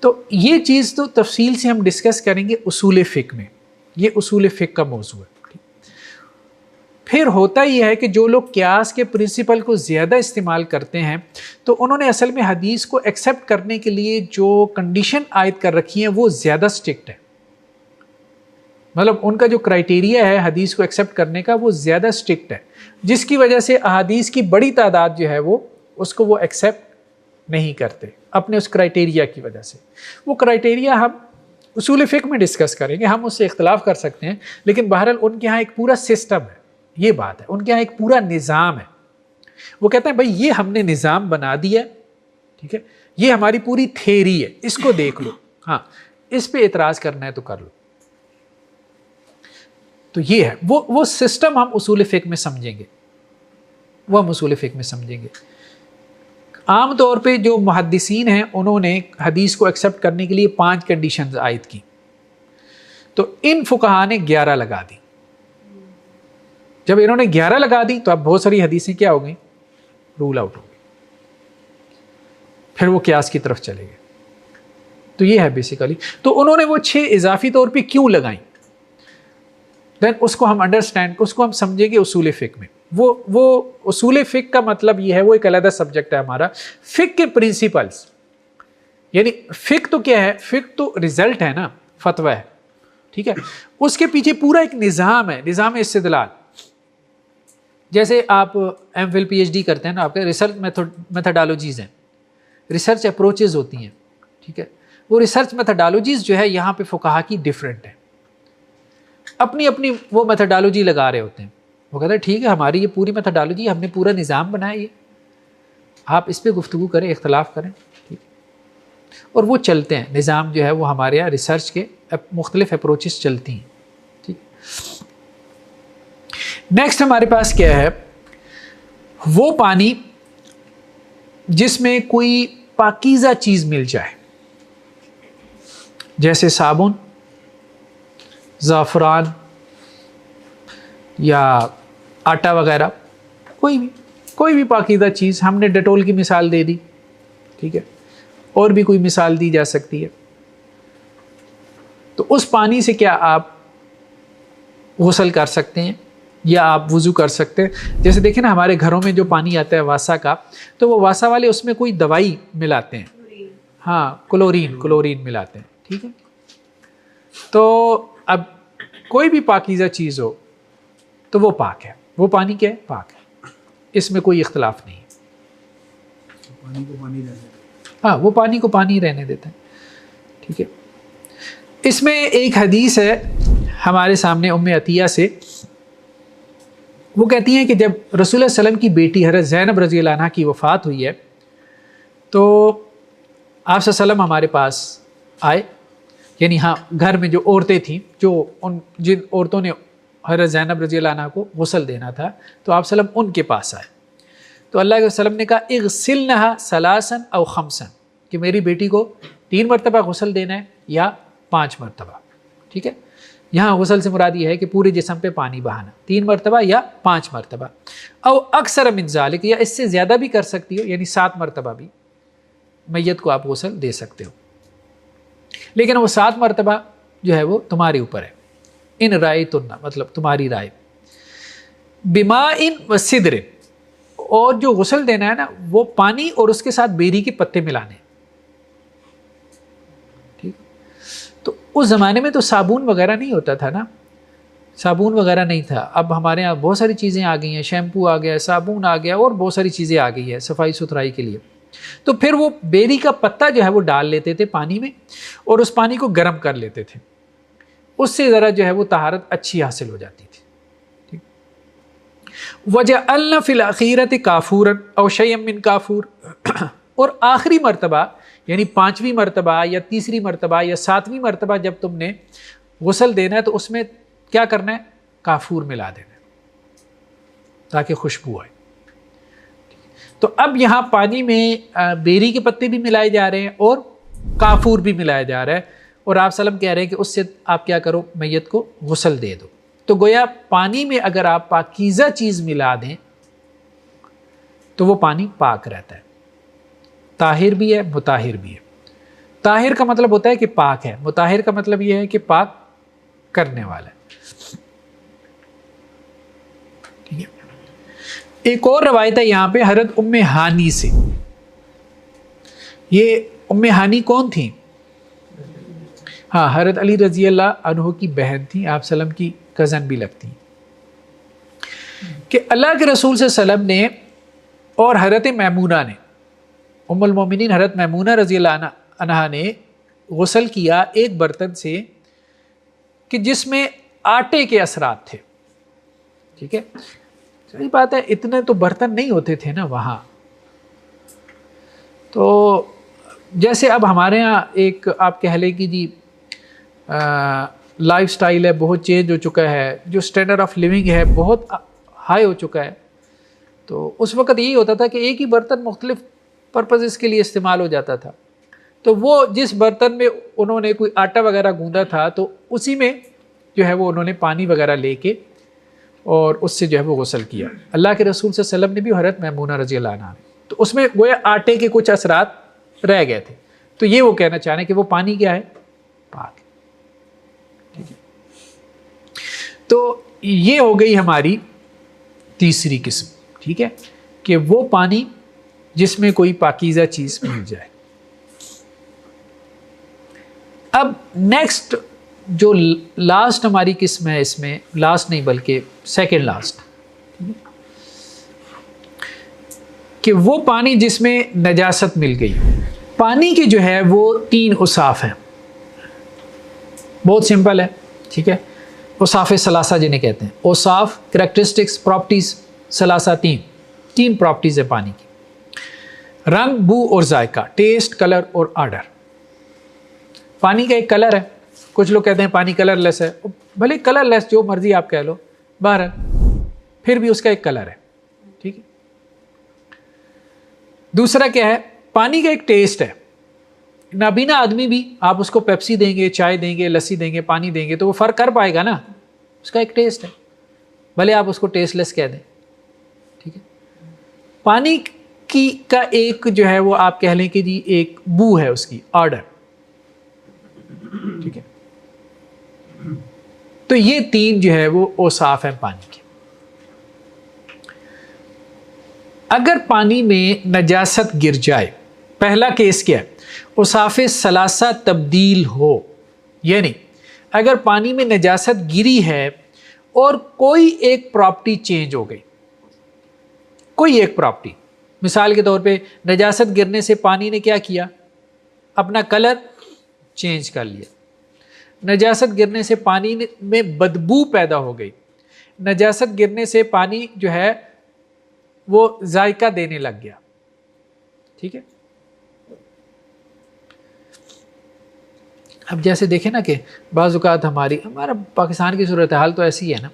تو یہ چیز تو تفصیل سے ہم ڈسکس کریں گے اصول فقہ میں, یہ اصول فقہ کا موضوع ہے. پھر ہوتا یہ ہے کہ جو لوگ قیاس کے پرنسپل کو زیادہ استعمال کرتے ہیں تو انہوں نے اصل میں حدیث کو ایکسیپٹ کرنے کے لیے جو کنڈیشن عائد کر رکھی ہیں وہ زیادہ اسٹرکٹ ہے. مطلب ان کا جو کرائٹیریا ہے حدیث کو ایکسیپٹ کرنے کا وہ زیادہ اسٹرکٹ ہے, جس کی وجہ سے احادیث کی بڑی تعداد جو ہے وہ اس کو وہ ایکسیپٹ نہیں کرتے اپنے اس کرائٹیریا کی وجہ سے. وہ کرائٹیریا ہم اصول فقہ میں ڈسکس کریں گے, ہم اس سے اختلاف کر سکتے ہیں, لیکن بہرحال ان کے ہاں ایک پورا سسٹم ہے, یہ بات ہے, ان کے ہاں ایک پورا نظام ہے. وہ کہتے ہیں بھائی یہ ہم نے نظام بنا دیا, ٹھیک ہے, یہ ہماری پوری تھیری ہے, اس کو دیکھ لو, ہاں اس پہ اعتراض کرنا ہے تو کر لو. تو یہ ہے وہ سسٹم ہم اصول فقہ میں سمجھیں گے, وہ ہم اصول فقہ میں سمجھیں گے. عام طور پہ جو محدثین ہیں انہوں نے حدیث کو ایکسیپٹ کرنے کے لیے 5 کنڈیشنز عائد کی, تو ان فقہاء نے 11 لگا دی. جب انہوں نے 11 لگا دی تو اب بہت ساری حدیثیں کیا ہو گئیں, رول آؤٹ ہو گئی, پھر وہ قیاس کی طرف چلے گئے. تو یہ ہے بیسیکلی. تو انہوں نے وہ 6 اضافی طور پہ کیوں لگائیں, دین اس کو ہم انڈرسٹینڈ, اس کو ہم سمجھیں گے اصول فقہ میں. وہ اصول فقہ کا مطلب یہ ہے, وہ ایک علیحدہ سبجیکٹ ہے ہمارا, فقہ کے پرنسپلس. یعنی فقہ تو کیا ہے, فقہ تو رزلٹ ہے نا, فتویٰ ہے, ٹھیک ہے, اس کے پیچھے پورا ایک نظام ہے, نظام استدلال. جیسے آپ M Phil P H D کرتے ہیں نا, آپ کے ریسرچ میتھڈالوجیز ہیں, ریسرچ اپروچز ہوتی ہیں, ٹھیک ہے. وہ ریسرچ میتھڈالوجیز جو ہے یہاں پہ فقہا کی ڈفرینٹ ہے, اپنی اپنی وہ میتھڈالوجی لگا رہے ہوتے ہیں. وہ کہتے ہیں ٹھیک ہے ہماری یہ پوری میتھڈالوجی, ہم نے پورا نظام بنایا, یہ آپ اس پہ گفتگو کریں, اختلاف کریں, ٹھیک. اور وہ چلتے ہیں, نظام جو ہے وہ ہمارے یہاں ریسرچ کے مختلف اپروچز چلتی ہیں, ٹھیک. نیکسٹ ہمارے پاس کیا ہے, وہ پانی جس میں کوئی پاکیزہ چیز مل جائے, جیسے صابن, زعفران یا آٹا وغیرہ, کوئی بھی پاکیزہ چیز. ہم نے ڈیٹول کی مثال دے دی, ٹھیک ہے, اور بھی کوئی مثال دی جا سکتی ہے. تو اس پانی سے کیا آپ غسل کر سکتے ہیں یا آپ وضو کر سکتے ہیں. جیسے دیکھیں نا ہمارے گھروں میں جو پانی آتا ہے واسا کا, تو وہ واسا والے اس میں کوئی دوائی ملاتے ہیں, ہاں کلورین ملاتے ہیں, ٹھیک ہے. تو اب کوئی بھی پاکیزہ چیز ہو تو وہ پاک ہے, وہ پانی کیا ہے, پاک ہے, اس میں کوئی اختلاف نہیں ہے. پانی کو پانی رہنے, ہاں وہ پانی کو پانی رہنے دیتے ہیں, ٹھیک ہے. اس میں ایک حدیث ہے ہمارے سامنے ام عطیہ سے, وہ کہتی ہیں کہ جب رسول اللہ صلی اللہ علیہ وسلم کی بیٹی حضرت زینب رضی اللہ عنہا کی وفات ہوئی ہے تو آپ صلی اللہ علیہ وسلم ہمارے پاس آئے. یعنی ہاں گھر میں جو عورتیں تھیں, جن عورتوں نے حضرت زینب رضی اللہ عنہا کو غسل دینا تھا, تو آپ صلی اللہ علیہ وسلم ان کے پاس آئے. تو اللہ کے وسلم نے کہا اغسلنها ثلاثا او خمسا, کہ میری بیٹی کو 3 مرتبہ غسل دینا ہے یا 5 مرتبہ, ٹھیک ہے. یہاں غسل سے مراد یہ ہے کہ پورے جسم پہ پانی بہانا, 3 مرتبہ یا 5 مرتبہ, او اکثر من ذالک, یا اس سے زیادہ بھی کر سکتی ہو, یعنی 7 مرتبہ بھی میت کو آپ غسل دے سکتے ہو. لیکن وہ 7 مرتبہ جو ہے وہ تمہارے اوپر ہے, ان رائے تنہ, مطلب تمہاری رائے. بماء و سدر, اور جو غسل دینا ہے نا وہ پانی اور اس کے ساتھ بیری کے پتے ملانے, ٹھیک. تو اس زمانے میں تو صابن وغیرہ نہیں ہوتا تھا نا, صابن وغیرہ نہیں تھا. اب ہمارے یہاں بہت ساری چیزیں آ گئی ہیں, شیمپو آ گیا, صابن آ گیا, اور بہت ساری چیزیں آ گئی ہیں صفائی ستھرائی کے لیے. تو پھر وہ بیری کا پتا جو ہے وہ ڈال لیتے تھے پانی میں, اور اس پانی کو گرم کر لیتے تھے, اس سے ذرا جو ہے وہ طہارت اچھی حاصل ہو جاتی تھی. وَجَعَلْنَا فِي الْأَخِيرَةِ كَافُورًا أَوْ شَيْئًا مِّن كَافُور, اور آخری مرتبہ یعنی 5ویں مرتبہ یا تیسری مرتبہ یا 7ویں مرتبہ جب تم نے غسل دینا ہے تو اس میں کیا کرنا ہے؟ کافور ملا دینا ہے تاکہ خوشبو آئے. تو اب یہاں پانی میں بیری کے پتے بھی ملائے جا رہے ہیں اور کافور بھی ملایا جا رہا ہے, اور آپ سلم کہہ رہے ہیں کہ اس سے آپ کیا کرو, میت کو غسل دے دو. تو گویا پانی میں اگر آپ پاکیزہ چیز ملا دیں تو وہ پانی پاک رہتا ہے, طاہر بھی ہے مطہر بھی ہے. طاہر کا مطلب ہوتا ہے کہ پاک ہے, مطہر کا مطلب یہ ہے کہ پاک کرنے والا ہے. ٹھیک ہے. ایک اور روایت ہے یہاں پہ حضرت ام ہانی سے. یہ ام ہانی کون تھی؟ ہاں, حضرت علی رضی اللہ عنہ کی بہن تھی, آپ سلم کی کزن بھی لگتی, کہ اللہ کے رسول صلی اللہ علیہ وسلم نے اور حضرت میمونہ نے, ام المومنین حضرت میمونہ رضی اللہ عنہا نے غسل کیا ایک برتن سے کہ جس میں آٹے کے اثرات تھے. ٹھیک ہے, صحیح بات ہے, اتنے تو برتن نہیں ہوتے تھے نا وہاں. تو جیسے اب ہمارے ہاں ایک آپ کہہ لیں کہ جی لائف سٹائل ہے, بہت چینج ہو چکا ہے, جو اسٹینڈرڈ آف لیونگ ہے بہت ہائی ہو چکا ہے. تو اس وقت یہی ہوتا تھا کہ ایک ہی برتن مختلف پرپزز کے لیے استعمال ہو جاتا تھا. تو وہ جس برتن میں انہوں نے کوئی آٹا وغیرہ گوندا تھا تو اسی میں جو ہے وہ انہوں نے پانی وغیرہ لے کے اور اس سے جو ہے وہ غسل کیا. اللہ کے رسول صلی اللہ علیہ وسلم نے بھی حضرت میمونہ رضی اللہ عنہا نے, تو اس میں گویا آٹے کے کچھ اثرات رہ گئے تھے. تو یہ وہ کہنا چاہ رہے ہیں کہ وہ پانی کیا ہے؟ پاک. ٹھیک ہے. تو یہ ہو گئی ہماری تیسری قسم. ٹھیک ہے, کہ وہ پانی جس میں کوئی پاکیزہ چیز مل جائے. اب نیکسٹ جو لاسٹ ہماری قسم ہے, اس میں لاسٹ نہیں بلکہ سیکنڈ لاسٹ, کہ وہ پانی جس میں نجاست مل گئی. پانی کے جو ہے وہ 3 اوصاف ہیں, بہت سمپل ہے. ٹھیک ہے, اوصاف ثلاثہ جنہیں کہتے ہیں. اوصاف, کریکٹرسٹکس, پراپرٹیز ثلاثہ, 3 پراپرٹیز ہے پانی کی. رنگ, بو اور ذائقہ, ٹیسٹ, کلر اور آرڈر. پانی کا ایک کلر ہے, کچھ لوگ کہتے ہیں پانی کلر لیس ہے, بھلے کلر لیس جو مرضی آپ کہہ لو, بہرحال پھر بھی اس کا ایک کلر ہے. ٹھیک ہے. دوسرا کیا ہے, پانی کا ایک ٹیسٹ ہے. نابینا آدمی بھی آپ اس کو پیپسی دیں گے, چائے دیں گے, لسی دیں گے, پانی دیں گے تو وہ فرق کر پائے گا نا, اس کا ایک ٹیسٹ ہے, بھلے آپ اس کو ٹیسٹ لیس کہہ دیں. ٹھیک ہے. پانی کا ایک جو ہے وہ آپ کہہ لیں کہ جی ایک بو ہے, اس کی آرڈر. ٹھیک ہے. تو یہ 3 جو ہے وہ اوصاف ہیں پانی کے. اگر پانی میں نجاست گر جائے, پہلا کیس کیا ہے, اوصاف ثلاثہ تبدیل ہو, یعنی اگر پانی میں نجاست گری ہے اور کوئی ایک پراپرٹی چینج ہو گئی, کوئی ایک پراپرٹی, مثال کے طور پہ نجاست گرنے سے پانی نے کیا کیا, اپنا کلر چینج کر لیا. نجاست گرنے سے پانی میں بدبو پیدا ہو گئی. نجاست گرنے سے پانی جو ہے وہ ذائقہ دینے لگ گیا. ٹھیک ہے. اب جیسے دیکھیں نا کہ بعض اوقات ہمارا پاکستان کی صورتحال تو ایسی ہے نا,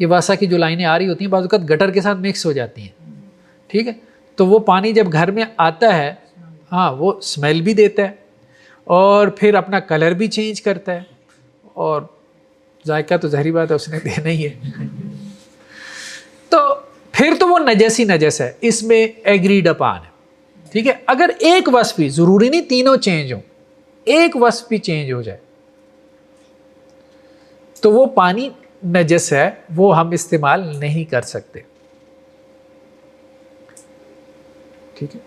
یہ واسا کی جو لائنیں آ رہی ہوتی ہیں بعض اوقات گٹر کے ساتھ مکس ہو جاتی ہیں. ٹھیک ہے. تو وہ پانی جب گھر میں آتا ہے, ہاں وہ اسمیل بھی دیتا ہے اور پھر اپنا کلر بھی چینج کرتا ہے, اور ذائقہ تو ظاہری بات ہے اس نے دینا ہی ہے. تو پھر تو وہ نجس ہی نجس ہے, اس میں ایگریڈ اپان ہے. ٹھیک ہے. اگر ایک وصف بھی, ضروری نہیں تینوں چینج ہوں, ایک وصف بھی چینج ہو جائے تو وہ پانی نجس ہے, وہ ہم استعمال نہیں کر سکتے. ٹھیک ہے.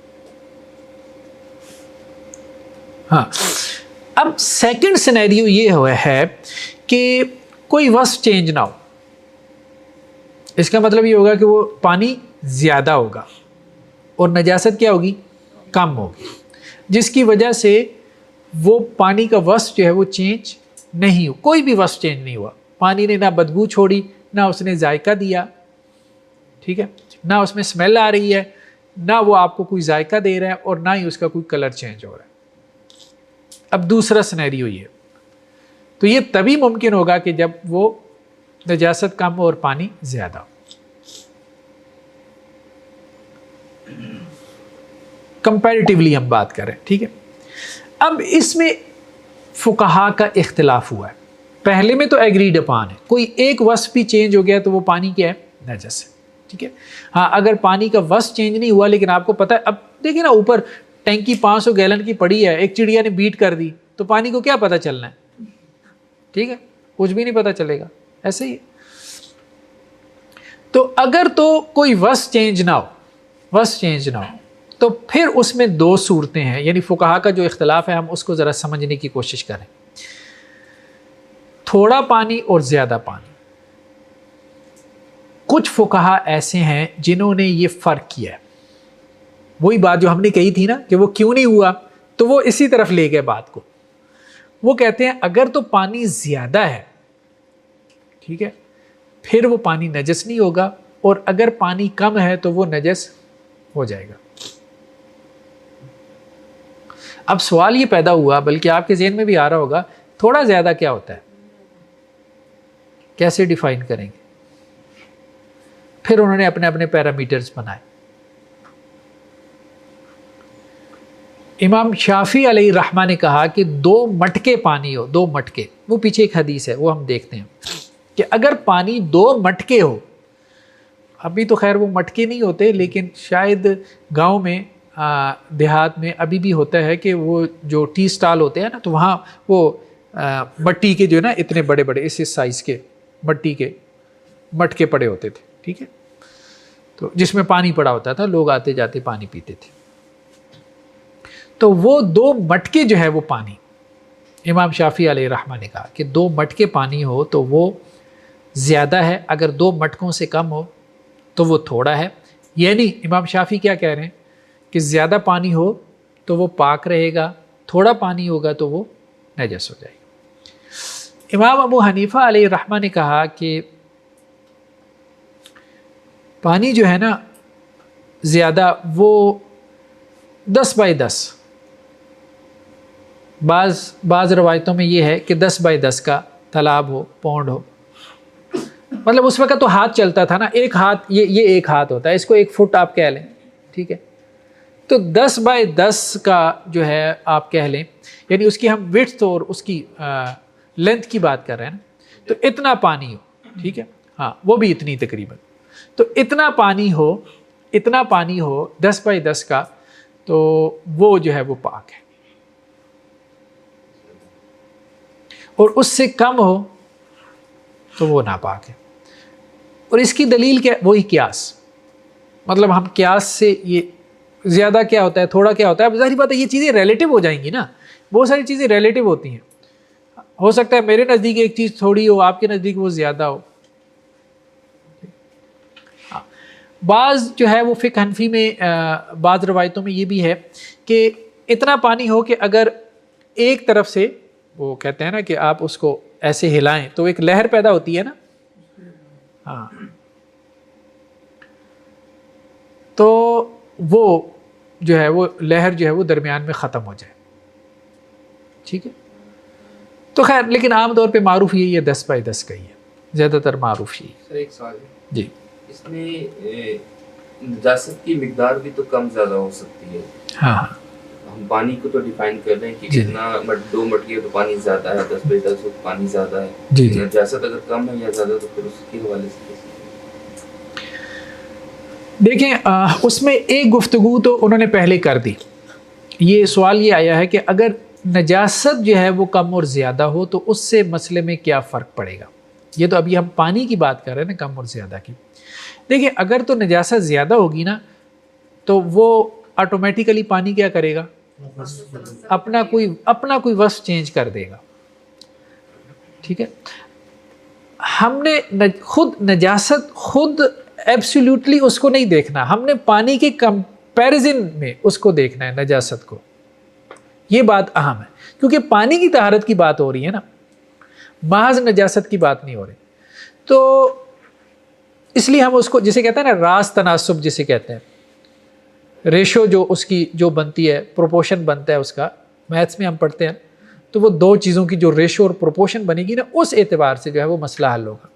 ہاں, اب سیکنڈ سینیریو یہ ہوا ہے کہ کوئی وصف چینج نہ ہو. اس کا مطلب یہ ہوگا کہ وہ پانی زیادہ ہوگا اور نجاست کیا ہوگی, کم ہوگی, جس کی وجہ سے وہ پانی کا وصف جو ہے وہ چینج نہیں ہو. کوئی بھی وصف چینج نہیں ہوا. پانی نے نہ بدبو چھوڑی, نہ اس نے ذائقہ دیا. ٹھیک ہے. نہ اس میں اسمیل آ رہی ہے, نہ وہ آپ کو کوئی ذائقہ دے رہا ہے, اور نہ ہی اس کا کوئی کلر چینج ہو رہا ہے. اب دوسرا سینیریو یہ، تو یہ تبھی ممکن ہوگا کہ جب وہ نجاست کم ہو اور پانی زیادہ ہو. کمپیریٹیولی ہم بات کر رہے ہیں، ٹھیک ہے. اب اس میں فقہا کا اختلاف ہوا ہے. پہلے میں تو ایگریڈ اپان ہے، کوئی ایک وصف بھی چینج ہو گیا تو وہ پانی کیا ہے؟ نجس ہے. ٹھیک ہے. ہاں اگر پانی کا وصف چینج نہیں ہوا لیکن آپ کو پتہ ہے، اب دیکھیں نا اوپر ٹینکی 500 گیلن کی پڑی ہے، ایک چڑیا نے بیٹ کر دی تو پانی کو کیا پتہ چلنا ہے؟ ٹھیک ہے، کچھ بھی نہیں پتہ چلے گا. ایسے ہی تو اگر تو کوئی وصف چینج نہ ہو تو پھر اس میں دو صورتیں ہیں. یعنی فقہا کا جو اختلاف ہے ہم اس کو ذرا سمجھنے کی کوشش کریں. تھوڑا پانی اور زیادہ پانی. کچھ فقہا ایسے ہیں جنہوں نے یہ فرق کیا ہے. وہی بات جو ہم نے کہی تھی نا کہ وہ کیوں نہیں ہوا، تو وہ اسی طرف لے گئے بات کو. وہ کہتے ہیں اگر تو پانی زیادہ ہے، ٹھیک ہے، پھر وہ پانی نجس نہیں ہوگا، اور اگر پانی کم ہے تو وہ نجس ہو جائے گا. اب سوال یہ پیدا ہوا، بلکہ آپ کے ذہن میں بھی آ رہا ہوگا، تھوڑا زیادہ کیا ہوتا ہے، کیسے ڈیفائن کریں گے؟ پھر انہوں نے اپنے اپنے پیرامیٹرز بنائے. امام شافعی علیہ الرحمہ نے کہا کہ 2 مٹکے پانی ہو، 2 مٹکے. وہ پیچھے ایک حدیث ہے وہ ہم دیکھتے ہیں کہ اگر پانی 2 مٹکے ہو، ابھی تو خیر وہ مٹکے نہیں ہوتے لیکن شاید گاؤں میں دیہات میں ابھی بھی ہوتا ہے کہ وہ جو ٹی سٹال ہوتے ہیں نا، تو وہاں وہ مٹی کے جو ہے نا اتنے بڑے بڑے اس سائز کے مٹی کے مٹکے پڑے ہوتے تھے. ٹھیک ہے، تو جس میں پانی پڑا ہوتا تھا، لوگ آتے جاتے پانی پیتے تھے. تو وہ 2 مٹکے جو ہے وہ پانی، امام شافعی علیہ الرحمہ نے کہا کہ 2 مٹکے پانی ہو تو وہ زیادہ ہے، اگر 2 مٹکوں سے کم ہو تو وہ تھوڑا ہے. یعنی امام شافعی کیا کہہ رہے ہیں کہ زیادہ پانی ہو تو وہ پاک رہے گا، تھوڑا پانی ہوگا تو وہ نجس ہو جائے گا. امام ابو حنیفہ علیہ الرحمہ نے کہا کہ پانی جو ہے نا زیادہ، وہ 10/10، بعض روایتوں میں یہ ہے کہ 10/10 کا تالاب ہو، پونڈ ہو. مطلب اس وقت تو ہاتھ چلتا تھا نا، ایک ہاتھ، یہ ایک ہاتھ ہوتا ہے، اس کو 1 فٹ آپ کہہ لیں. ٹھیک ہے، تو 10/10 کا جو ہے آپ کہہ لیں، یعنی اس کی ہم وڈتھ اور اس کی لینتھ کی بات کر رہے ہیں نا، تو اتنا پانی ہو. ٹھیک ہے، ہاں وہ بھی اتنی تقریباً. تو اتنا پانی ہو 10/10 کا، تو وہ جو ہے وہ پاک ہے. اور اس سے کم ہو تو وہ ناپاک ہے. اور اس کی دلیل کیا؟ وہی قیاس. مطلب ہم قیاس سے یہ زیادہ کیا ہوتا ہے، تھوڑا کیا ہوتا ہے. اب ظاہری بات ہے یہ چیزیں ریلیٹو ہو جائیں گی نا، بہت ساری چیزیں ریلیٹو ہوتی ہیں. ہو سکتا ہے میرے نزدیک ایک چیز تھوڑی ہو، آپ کے نزدیک وہ زیادہ ہو. بعض جو ہے وہ فقہ حنفی میں بعض روایتوں میں یہ بھی ہے کہ اتنا پانی ہو کہ اگر ایک طرف سے، وہ کہتے ہیں نا کہ آپ اس کو ایسے ہلائیں تو ایک لہر پیدا ہوتی ہے نا، ہاں، تو وہ جو ہے وہ لہر جو ہے وہ درمیان میں ختم ہو جائے. ٹھیک ہے، تو خیر لیکن عام طور پہ معروف یہی ہے 10/10 کا ہی ہے، زیادہ تر معروف یہی. سر ایک سوال ہے جی، اس میں نجاست کی مقدار بھی تو کم زیادہ ہو سکتی ہے. ہاں ہم پانی کو تو ڈیفائن کر رہے ہیں کہ جی. اتنا 2 مٹکی ہے تو پانی زیادہ ہے، 10/10 تو پانی زیادہ ہے. جی جی. نجاست اگر کم ہے یا زیادہ تو پھر اس کے حوالے سے دیکھیں اس میں ایک گفتگو تو انہوں نے پہلے کر دی. یہ سوال یہ آیا ہے کہ اگر نجاست جو ہے وہ کم اور زیادہ ہو تو اس سے مسئلے میں کیا فرق پڑے گا. یہ تو ابھی ہم پانی کی بات کر رہے ہیں نا، کم اور زیادہ کی. دیکھیں اگر تو نجاست زیادہ ہوگی نا تو وہ آٹومیٹیکلی پانی کیا کرے گا، اپنا کوئی وصف چینج کر دے گا. ٹھیک ہے، ہم نے خود نجاست خود ایبسلیوٹلی اس کو نہیں دیکھنا، ہم نے پانی کے کمپیریزن میں اس کو دیکھنا ہے نجاست کو. یہ بات اہم ہے کیونکہ پانی کی طہارت کی بات ہو رہی ہے نا، محض نجاست کی بات نہیں ہو رہی. تو اس لیے ہم اس کو جسے کہتے ہیں نا راست تناسب جسے کہتے ہیں، ریشو جو اس کی جو بنتی ہے، پروپورشن بنتا ہے اس کا، میتھس میں ہم پڑھتے ہیں تو وہ دو چیزوں کی جو ریشو اور پروپورشن بنے گی نا، اس اعتبار سے جو ہے وہ مسئلہ حل ہوگا،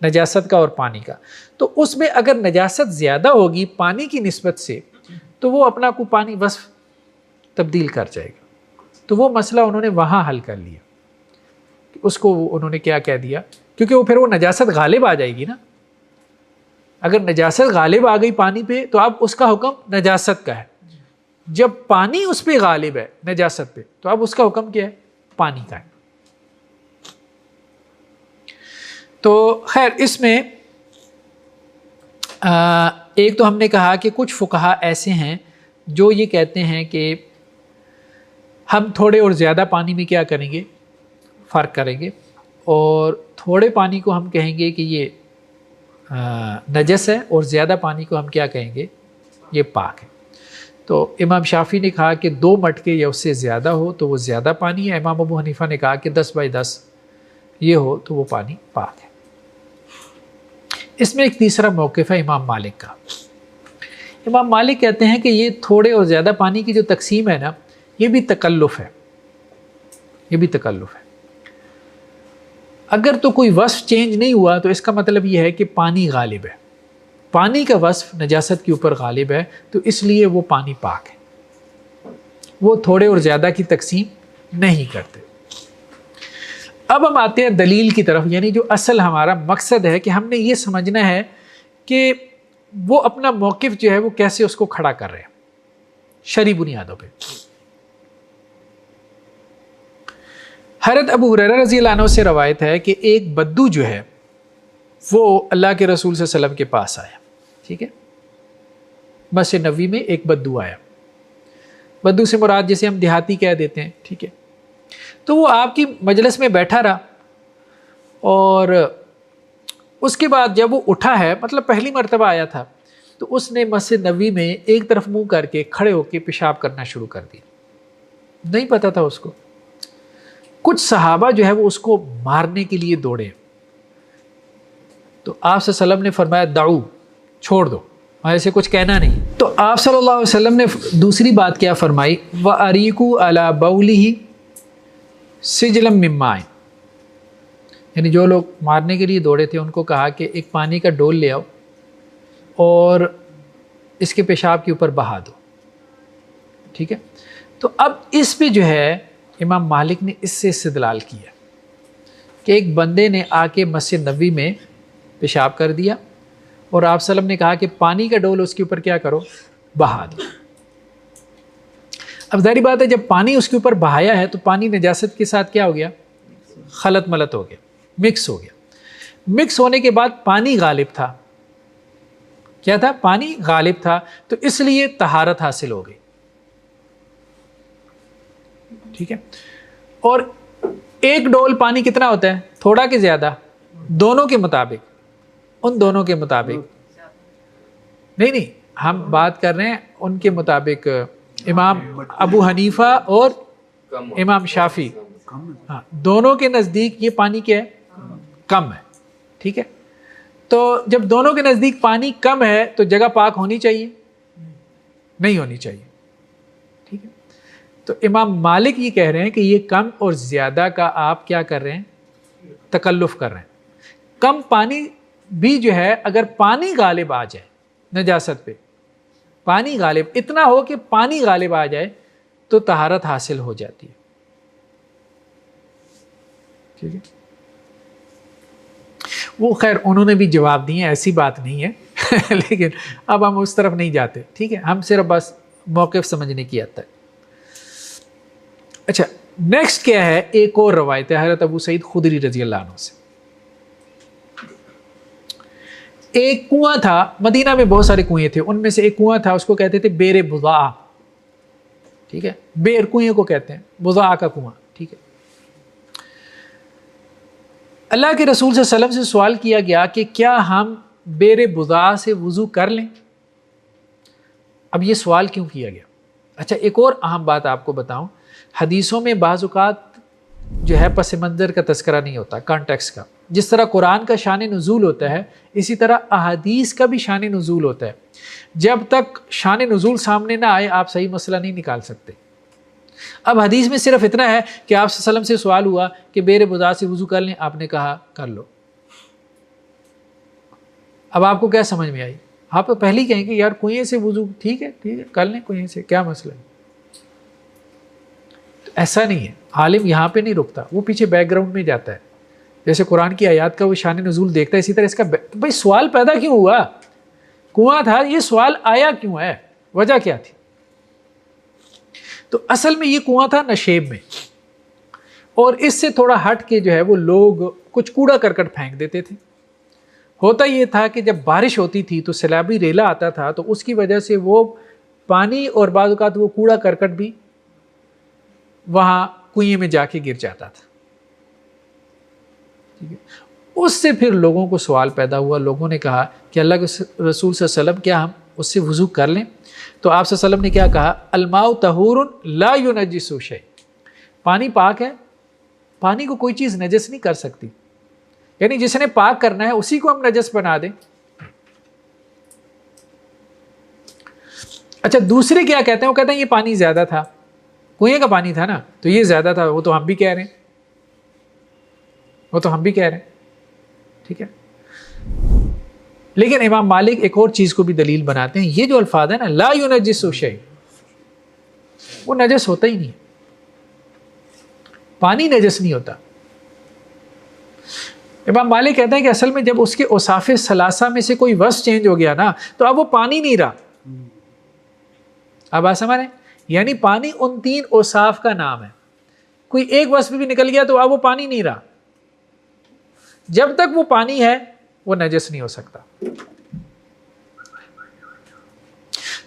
نجاست کا اور پانی کا۔ تو اس میں اگر نجاست زیادہ ہوگی پانی کی نسبت سے تو وہ اپنا کو پانی وصف تبدیل کر جائے گا، تو وہ مسئلہ انہوں نے وہاں حل کر لیا۔ اس کو انہوں نے کیا کہہ دیا، کیونکہ وہ پھر وہ نجاست غالب آ جائے گی نا، اگر نجاست غالب آ گئی پانی پہ تو اب اس کا حکم نجاست کا ہے، جب پانی اس پہ غالب ہے نجاست پہ تو اب اس کا حکم کیا ہے، پانی کا ہے۔ تو خیر اس میں ایک تو ہم نے کہا کہ کچھ فقہا ایسے ہیں جو یہ کہتے ہیں کہ ہم تھوڑے اور زیادہ پانی میں کیا کریں گے، فرق کریں گے، اور تھوڑے پانی کو ہم کہیں گے کہ یہ نجس ہے، اور زیادہ پانی کو ہم کیا کہیں گے، یہ پاک ہے۔ تو امام شافعی نے کہا کہ 2 مٹکے یا اس سے زیادہ ہو تو وہ زیادہ پانی ہے، امام ابو حنیفہ نے کہا کہ 10/10 یہ ہو تو وہ پانی پاک ہے۔ اس میں ایک تیسرا موقف ہے امام مالک کا۔ امام مالک کہتے ہیں کہ یہ تھوڑے اور زیادہ پانی کی جو تقسیم ہے نا، یہ بھی تکلف ہے، یہ بھی تکلف ہے۔ اگر تو کوئی وصف چینج نہیں ہوا تو اس کا مطلب یہ ہے کہ پانی غالب ہے، پانی کا وصف نجاست کے اوپر غالب ہے، تو اس لیے وہ پانی پاک ہے، وہ تھوڑے اور زیادہ کی تقسیم نہیں کرتے۔ اب ہم آتے ہیں دلیل کی طرف، یعنی جو اصل ہمارا مقصد ہے کہ ہم نے یہ سمجھنا ہے کہ وہ اپنا موقف جو ہے وہ کیسے اس کو کھڑا کر رہے ہیں شرعی بنیادوں پہ۔ حضرت ابو ہریرہ رضی اللہ عنہ سے روایت ہے کہ ایک بدو جو ہے وہ اللہ کے رسول صلی اللہ علیہ وسلم کے پاس آیا، ٹھیک ہے، مسجد نبوی میں ایک بدو آیا، بدو سے مراد جسے ہم دیہاتی کہہ دیتے ہیں، ٹھیک ہے۔ تو وہ آپ کی مجلس میں بیٹھا رہا، اور اس کے بعد جب وہ اٹھا ہے، مطلب پہلی مرتبہ آیا تھا، تو اس نے مسجد نبوی میں ایک طرف منہ کر کے کھڑے ہو کے پیشاب کرنا شروع کر دیا، نہیں پتا تھا اس کو۔ کچھ صحابہ جو ہے وہ اس کو مارنے کے لیے دوڑے، تو آپ صلی اللہ علیہ وسلم نے فرمایا دعو، چھوڑ دو، ایسے کچھ کہنا نہیں۔ تو آپ صلی اللہ علیہ وسلم نے دوسری بات کیا فرمائی، وَأَرِيكُ عَلَى بَوْلِهِ سِجْلًا مِّن مَّاءٍ، یعنی جو لوگ مارنے کے لیے دوڑے تھے ان کو کہا کہ ایک پانی کا ڈول لے آؤ اور اس کے پیشاب کے اوپر بہا دو، ٹھیک ہے۔ تو اب اس پہ جو ہے امام مالک نے اس سے استدلال کیا کہ ایک بندے نے آ کے مسجد نبوی میں پیشاب کر دیا، اور آپ صلی اللہ علیہ وسلم نے کہا کہ پانی کا ڈول اس کے اوپر کیا کرو، بہا دو۔ اب ظاہری بات ہے جب پانی اس کے اوپر بہایا ہے تو پانی نجاست کے ساتھ کیا ہو گیا، خلط ملط ہو گیا، مکس ہو گیا۔ مکس ہونے کے بعد پانی غالب تھا، کیا تھا، پانی غالب تھا، تو اس لیے طہارت حاصل ہو گئی، ٹھیک ہے۔ اور ایک ڈول پانی کتنا ہوتا ہے، تھوڑا کہ زیادہ، دونوں کے مطابق، ان دونوں کے مطابق نہیں، ہم بات کر رہے ہیں ان کے مطابق، امام ابو حنیفہ اور امام شافعی، ہاں، دونوں کے نزدیک یہ پانی کیا ہے، کم ہے، ٹھیک ہے۔ تو جب دونوں کے نزدیک پانی کم ہے تو جگہ پاک ہونی چاہیے، نہیں ہونی چاہیے، ٹھیک ہے۔ تو امام مالک یہ کہہ رہے ہیں کہ یہ کم اور زیادہ کا آپ کیا کر رہے ہیں، تکلف کر رہے ہیں۔ کم پانی بھی جو ہے اگر پانی غالب آ جائے نجاست پہ، پانی غالب اتنا ہو کہ پانی غالب آ جائے تو طہارت حاصل ہو جاتی ہے، ٹھیک ہے۔ وہ خیر انہوں نے بھی جواب دیے، ایسی بات نہیں ہے لیکن اب ہم اس طرف نہیں جاتے، ٹھیک ہے، ہم صرف بس موقف سمجھنے کی حد تک۔ اچھا، نیکسٹ کیا ہے، ایک اور روایت ہے حضرت ابو سعید خدری رضی اللہ عنہ سے۔ ایک کنواں تھا، مدینہ میں بہت سارے کنویں تھے، ان میں سے ایک کنواں تھا، اس کو کہتے تھے بیر بضاعہ، ٹھیک ہے، بیر کنویں کو کہتے ہیں، بضاعہ کا کنواں، ٹھیک ہے۔ اللہ کے رسول صلی اللہ علیہ وسلم سے سوال کیا گیا کہ کیا ہم بیر بضاعہ سے وضو کر لیں؟ اب یہ سوال کیوں کیا گیا؟ اچھا، ایک اور اہم بات آپ کو بتاؤں، حدیثوں میں بعض اوقات جو ہے پس منظر کا تذکرہ نہیں ہوتا، کانٹیکسٹ کا، جس طرح قرآن کا شان نزول ہوتا ہے اسی طرح احادیث کا بھی شان نزول ہوتا ہے۔ جب تک شان نزول سامنے نہ آئے آپ صحیح مسئلہ نہیں نکال سکتے۔ اب حدیث میں صرف اتنا ہے کہ آپ صلی اللہ علیہ وسلم سے سوال ہوا کہ بیر بضاعت سے وضو کر لیں، آپ نے کہا کر لو. اب آپ کو کیا سمجھ میں آئی؟ آپ تو پہلے ہی کہیں کہ یار کنویں سے وضو ٹھیک ہے کر لیں کنویں سے، کیا مسئلہ ہے. تو ایسا نہیں ہے، عالم یہاں پہ نہیں رکتا، وہ پیچھے بیک گراؤنڈ میں جاتا ہے. جیسے قرآن کی آیات کا وہ شان نزول دیکھتا ہے، اسی طرح اس کا بھائی سوال پیدا کیوں ہوا؟ کنواں تھا، یہ سوال آیا کیوں ہے، وجہ کیا تھی؟ تو اصل میں یہ کنواں تھا نشیب میں، اور اس سے تھوڑا ہٹ کے جو ہے وہ لوگ کچھ کوڑا کرکٹ پھینک دیتے تھے. ہوتا یہ تھا کہ جب بارش ہوتی تھی تو سیلابی ریلا آتا تھا، تو اس کی وجہ سے وہ پانی اور بعض اوقات وہ کوڑا کرکٹ بھی وہاں کنویں میں جا کے گر جاتا تھا. ٹھیک ہے، اس سے پھر لوگوں کو سوال پیدا ہوا، لوگوں نے کہا کہ اللہ کے رسول صلی اللہ علیہ وسلم کیا ہم اس سے وضو کر لیں؟ تو آپ صلی اللہ علیہ وسلم نے کیا کہا؟ الماء طہور لا ینجس شیء، پانی پاک ہے، پانی کو کوئی چیز نجس نہیں کر سکتی. یعنی جس نے پاک کرنا ہے اسی کو ہم نجس بنا دیں. اچھا دوسرے کیا کہتے ہیں؟ وہ کہتے ہیں یہ پانی زیادہ تھا، کنویں کا پانی تھا نا تو یہ زیادہ تھا، وہ تو ہم بھی کہہ رہے ہیں، ٹھیک ہے. لیکن امام مالک ایک اور چیز کو بھی دلیل بناتے ہیں، یہ جو الفاظ ہے نا لا ینجس شیء، وہ نجس ہوتا ہی نہیں، پانی نجس نہیں ہوتا. امام مالک کہتے ہیں کہ اصل میں جب اس کے اوصاف ثلاثہ میں سے کوئی وصف چینج ہو گیا نا تو اب وہ پانی نہیں رہا. اب آپ سمجھ رہے ہیں؟ یعنی پانی ان 3 اوصاف کا نام ہے، کوئی ایک وصف بھی نکل گیا تو اب وہ پانی نہیں رہا. جب تک وہ پانی ہے وہ نجس نہیں ہو سکتا.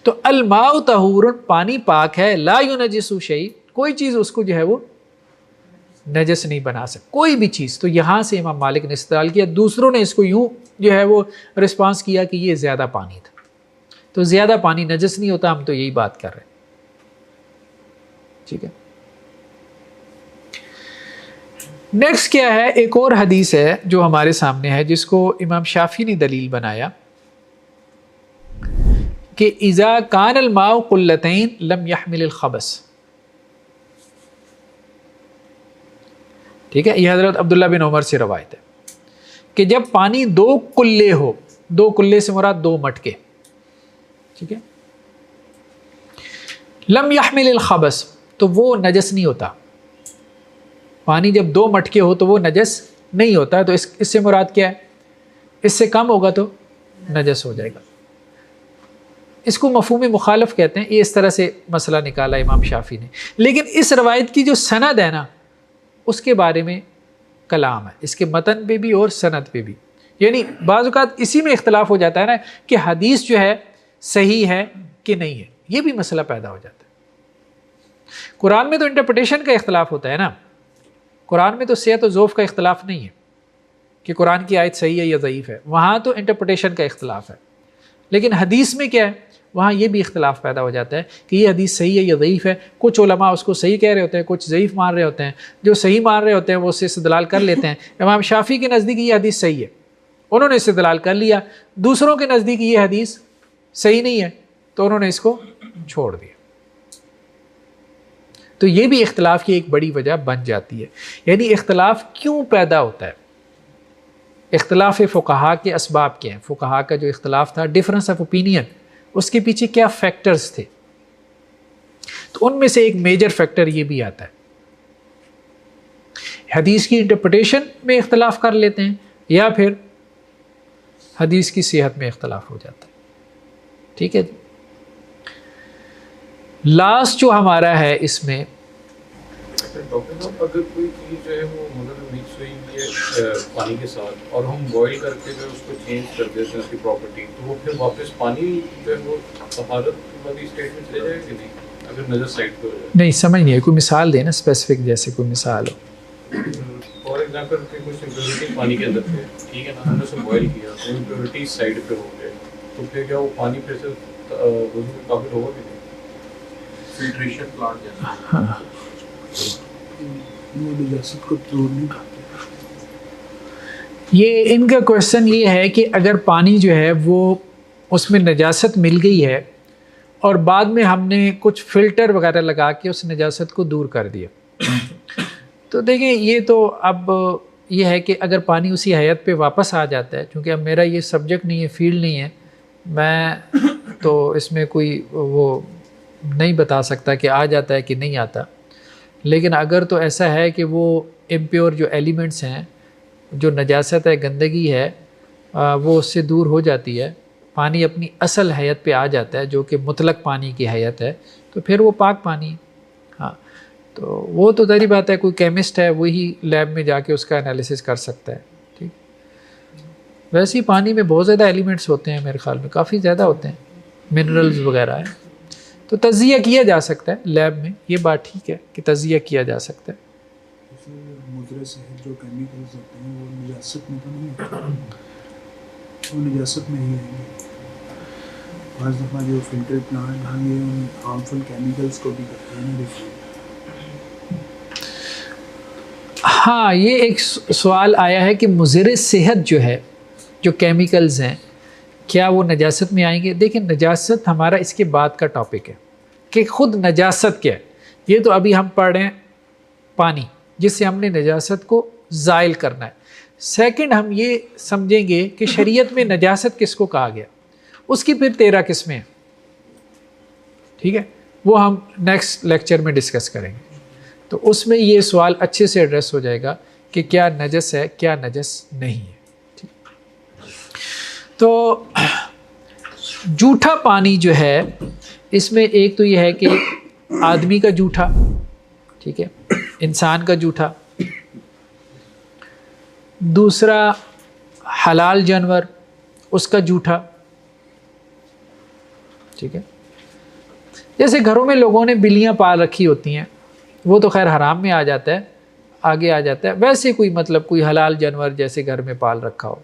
تو الماء طہور، پانی پاک ہے، لا ینجس شیء، کوئی چیز اس کو جو ہے وہ نجس نہیں بنا سکتا، کوئی بھی چیز. تو یہاں سے امام مالک نے استدلال کیا. دوسروں نے اس کو یوں جو ہے وہ رسپانس کیا کہ یہ زیادہ پانی تھا، تو زیادہ پانی نجس نہیں ہوتا. ہم تو یہی بات کر رہے ہیں، ٹھیک ہے. نیکسٹ کیا ہے؟ ایک اور حدیث ہے جو ہمارے سامنے ہے، جس کو امام شافعی نے دلیل بنایا کہ اذا کان الماء قلتین لم يحمل الخبث. ٹھیک ہے، یہ حضرت عبداللہ بن عمر سے روایت ہے کہ جب پانی 2 کلے ہو، 2 کلے سے مراد 2 مٹکے، ٹھیک ہے، لم يحمل الخبث، تو وہ نجس نہیں ہوتا. پانی جب 2 مٹکے ہو تو وہ نجس نہیں ہوتا. تو اس سے مراد کیا ہے؟ اس سے کم ہوگا تو نجس ہو جائے گا. اس کو مفہوم مخالف کہتے ہیں. یہ اس طرح سے مسئلہ نکالا امام شافعی نے. لیکن اس روایت کی جو سند ہے نا اس کے بارے میں کلام ہے، اس کے متن پہ بھی اور سند پہ بھی. یعنی بعض اوقات اسی میں اختلاف ہو جاتا ہے نا کہ حدیث جو ہے صحیح ہے کہ نہیں ہے، یہ بھی مسئلہ پیدا ہو جاتا ہے. قرآن میں تو انٹرپریٹیشن کا اختلاف ہوتا ہے نا، قرآن میں تو صحت و ضعف کا اختلاف نہیں ہے کہ قرآن کی آیت صحیح ہے یا ضعیف ہے، وہاں تو انٹرپریٹیشن کا اختلاف ہے. لیکن حدیث میں کیا ہے؟ وہاں یہ بھی اختلاف پیدا ہو جاتا ہے کہ یہ حدیث صحیح ہے یا ضعیف ہے. کچھ علماء اس کو صحیح کہہ رہے ہوتے ہیں، کچھ ضعیف مان رہے ہوتے ہیں. جو صحیح مان رہے ہوتے ہیں وہ اس سے استدلال کر لیتے ہیں. امام شافعی کے نزدیک یہ حدیث صحیح ہے، انہوں نے استدلال کر لیا. دوسروں کے نزدیک یہ حدیث صحیح نہیں ہے تو انہوں نے اس کو چھوڑ دیا. تو یہ بھی اختلاف کی ایک بڑی وجہ بن جاتی ہے. یعنی اختلاف کیوں پیدا ہوتا ہے؟ اختلاف فقہا کے اسباب کیا ہیں؟ فقہا کا جو اختلاف تھا، ڈفرنس آف اوپینین، اس کے پیچھے کیا فیکٹرز تھے؟ تو ان میں سے ایک میجر فیکٹر یہ بھی آتا ہے، حدیث کی انٹرپریٹیشن میں اختلاف کر لیتے ہیں یا پھر حدیث کی صحت میں اختلاف ہو جاتا ہے. ٹھیک ہے جی. لاسٹ جو ہمارا ہے اس میں ڈاکٹر صاحب، اگر کوئی چیز جو ہے وہ مطلب مکس ہوئی ہے پانی کے ساتھ اور ہم بوائل کر کے جو اس کو چینج کر دیتے ہیں اس کی پراپرٹی، تو وہ پھر واپس پانی جو ہے وہ طہارت والی اسٹیٹ میں چلے جائے کہ نہیں اگر نجس سائڈ پہ ہو جائے؟ نہیں سمجھ نہیں ہے، کوئی مثال دینا اسپیسیفک، جیسے کوئی مثال ہو. فار ایگزامپل کہ کچھ امپیورٹی پانی کے اندر تھے، ٹھیک ہے نا، ہم نے اسے بوائل کیا تو امپیورٹی سائڈ پہ ہو گئے، تو پھر کیا وہ پانی پھر سے وضو میں قابل ہوگا کہ نہیں؟ فلٹریشن پلانٹ جیسا. ہاں یہ ان کا کوشچن یہ ہے کہ اگر پانی جو ہے وہ اس میں نجاست مل گئی ہے اور بعد میں ہم نے کچھ فلٹر وغیرہ لگا کے اس نجاست کو دور کر دیا. تو دیکھیں یہ تو اب یہ ہے کہ اگر پانی اسی حیت پہ واپس آ جاتا ہے، چونکہ اب میرا یہ سبجیکٹ نہیں ہے، فیلڈ نہیں ہے، میں تو اس میں کوئی وہ نہیں بتا سکتا کہ آ جاتا ہے کہ نہیں آتا. لیکن اگر تو ایسا ہے کہ وہ امپیور جو ایلیمنٹس ہیں، جو نجاست ہے، گندگی ہے، وہ اس سے دور ہو جاتی ہے، پانی اپنی اصل حیت پہ آ جاتا ہے جو کہ مطلق پانی کی حیت ہے، تو پھر وہ پاک پانی ہے. ہاں تو وہ تو ظاہری بات ہے، کوئی کیمسٹ ہے وہی لیب میں جا کے اس کا انالیسس کر سکتا ہے. ٹھیک، ویسے ہی پانی میں بہت زیادہ ایلیمنٹس ہوتے ہیں، میرے خیال میں کافی زیادہ ہوتے ہیں، منرلز وغیرہ ہیں، تو تجزیہ کیا جا سکتا ہے لیب میں. یہ بات ٹھیک ہے کہ تجزیہ کیا جا سکتا ہے. مضر صحت جو کیمیکلز ہوتے ہیں وہ نجاست میں تو نہیں ہوتے، وہ نجاست میں ہی ہیں. بعض دفعہ جو فلٹر پلانٹ ہیں یہ ان ہارمفل کیمیکلز کو بھی کرتے ہیں نا. ہاں یہ ایک سوال آیا ہے کہ مضر صحت جو ہے، جو کیمیکلز ہیں، کیا وہ نجاست میں آئیں گے؟ دیکھیں نجاست ہمارا اس کے بعد کا ٹاپک ہے کہ خود نجاست کیا ہے. یہ تو ابھی ہم پڑھ رہے ہیں پانی جس سے ہم نے نجاست کو زائل کرنا ہے. سیکنڈ ہم یہ سمجھیں گے کہ شریعت میں نجاست کس کو کہا گیا، اس کی پھر 13 قسمیں ہیں. ٹھیک ہے، وہ ہم نیکسٹ لیکچر میں ڈسکس کریں گے. تو اس میں یہ سوال اچھے سے ایڈریس ہو جائے گا کہ کیا نجس ہے، کیا نجس نہیں ہے. تو جھوٹا پانی جو ہے، اس میں ایک تو یہ ہے کہ آدمی کا جھوٹا، ٹھیک ہے، انسان کا جھوٹا. دوسرا حلال جانور، اس کا جھوٹا. ٹھیک ہے، جیسے گھروں میں لوگوں نے بلیاں پال رکھی ہوتی ہیں، وہ تو خیر حرام میں آ جاتا ہے، آگے آ جاتا ہے. ویسے کوئی مطلب کوئی حلال جانور جیسے گھر میں پال رکھا ہو،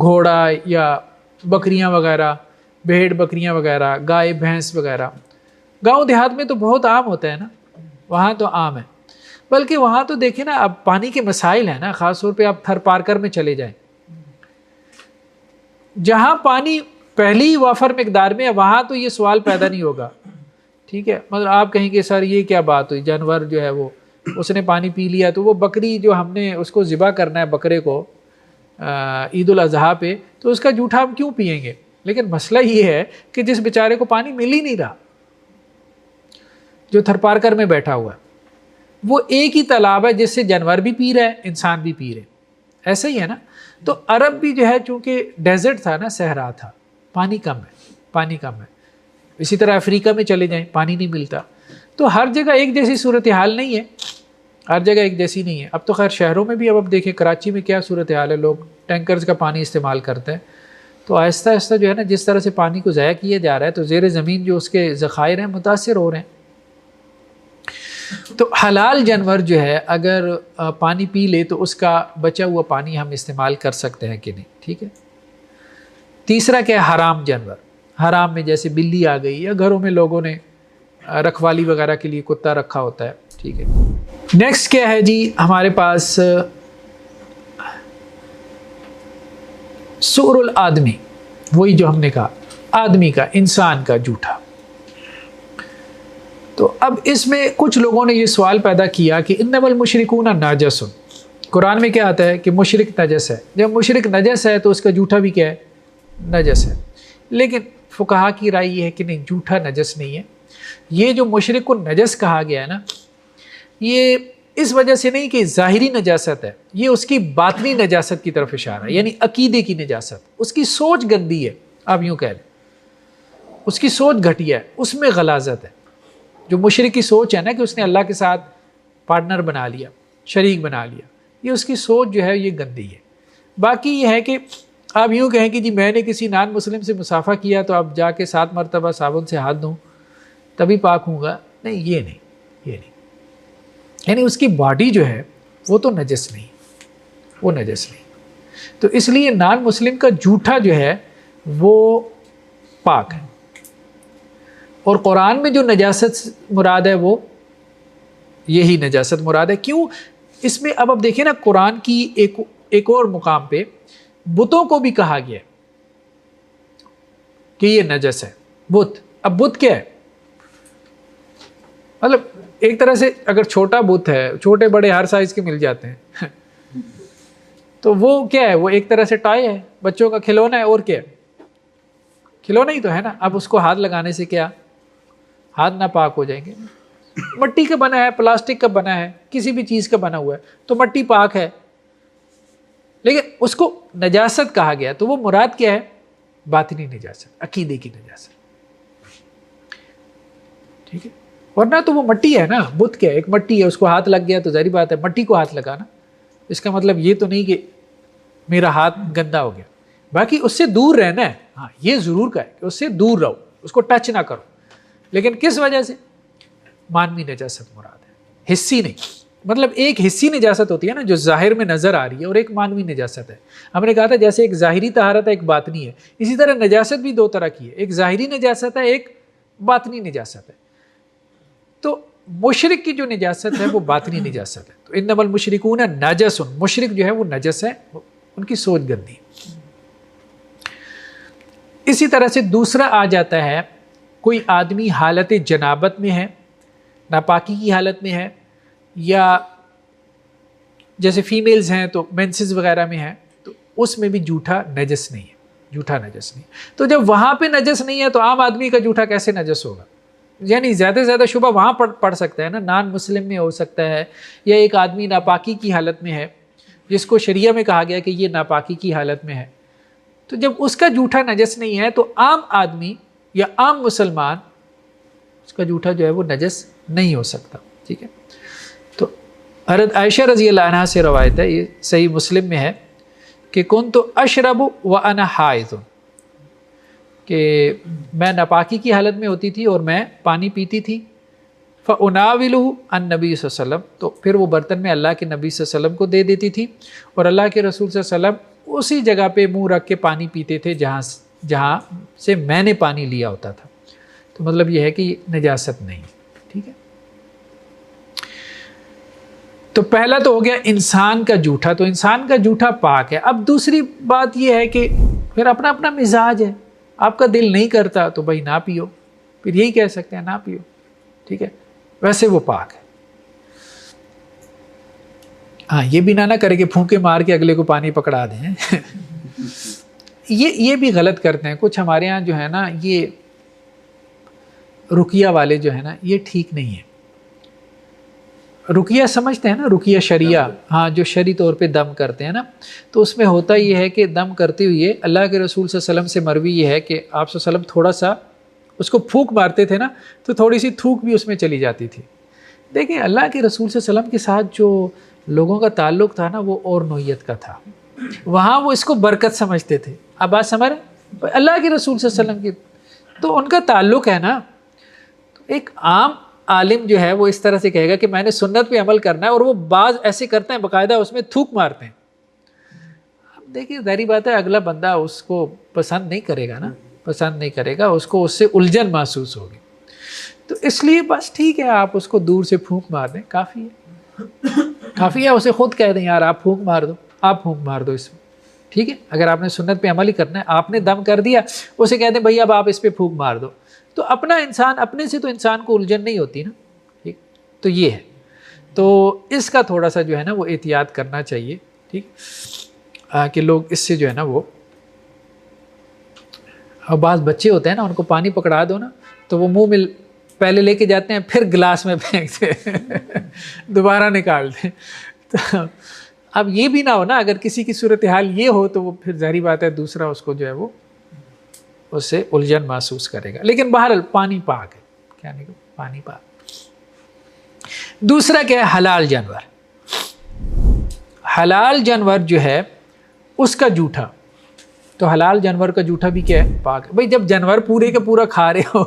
گھوڑا یا بکریاں وغیرہ، بھیڑ بکریاں وغیرہ، گائے بھینس وغیرہ. گاؤں دیہات میں تو بہت عام ہوتا ہے نا، وہاں تو عام ہے. بلکہ وہاں تو دیکھیں نا، اب پانی کے مسائل ہیں نا، خاص طور پہ آپ تھر پارکر میں چلے جائیں، جہاں پانی پہلی ہی وافر مقدار میں ہے، وہاں تو یہ سوال پیدا نہیں ہوگا. ٹھیک ہے، مطلب آپ کہیں گے سر یہ کیا بات ہوئی، جانور جو ہے وہ اس نے پانی پی لیا، تو وہ بکری جو ہم نے اس کو ذبح کرنا ہے بکرے کو عید الاضحیٰ پہ، تو اس کا جھوٹا ہم کیوں پئیں گے؟ لیکن مسئلہ یہ ہے کہ جس بیچارے کو پانی مل ہی نہیں رہا، جو تھر پارکر میں بیٹھا ہوا ہے، وہ ایک ہی تالاب ہے جس سے جانور بھی پی رہا ہے، انسان بھی پی رہے. ایسا ہی ہے نا. تو عرب بھی جو ہے چونکہ ڈیزرٹ تھا نا، صحرا تھا، پانی کم ہے، پانی کم ہے. اسی طرح افریقہ میں چلے جائیں، پانی نہیں ملتا. تو ہر جگہ ایک جیسی صورتحال نہیں ہے، ہر جگہ ایک جیسی نہیں ہے. اب تو خیر شہروں میں بھی اب دیکھیں کراچی میں کیا صورتحال ہے، لوگ ٹینکرز کا پانی استعمال کرتے ہیں. تو آہستہ آہستہ جو ہے نا، جس طرح سے پانی کو ضائع کیا جا رہا ہے، تو زیر زمین جو اس کے ذخائر ہیں متاثر ہو رہے ہیں. تو حلال جانور جو ہے اگر پانی پی لے تو اس کا بچا ہوا پانی ہم استعمال کر سکتے ہیں کہ نہیں. ٹھیک ہے. تیسرا کیا ہے، حرام جانور. حرام میں جیسے بلی آ گئی، یا گھروں میں لوگوں نے رکھوالی وغیرہ کے لیے کتا رکھا ہوتا ہے. ٹھیک ہے. نیکسٹ کیا ہے جی، ہمارے پاس سؤر الآدمی، وہی جو ہم نے کہا آدمی کا، انسان کا جھوٹا. تو اب اس میں کچھ لوگوں نے یہ سوال پیدا کیا کہ انما المشرکون نجس. قرآن میں کیا آتا ہے کہ مشرک نجس ہے. جب مشرک نجس ہے تو اس کا جھوٹا بھی کیا ہے، نجس ہے. لیکن فقہا کی رائے یہ ہے کہ نہیں، جھوٹا نجس نہیں ہے. یہ جو مشرک کو نجس کہا گیا ہے نا، یہ اس وجہ سے نہیں کہ ظاہری نجاست ہے، یہ اس کی باطنی نجاست کی طرف اشارہ ہے، یعنی عقیدے کی نجاست. اس کی سوچ گندی ہے، آپ یوں کہہ لیں، اس کی سوچ گھٹیا ہے، اس میں غلاظت ہے. جو مشرک کی سوچ ہے نا کہ اس نے اللہ کے ساتھ پارٹنر بنا لیا، شریک بنا لیا، یہ اس کی سوچ جو ہے یہ گندی ہے. باقی یہ ہے کہ آپ یوں کہیں کہ جی میں نے کسی نان مسلم سے مصافحہ کیا تو اب جا کے 7 مرتبہ صابن سے ہاتھ دھوں تبھی پاک ہوں گا. نہیں، یہ نہیں، یہ نہیں. یعنی اس کی باڈی جو ہے وہ تو نجس نہیں، وہ نجس نہیں. تو اس لیے نان مسلم کا جھوٹا جو ہے وہ پاک ہے. اور قرآن میں جو نجاست مراد ہے وہ یہی نجاست مراد ہے. کیوں؟ اس میں اب دیکھیں نا، قرآن کی ایک اور مقام پہ بتوں کو بھی کہا گیا ہے. کہ یہ نجس ہے بت. اب بت کیا ہے؟ مطلب ایک طرح سے اگر چھوٹا بت ہے، چھوٹے بڑے ہر سائز کے مل جاتے ہیں تو وہ کیا ہے؟ وہ ایک طرح سے ٹائے ہے، بچوں کا کھلونا ہے. اور کیا ہے؟ کھلونا ہی تو ہے نا. اب اس کو ہاتھ لگانے سے کیا ہاتھ ناپاک ہو جائیں گے؟ مٹی کا بنا ہے، پلاسٹک کا بنا ہے، کسی بھی چیز کا بنا ہوا ہے تو مٹی پاک ہے، لیکن اس کو نجاست کہا گیا. تو وہ مراد کیا ہے؟ باطنی نجاست، عقیدے کی نجاست. ٹھیک ہے، ورنہ تو وہ مٹی ہے نا. بت کیا ہے؟ ایک مٹی ہے، اس کو ہاتھ لگ گیا تو ظاہری بات ہے مٹی کو ہاتھ لگانا. اس کا مطلب یہ تو نہیں کہ میرا ہاتھ گندا ہو گیا. باقی اس سے دور رہنا ہے. ہاں یہ ضرور کا ہے کہ اس سے دور رہو، اس کو ٹچ نہ کرو. لیکن کس وجہ سے؟ مانوی نجاست مراد ہے، حسی نہیں. مطلب ایک حسی نجاست ہوتی ہے نا جو ظاہر میں نظر آ رہی ہے، اور ایک مانوی نجاست ہے. ہم نے کہا تھا جیسے ایک ظاہری طہارت ہے، ایک باطنی ہے. اسی طرح نجاست بھی دو طرح کی ہے، ایک ظاہری نجاست ہے، ایک باطنی نجاست ہے. تو مشرک کی جو نجاست ہے وہ باطنی نجاست ہے. تو انما المشرکون نجس، مشرک جو ہے وہ نجس ہے، ان کی سوچ گندی. اسی طرح سے دوسرا آ جاتا ہے، کوئی آدمی حالت جنابت میں ہے، ناپاکی کی حالت میں ہے، یا جیسے فیمیلز ہیں تو مینسز وغیرہ میں ہیں، تو اس میں بھی جھوٹا نجس نہیں ہے. جھوٹا نجس نہیں. تو جب وہاں پہ نجس نہیں ہے تو عام آدمی کا جھوٹا کیسے نجس ہوگا؟ یعنی زیادہ سے زیادہ شبہ وہاں پڑ سکتا ہے نا، نان مسلم میں ہو سکتا ہے، یا ایک آدمی ناپاکی کی حالت میں ہے جس کو شریعہ میں کہا گیا کہ یہ ناپاکی کی حالت میں ہے. تو جب اس کا جھوٹا نجس نہیں ہے تو عام آدمی یا عام مسلمان اس کا جھوٹا جو ہے وہ نجس نہیں ہو سکتا. ٹھیک ہے. تو حضرت عائشہ رضی اللہ عنہا سے روایت ہے، یہ صحیح مسلم میں ہے کہ کنت اشرب وانا حائض، کہ میں ناپاکی کی حالت میں ہوتی تھی اور میں پانی پیتی تھی. فَأُنَاوِلُهُ النبی صلی اللہ علیہ وسلم، تو پھر وہ برتن میں اللہ کے نبی صلی اللہ علیہ وسلم کو دے دیتی تھی، اور اللہ کے رسول صلی اللہ علیہ وسلم اسی جگہ پہ منہ رکھ کے پانی پیتے تھے جہاں سے میں نے پانی لیا ہوتا تھا. تو مطلب یہ ہے کہ نجاست نہیں. ٹھیک ہے. تو پہلا تو ہو گیا انسان کا جھوٹا، تو انسان کا جھوٹا پاک ہے. اب دوسری بات یہ ہے کہ پھر اپنا اپنا مزاج ہے. آپ کا دل نہیں کرتا تو بھائی نہ پیو، پھر یہی کہہ سکتے ہیں نہ پیو. ٹھیک ہے. ویسے وہ پاک ہے. ہاں یہ بھی نہ کرے کہ پھونکے مار کے اگلے کو پانی پکڑا دیں. یہ بھی غلط کرتے ہیں کچھ ہمارے ہاں جو ہے نا، یہ رقیہ والے جو ہے نا یہ ٹھیک نہیں ہے. رقیہ سمجھتے ہیں نا، رقیہ شریعہ، ہاں جو شرعی طور پہ دم کرتے ہیں نا، تو اس میں ہوتا یہ ہے کہ دم کرتے ہوئے اللہ کے رسول صلی اللہ علیہ وسلم سے مروی یہ ہے کہ آپ صلی اللہ علیہ وسلم تھوڑا سا اس کو پھونک مارتے تھے نا تو تھوڑی سی تھوک بھی اس میں چلی جاتی تھی. دیکھیں اللہ کے رسول صلی اللہ علیہ وسلم کے ساتھ جو لوگوں کا تعلق تھا نا وہ اور نوعیت کا تھا. وہاں وہ اس کو برکت سمجھتے تھے. اب بات سمجھ رہے؟ اللہ کے رسول صلی اللہ علیہ وسلم کی تو ان کا تعلق ہے نا. تو ایک عام عالم جو ہے وہ اس طرح سے کہے گا کہ میں نے سنت پہ عمل کرنا ہے، اور وہ بعض ایسے کرتے ہیں باقاعدہ اس میں تھوک مارتے ہیں. اب دیکھیے ظاہری بات ہے اگلا بندہ اس کو پسند نہیں کرے گا نا، پسند نہیں کرے گا، اس کو اس سے الجھن محسوس ہوگی. تو اس لیے بس ٹھیک ہے آپ اس کو دور سے پھونک مار دیں، کافی ہے. کافی ہے. اسے خود کہہ دیں یار آپ پھونک مار دو، آپ پھونک مار دو اس میں. ٹھیک ہے. اگر آپ نے سنت پہ عمل ہی کرنا ہے، آپ نے دم کر دیا، اسے کہہ دیں بھائی اب آپ اس پہ پھونک مار دو. تو اپنا انسان اپنے سے تو انسان کو الجھن نہیں ہوتی نا. ٹھیک. تو یہ ہے. تو اس کا تھوڑا سا جو ہے نا وہ احتیاط کرنا چاہیے. ٹھیک. کہ لوگ اس سے جو ہے نا وہ، اور بعض بچے ہوتے ہیں نا ان کو پانی پکڑا دو نا تو وہ منہ میں پہلے لے کے جاتے ہیں پھر گلاس میں پھینکتے دوبارہ نکالتے. تو اب یہ بھی نہ ہو نا، اگر کسی کی صورتحال یہ ہو تو وہ پھر ظاہری بات ہے دوسرا اس کو جو ہے وہ اس سے الجھن محسوس کرے گا. لیکن بہرحال پانی پاک ہے. کیا نہیں پانی پاک. دوسرا کیا ہے؟ حلال جانور. حلال جانور جو ہے اس کا جھوٹا، تو حلال جانور کا جھوٹا بھی کیا ہے؟ پاک ہے. بھائی جب جانور پورے کا پورا کھا رہے ہو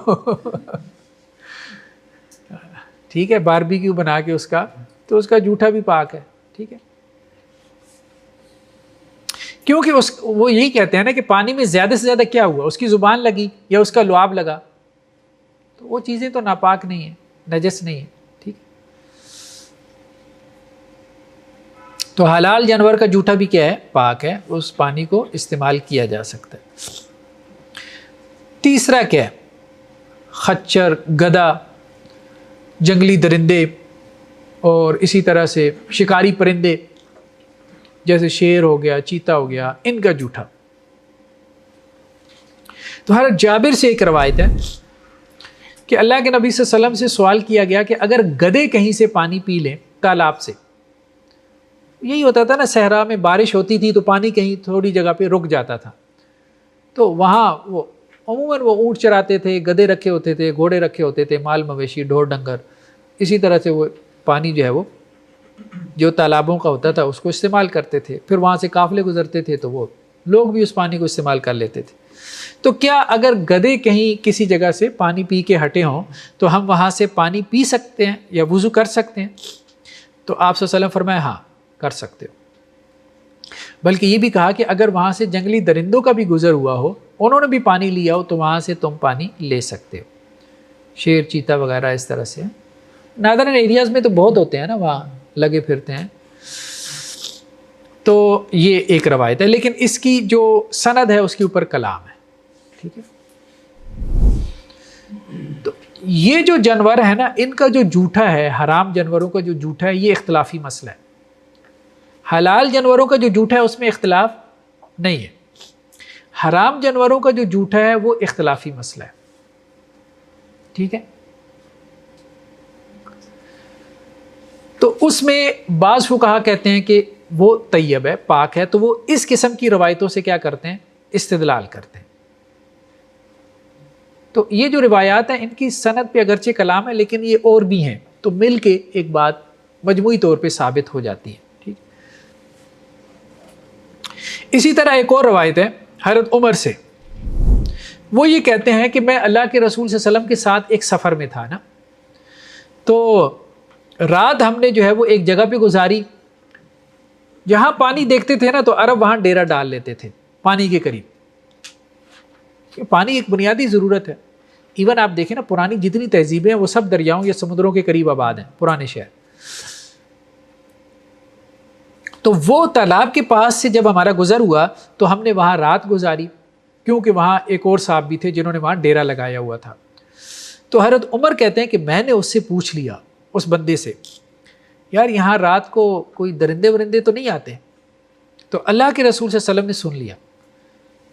ٹھیک ہے، باربیکیو بنا کے اس کا، تو اس کا جھوٹا بھی پاک ہے. ٹھیک ہے. کیونکہ وہ یہی کہتے ہیں نا کہ پانی میں زیادہ سے زیادہ کیا ہوا، اس کی زبان لگی یا اس کا لعاب لگا، تو وہ چیزیں تو ناپاک نہیں ہیں، نجس نہیں ہیں. ٹھیک. تو حلال جانور کا جھوٹا بھی کیا ہے؟ پاک ہے. اس پانی کو استعمال کیا جا سکتا ہے. تیسرا کیا ہے؟ خچر، گدھا، جنگلی درندے اور اسی طرح سے شکاری پرندے جیسے شیر ہو گیا، چیتا ہو گیا، ان کا جھوٹا۔ تو حضرت جابر سے ایک روایت ہے کہ اللہ کے نبی صلی اللہ علیہ وسلم سے سوال کیا گیا کہ اگر گدھے کہیں سے پانی پی لیں تالاب سے، یہی ہوتا تھا نا صحرا میں بارش ہوتی تھی تو پانی کہیں تھوڑی جگہ پہ رک جاتا تھا، تو وہاں وہ عموماً وہ اونٹ چراتے تھے، گدھے رکھے ہوتے تھے، گھوڑے رکھے ہوتے تھے، مال مویشی، ڈھور ڈنگر، اسی طرح سے وہ پانی جو ہے وہ جو تالابوں کا ہوتا تھا اس کو استعمال کرتے تھے، پھر وہاں سے قافلے گزرتے تھے تو وہ لوگ بھی اس پانی کو استعمال کر لیتے تھے۔ تو کیا اگر گدھے کہیں کسی جگہ سے پانی پی کے ہٹے ہوں تو ہم وہاں سے پانی پی سکتے ہیں یا وضو کر سکتے ہیں؟ تو آپ صلی اللہ علیہ وسلم فرمایا ہاں کر سکتے ہو، بلکہ یہ بھی کہا کہ اگر وہاں سے جنگلی درندوں کا بھی گزر ہوا ہو، انہوں نے بھی پانی لیا ہو تو وہاں سے تم پانی لے سکتے ہو، شیر، چیتا وغیرہ اس طرح سے۔ نادرن ایریاز میں تو بہت ہوتے ہیں نا، وہاں لگے پھرتے ہیں۔ تو یہ ایک روایت ہے، لیکن اس کی جو سند ہے اس کے اوپر کلام ہے، ٹھیک ہے۔ تو یہ جو جانور ہے نا، ان کا جو جھوٹا ہے، حرام جانوروں کا جو جھوٹا ہے، یہ اختلافی مسئلہ ہے۔ حلال جانوروں کا جو جھوٹا ہے اس میں اختلاف نہیں ہے، حرام جانوروں کا جو جھوٹا ہے وہ اختلافی مسئلہ ہے، ٹھیک ہے۔ تو اس میں بعض فقہا کہتے ہیں کہ وہ طیب ہے، پاک ہے، تو وہ اس قسم کی روایتوں سے کیا کرتے ہیں؟ استدلال کرتے ہیں۔ تو یہ جو روایات ہیں ان کی سند پہ اگرچہ کلام ہے، لیکن یہ اور بھی ہیں، تو مل کے ایک بات مجموعی طور پہ ثابت ہو جاتی ہے، ٹھیک۔ اسی طرح ایک اور روایت ہے حضرت عمر سے، وہ یہ کہتے ہیں کہ میں اللہ کے رسول صلی اللہ علیہ وسلم کے ساتھ ایک سفر میں تھا نا، تو رات ہم نے جو ہے وہ ایک جگہ پہ گزاری، جہاں پانی دیکھتے تھے نا تو عرب وہاں ڈیرا ڈال لیتے تھے پانی کے قریب۔ پانی ایک بنیادی ضرورت ہے، ایون آپ دیکھیں نا پرانی جتنی تہذیبیں ہیں وہ سب دریاؤں یا سمندروں کے قریب آباد ہیں، پرانے شہر۔ تو وہ تالاب کے پاس سے جب ہمارا گزر ہوا تو ہم نے وہاں رات گزاری، کیونکہ وہاں ایک اور صاحب بھی تھے جنہوں نے وہاں ڈیرا لگایا ہوا تھا۔ تو حضرت عمر کہتے ہیں کہ میں نے اس سے پوچھ لیا، اس بندے سے، یار یہاں رات کو کوئی درندے ورندے تو نہیں آتے؟ تو اللہ کے رسول صلی اللہ علیہ وسلم نے سن لیا،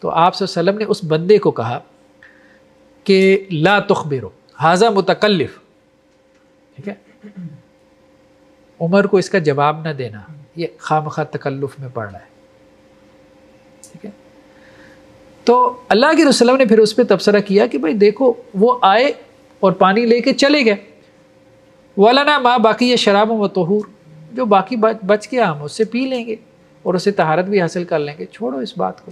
تو آپ صلی اللہ علیہ وسلم نے اس بندے کو کہا کہ لا تخبرو ھذا متکلف، ٹھیک ہے، عمر کو اس کا جواب نہ دینا، یہ خامخواہ تکلف میں پڑ رہا ہے، ٹھیک ہے۔ تو اللہ کے رسول نے پھر اس پہ تبصرہ کیا کہ بھائی دیکھو وہ آئے اور پانی لے کے چلے گئے، وَلَنَا مَا بَقِيَ شَرَابٌ وَطُہُورٌ، جو باقی بچ گیا ہم اس سے پی لیں گے اور اسے طہارت بھی حاصل کر لیں گے، چھوڑو اس بات کو۔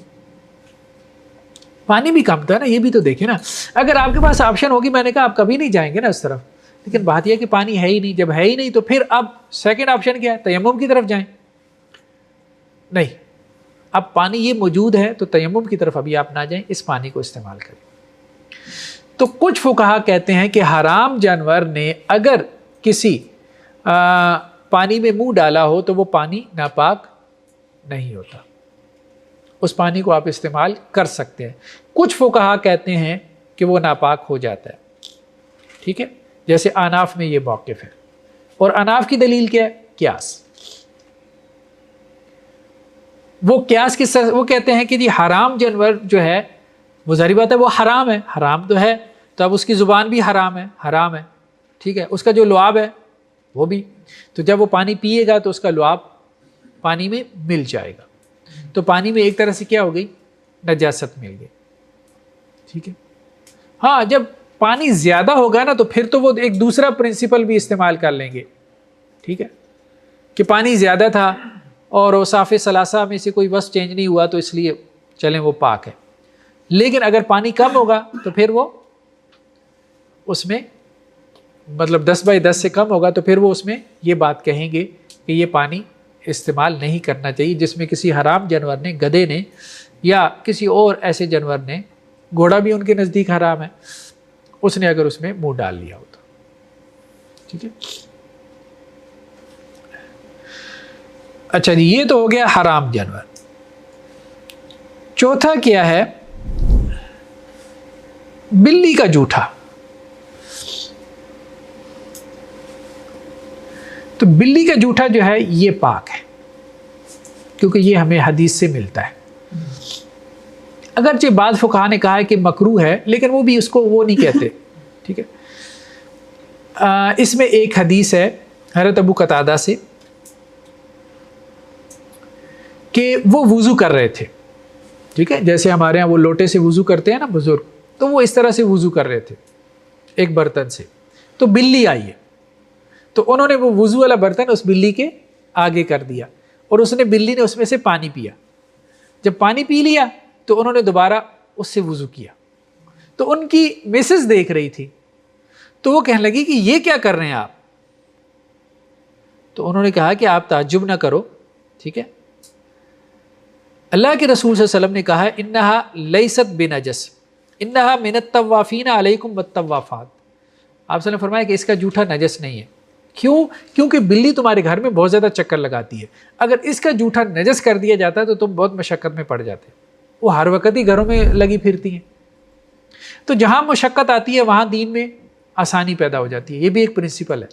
پانی بھی کم تھا نا، یہ بھی تو دیکھیں نا، اگر آپ کے پاس آپشن ہوگی، میں نے کہا آپ کبھی نہیں جائیں گے نا اس طرف، لیکن بات یہ کہ پانی ہے ہی نہیں، جب ہے ہی نہیں تو پھر اب سیکنڈ آپشن کیا ہے؟ تیمم کی طرف جائیں؟ نہیں، اب پانی یہ موجود ہے تو تیمم کی طرف ابھی آپ نہ جائیں، اس پانی کو استعمال کریں۔ تو کچھ فقہا کہتے ہیں کہ حرام جانور نے اگر کسی پانی میں منہ ڈالا ہو تو وہ پانی ناپاک نہیں ہوتا، اس پانی کو آپ استعمال کر سکتے ہیں۔ کچھ فقہا کہتے ہیں کہ وہ ناپاک ہو جاتا ہے، ٹھیک ہے، جیسے اناف میں یہ موقف ہے، اور اناف کی دلیل کیا ہے؟ قیاس۔ وہ قیاس کس طرح؟ وہ کہتے ہیں کہ جی حرام جانور جو ہے وہ ظاہری بات ہے وہ حرام ہے، حرام تو ہے، تو اب اس کی زبان بھی حرام ہے، ٹھیک ہے، اس کا جو لعاب ہے وہ بھی، تو جب وہ پانی پیے گا تو اس کا لعاب پانی میں مل جائے گا، تو پانی میں ایک طرح سے کیا ہو گئی؟ نجاست مل گئی، ٹھیک ہے۔ ہاں جب پانی زیادہ ہوگا نا تو پھر تو وہ ایک دوسرا پرنسپل بھی استعمال کر لیں گے، ٹھیک ہے، کہ پانی زیادہ تھا اور اوصاف ثلاثہ میں سے کوئی وصف چینج نہیں ہوا تو اس لیے چلیں وہ پاک ہے، لیکن اگر پانی کم ہوگا تو پھر وہ اس میں مطلب 10/10 سے کم ہوگا تو پھر وہ اس میں یہ بات کہیں گے کہ یہ پانی استعمال نہیں کرنا چاہیے، جس میں کسی حرام جانور نے، گدھے نے یا کسی اور ایسے جانور نے، گھوڑا بھی ان کے نزدیک حرام ہے، اس نے اگر اس میں منہ ڈال لیا ہو تو، ٹھیک ہے۔ اچھا جی، یہ تو ہو گیا حرام جانور۔ چوتھا کیا ہے؟ بلی کا جوٹا، تو بلی کا جوٹا جو ہے یہ پاک ہے، کیونکہ یہ ہمیں حدیث سے ملتا ہے۔ اگرچہ بعض فقہا نے کہا ہے کہ مکروہ ہے، لیکن وہ بھی اس کو وہ نہیں کہتے، ٹھیک ہے۔ اس میں ایک حدیث ہے حضرت ابو قتادہ سے کہ وہ وضو کر رہے تھے، ٹھیک ہے، جیسے ہمارے ہاں وہ لوٹے سے وضو کرتے ہیں نا بزرگ، تو وہ اس طرح سے وضو کر رہے تھے ایک برتن سے، تو بلی آئی ہے، تو انہوں نے وہ وضو والا برتن اس بلی کے آگے کر دیا، اور بلی نے اس میں سے پانی پیا۔ جب پانی پی لیا تو انہوں نے دوبارہ اس سے وضو کیا، تو ان کی مسز دیکھ رہی تھی، تو وہ کہنے لگی کہ یہ کیا کر رہے ہیں آپ؟ تو انہوں نے کہا کہ آپ تعجب نہ کرو، ٹھیک ہے، اللہ کے رسول صلی اللہ علیہ وسلم نے کہا ہے انہا لیست بنجس انہا من الطوافین علیکم والطوافات۔ آپ صلی اللہ علیہ وسلم نے فرمایا کہ اس کا جوٹا نجس نہیں ہے۔ کیوں؟ کیونکہ بلی تمہارے گھر میں بہت زیادہ چکر لگاتی ہے، اگر اس کا جوٹا نجس کر دیا جاتا ہے تو تم بہت مشقت میں پڑ جاتے، وہ ہر وقت ہی گھروں میں لگی پھرتی ہیں، تو جہاں مشقت آتی ہے وہاں دین میں آسانی پیدا ہو جاتی ہے۔ یہ بھی ایک پرنسپل ہے،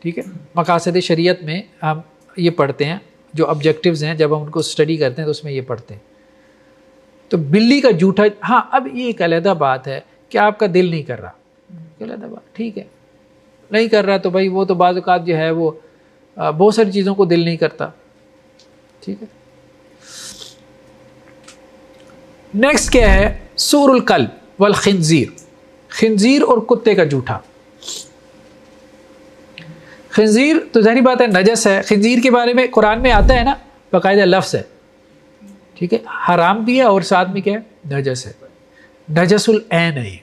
ٹھیک ہے۔ مقاصد شریعت میں ہم یہ پڑھتے ہیں، جو آبجیکٹیوز ہیں جب ہم ان کو اسٹڈی کرتے ہیں تو اس میں یہ پڑھتے ہیں۔ تو بلی کا جوٹا، ہاں اب یہ ایک علیحدہ بات ہے کہ آپ کا دل نہیں کر رہا، علیحدہ بات، ٹھیک ہے، نہیں کر رہا تو بھائی وہ تو بعض اوقات جو ہے وہ بہت ساری چیزوں کو دل نہیں کرتا، ٹھیک ہے۔ نیکسٹ کیا ہے؟ سور الکلب والخنزیر، خنزیر اور کتے کا جوٹا۔ خنزیر تو ظاہری بات ہے نجس ہے، خنزیر کے بارے میں قرآن میں آتا ہے نا، باقاعدہ لفظ ہے، ٹھیک ہے، حرام بھی ہے اور ساتھ میں کیا ہے؟ نجس ہے، نجس العین ہے،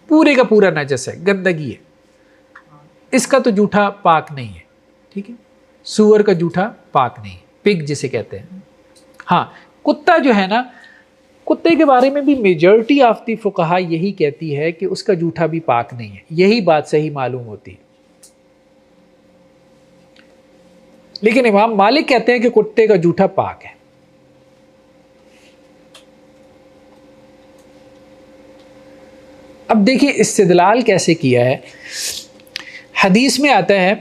پورے کا پورا نجس ہے، گندگی ہے، اس کا تو جوٹا پاک نہیں ہے، ٹھیک ہے، سور کا جوٹا پاک نہیں ہے، پگ جسے کہتے ہیں۔ ہاں کتا جو ہے نا، کتے کے بارے میں بھی میجورٹی آف دی فقہا یہی کہتی ہے کہ اس کا جوٹا بھی پاک نہیں ہے، یہی بات صحیح معلوم ہوتی ہے، لیکن امام مالک کہتے ہیں کہ کتے کا جوٹا پاک ہے۔ اب دیکھیں استدلال کیسے کیا ہے۔ حدیث میں آتا ہے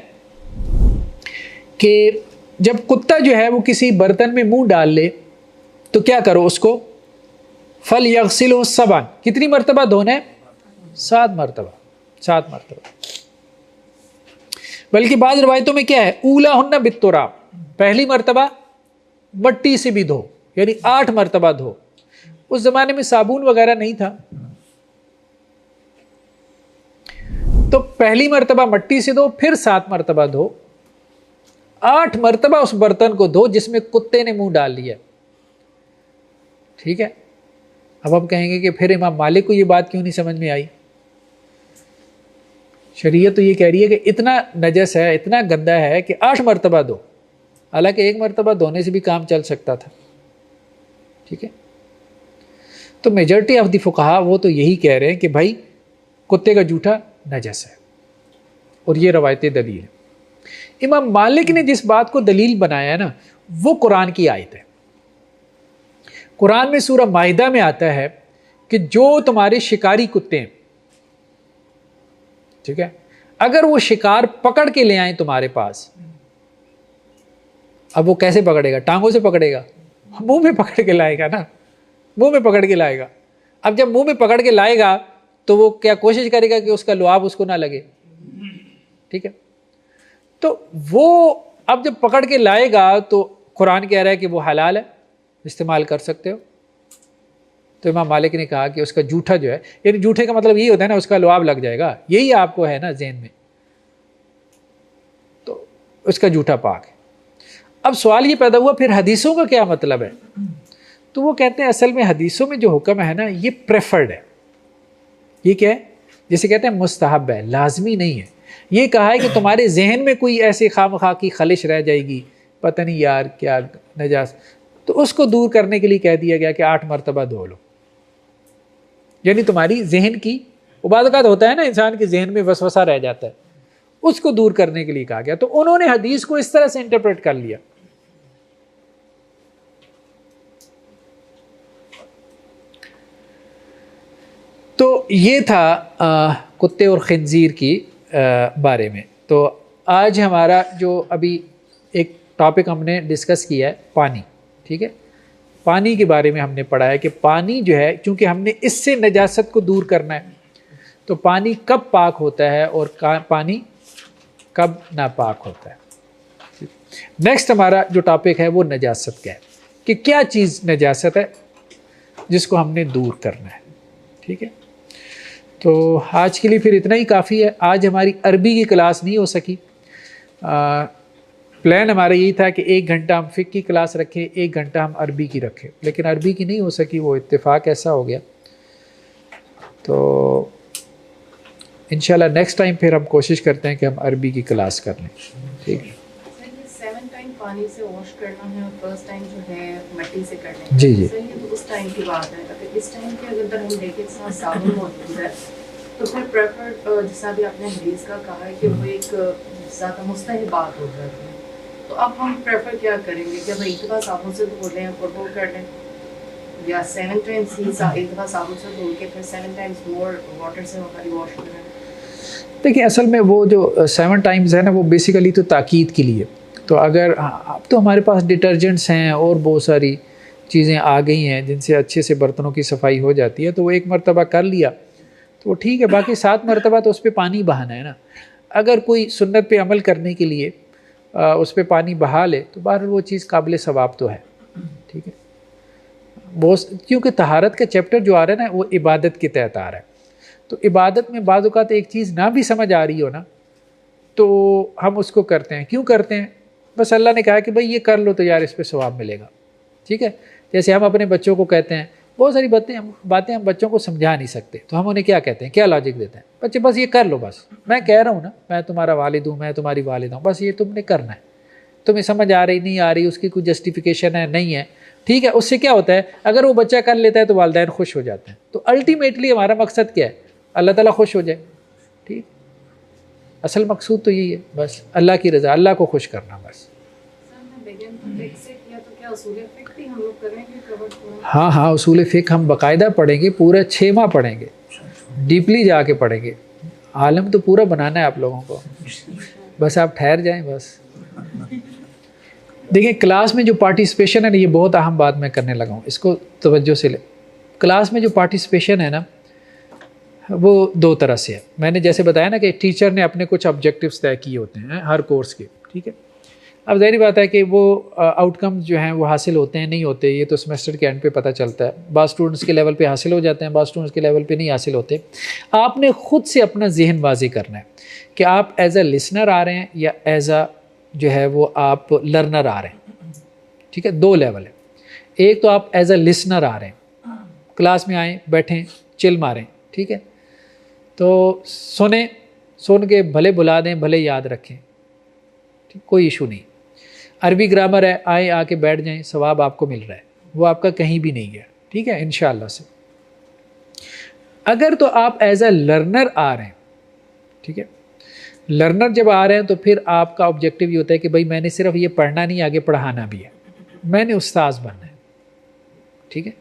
کہ جب کتا جو ہے وہ کسی برتن میں منہ ڈال لے تو کیا کرو، اس کو فَلْيَغْسِلْهُ سَبْعًا، کتنی مرتبہ دھونا ہے؟ 7 مرتبہ، 7 مرتبہ۔ بلکہ بعض روایتوں میں کیا ہے، اولاہن بالتراب، پہلی مرتبہ مٹی سے بھی دھو، یعنی 8 مرتبہ دھو۔ اس زمانے میں صابن وغیرہ نہیں تھا، تو پہلی مرتبہ مٹی سے دھو، پھر 7 مرتبہ دھو، 8 مرتبہ اس برتن کو دھو جس میں کتے نے منہ ڈال لیا، ٹھیک ہے۔ اب ہم کہیں گے کہ پھر امام مالک کو یہ بات کیوں نہیں سمجھ میں آئی؟ شریعت تو یہ کہہ رہی ہے کہ اتنا نجس ہے، اتنا گندا ہے کہ 8 مرتبہ دھو، حالانکہ 1 مرتبہ دھونے سے بھی کام چل سکتا تھا، ٹھیک ہے۔ تو میجورٹی آف دی فقہا وہ تو یہی کہہ رہے ہیں کہ بھائی کتے کا جوٹا نجس ہے، اور یہ روایت دلیل ہے۔ امام مالک نے جس بات کو دلیل بنایا ہے نا، وہ قرآن کی آیت ہے۔ قرآن میں سورہ مائدہ میں آتا ہے کہ جو تمہارے شکاری کتے ہیں، ٹھیک ہے، اگر وہ شکار پکڑ کے لے آئیں تمہارے پاس، اب وہ کیسے پکڑے گا؟ ٹانگوں سے پکڑے گا؟ منہ میں پکڑ کے لائے گا نا، منہ میں پکڑ کے لائے گا۔ اب جب منہ میں پکڑ کے لائے گا تو وہ کیا کوشش کرے گا کہ اس کا لعاب اس کو نہ لگے، ٹھیک ہے۔ تو وہ اب جب پکڑ کے لائے گا تو قرآن کہہ رہا ہے کہ وہ حلال ہے، استعمال کر سکتے ہو۔ تو امام مالک نے کہا کہ اس کا جوٹا جو ہے، یعنی جوٹے کا مطلب یہ ہوتا ہے نا اس کا لعاب لگ جائے گا، یہی آپ کو ہے نا ذہن میں، تو اس کا جوٹا پاک ہے۔ اب سوال یہ پیدا ہوا پھر حدیثوں کا کیا مطلب ہے؟ تو وہ کہتے ہیں اصل میں حدیثوں میں جو حکم ہے نا یہ پریفرڈ ہے، یہ کیا ہے؟ جسے کہتے ہیں مستحب ہے، لازمی نہیں ہے۔ یہ کہا ہے کہ تمہارے ذہن میں کوئی ایسے خواہ کی خلش رہ جائے گی، پتہ نہیں یار کیا نجاس، تو اس کو دور کرنے کے لیے کہہ دیا گیا کہ 8 مرتبہ دھو لو، یعنی تمہاری ذہن کی، وہ بعض اوقات ہوتا ہے نا انسان کے ذہن میں وسوسہ رہ جاتا ہے، اس کو دور کرنے کے لیے کہا گیا۔ تو انہوں نے حدیث کو اس طرح سے انٹرپریٹ کر لیا۔ یہ تھا کتے اور خنزیر کی بارے میں. تو آج ہمارا جو ابھی ایک ٹاپک ہم نے ڈسکس کیا ہے پانی. ٹھیک ہے, پانی کے بارے میں ہم نے پڑھا ہے کہ پانی جو ہے چونکہ ہم نے اس سے نجاست کو دور کرنا ہے, تو پانی کب پاک ہوتا ہے اور پانی کب ناپاک ہوتا ہے. نیکسٹ ہمارا جو ٹاپک ہے وہ نجاست کا ہے کہ کیا چیز نجاست ہے جس کو ہم نے دور کرنا ہے. ٹھیک ہے, تو آج کے لیے پھر اتنا ہی کافی ہے. آج ہماری عربی کی کلاس نہیں ہو سکی. پلان ہمارا یہی تھا کہ 1 گھنٹہ ہم فقہ کی کلاس رکھیں, 1 گھنٹہ ہم عربی کی رکھیں, لیکن عربی کی نہیں ہو سکی, وہ اتفاق ایسا ہو گیا. تو انشاءاللہ نیکسٹ ٹائم پھر ہم کوشش کرتے ہیں کہ ہم عربی کی کلاس کر لیں. ٹھیک ہے, 7 ٹائم پانی سے واش کرنا ہے اور فرسٹ ٹائم جو ہے مٹی سے کرنا ہے. جی جی, تو اس ٹائم کی بات ہے. اگر اس ٹائم کے اگر ہم دیکھیں اس میں صابن موجود ہے تو پھر پریفر جیسا بھی آپ نے حدیث کا کہا ہے کہ وہ ایک زیادہ مستحبات ہو جاتی ہے, تو اب ہم پریفر کیا کریں گے کہ ہم ایک دفعہ صابن سے دھو لیں اور وہ کر لیں, یا 7 ٹائمس ہی ایک دفعہ صابن سے دھو کے پھر 7 ٹائمس مور واٹر سے ہماری واش کریں. دیکھیں اصل میں وہ جو 7 ٹائمز ہے نا وہ بیسیکلی تو تاکید کے لیے. تو اگر اب تو ہمارے پاس ڈٹرجنٹس ہیں اور بہت ساری چیزیں آ گئی ہیں جن سے اچھے سے برتنوں کی صفائی ہو جاتی ہے, تو وہ 1 مرتبہ کر لیا تو وہ ٹھیک ہے. باقی 7 مرتبہ تو اس پہ پانی بہانا ہے نا. اگر کوئی سنت پہ عمل کرنے کے لیے اس پہ پانی بہا لے تو بہرحال وہ چیز قابل ثواب تو ہے. ٹھیک ہے, بہت کیونکہ طہارت کا چیپٹر جو آ رہا ہے نا وہ عبادت کے تحت آ رہا ہے. تو عبادت میں بعض اوقات ایک چیز نہ بھی سمجھ آ رہی ہو نا تو ہم اس کو کرتے ہیں. کیوں کرتے ہیں؟ بس اللہ نے کہا کہ بھائی یہ کر لو تو یار اس پہ ثواب ملے گا. ٹھیک ہے, جیسے ہم اپنے بچوں کو کہتے ہیں, بہت ساری باتیں ہم بچوں کو سمجھا نہیں سکتے, تو ہم انہیں کیا کہتے ہیں, کیا لاجک دیتے ہیں, بچے بس یہ کر لو, بس میں کہہ رہا ہوں نا, میں تمہارا والد ہوں, میں تمہاری والدہ ہوں, بس یہ تم نے کرنا ہے. تمہیں سمجھ آ رہی نہیں آ رہی, اس کی کوئی جسٹیفیکیشن ہے نہیں ہے. ٹھیک ہے, اس سے کیا ہوتا ہے, اگر وہ بچہ کر لیتا ہے تو والدین خوش ہو جاتے ہیں. تو الٹیمیٹلی ہمارا مقصد کیا ہے, اللہ تعالیٰ خوش ہو جائے. ٹھیک, اصل مقصود تو یہی ہے, بس اللہ کی رضا, اللہ کو خوش کرنا بس. ہاں ہاں, اصول فقہ ہم باقاعدہ پڑھیں گے, پورا 6 ماہ پڑھیں گے, ڈیپلی جا کے پڑھیں گے. عالم تو پورا بنانا ہے آپ لوگوں کو, بس آپ ٹھہر جائیں بس. دیکھیں کلاس میں جو پارٹیسپیشن ہے نا, یہ بہت اہم بات میں کرنے لگا ہوں, اس کو توجہ سے لیں. کلاس میں جو پارٹیسپیشن ہے نا وہ 2 طرح سے ہے. میں نے جیسے بتایا نا کہ ٹیچر نے اپنے کچھ آبجیکٹیوز طے کیے ہوتے ہیں ہر کورس کے. ٹھیک ہے, اب ظاہری بات ہے کہ وہ آؤٹ کمز جو ہیں وہ حاصل ہوتے ہیں نہیں ہوتے, یہ تو سیمسٹر کے اینڈ پہ پتہ چلتا ہے. بعض اسٹوڈنٹس کے لیول پہ حاصل ہو جاتے ہیں, بعض اسٹوڈنٹس کے لیول پہ نہیں حاصل ہوتے. آپ نے خود سے اپنا ذہن واضح کرنا ہے کہ آپ ایز اے لسنر آ رہے ہیں یا ایز اے جو ہے وہ آپ لرنر آ رہے ہیں. ٹھیک ہے, 2 لیول ہے. ایک تو آپ ایز اے لسنر آ رہے ہیں, کلاس میں آئیں, بیٹھیں, چل ماریں. ٹھیک ہے, تو سن کے بھلے بلا دیں, بھلے یاد رکھیں, کوئی ایشو نہیں. عربی گرامر ہے, آئیں آ کے بیٹھ جائیں, ثواب آپ کو مل رہا ہے, وہ آپ کا کہیں بھی نہیں گیا. ٹھیک ہے, انشاءاللہ سے. اگر تو آپ ایز اے لرنر آ رہے ہیں, ٹھیک ہے, لرنر جب آ رہے ہیں تو پھر آپ کا آبجیکٹو یہ ہوتا ہے کہ بھائی میں نے صرف یہ پڑھنا نہیں, آگے پڑھانا بھی ہے, میں نے استاذ بننا ہے. ٹھیک ہے,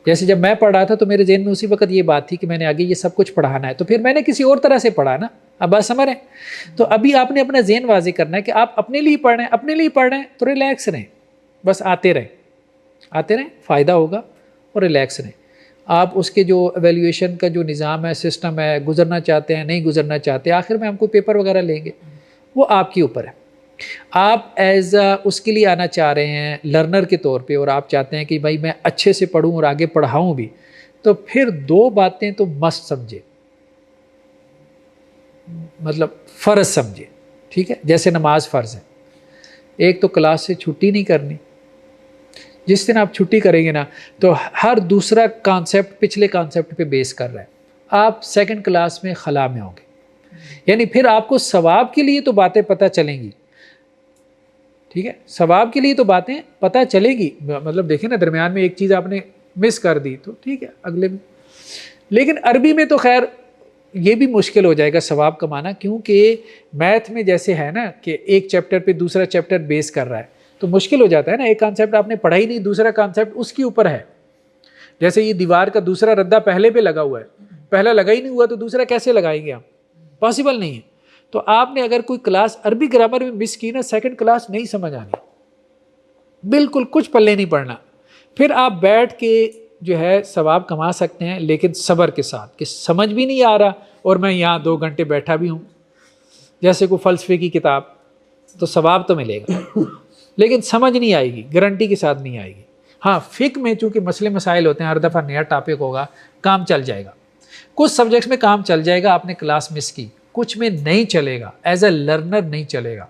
جیسے جب میں پڑھ رہا تھا تو میرے ذہن میں اسی وقت یہ بات تھی کہ میں نے آگے یہ سب کچھ پڑھانا ہے, تو پھر میں نے کسی اور طرح سے پڑھا نا. اب بات سمجھ رہے ہیں؟ تو ابھی آپ نے اپنا ذہن واضح کرنا ہے کہ آپ اپنے لیے پڑھ رہے ہیں, اپنے لیے پڑھ رہے ہیں تو ریلیکس رہیں, بس آتے رہیں, فائدہ ہوگا, اور ریلیکس رہیں. آپ اس کے جو ایویلیویشن کا جو نظام ہے, سسٹم ہے, گزرنا چاہتے ہیں نہیں گزرنا چاہتے, آخر میں ہم کوئی پیپر وغیرہ لیں گے, وہ آپ کے اوپر ہے. آپ ایز اس کے لیے آنا چاہ رہے ہیں لرنر کے طور پہ, اور آپ چاہتے ہیں کہ بھائی میں اچھے سے پڑھوں اور آگے پڑھاؤں بھی, تو پھر 2 باتیں تو مسٹ سمجھے, مطلب فرض سمجھے. ٹھیک ہے, جیسے نماز فرض ہے. ایک تو کلاس سے چھٹی نہیں کرنی. جس دن آپ چھٹی کریں گے نا تو ہر دوسرا کانسیپٹ پچھلے کانسیپٹ پہ بیس کر رہا ہے, آپ 2nd کلاس میں خلا میں ہوں گے. یعنی پھر آپ کو ثواب کے لیے تو باتیں پتہ چلیں گی. ٹھیک ہے, ثواب کے لیے تو باتیں پتہ چلے گی, مطلب دیکھیں نا درمیان میں ایک چیز آپ نے مس کر دی تو ٹھیک ہے اگلے میں. لیکن عربی میں تو خیر یہ بھی مشکل ہو جائے گا ثواب کمانا, کیونکہ میتھ میں جیسے ہے نا کہ ایک چیپٹر پہ دوسرا چیپٹر بیس کر رہا ہے تو مشکل ہو جاتا ہے نا. ایک کانسیپٹ آپ نے پڑھا ہی نہیں, دوسرا کانسیپٹ اس کے اوپر ہے. جیسے یہ دیوار کا دوسرا ردہ پہلے پہ لگا ہوا ہے, پہلا لگا ہی نہیں ہوا تو دوسرا کیسے لگائیں گے ہم؟ پاسبل نہیں ہے. تو آپ نے اگر کوئی کلاس عربی گرامر میں مس کی نا، سیکنڈ کلاس نہیں سمجھ آنی، بالکل کچھ پلے نہیں پڑنا. پھر آپ بیٹھ کے جو ہے ثواب کما سکتے ہیں، لیکن صبر کے ساتھ کہ سمجھ بھی نہیں آ رہا اور میں یہاں 2 گھنٹے بیٹھا بھی ہوں. جیسے کوئی فلسفے کی کتاب، تو ثواب تو ملے گا لیکن سمجھ نہیں آئے گی، گارنٹی کے ساتھ نہیں آئے گی. ہاں فقہ میں چونکہ مسئلے مسائل ہوتے ہیں، ہر دفعہ نیا ٹاپک ہوگا، کام چل جائے گا. کچھ سبجیکٹس میں کام چل جائے گا، آپ نے کلاس مس کی، کچھ میں نہیں چلے گا. ایز اے لرنر نہیں چلے گا،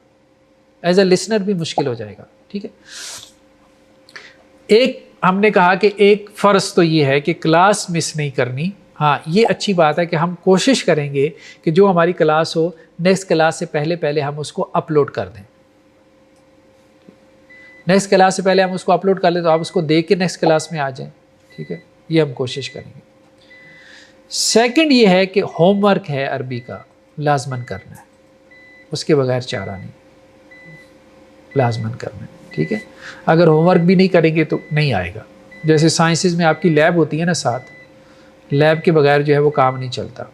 ایز اے لسنر بھی مشکل ہو جائے گا. ٹھیک ہے، ایک ہم نے کہا کہ ایک فرض تو یہ ہے کہ کلاس مس نہیں کرنی. ہاں یہ اچھی بات ہے کہ ہم کوشش کریں گے کہ جو ہماری کلاس ہو نیکسٹ کلاس سے پہلے ہم اس کو اپلوڈ کر دیں. نیکسٹ کلاس سے پہلے ہم اس کو اپلوڈ کر لیں تو آپ اس کو دیکھ کے نیکسٹ کلاس میں آ جائیں. ٹھیک ہے، یہ ہم کوشش کریں گے. سیکنڈ یہ ہے کہ ہوم ورک ہے عربی کا، لازماً کرنا ہے، اس کے بغیر چارہ نہیں، لازماً کرنا ہے. ٹھیک ہے، اگر ہوم ورک بھی نہیں کریں گے تو نہیں آئے گا. جیسے سائنسز میں آپ کی لیب ہوتی ہے نا ساتھ، لیب کے بغیر جو ہے وہ کام نہیں چلتا.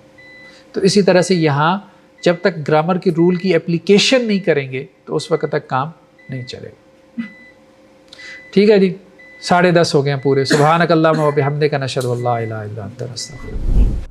تو اسی طرح سے یہاں جب تک گرامر کی رول کی اپلیکیشن نہیں کریں گے تو اس وقت تک کام نہیں چلے گا. ٹھیک ہے جی، 10:30 ہو گئے ہیں پورے. سبحانک اللہم و بحمدک نشہد ان لا الہ الا انت نستغفرک.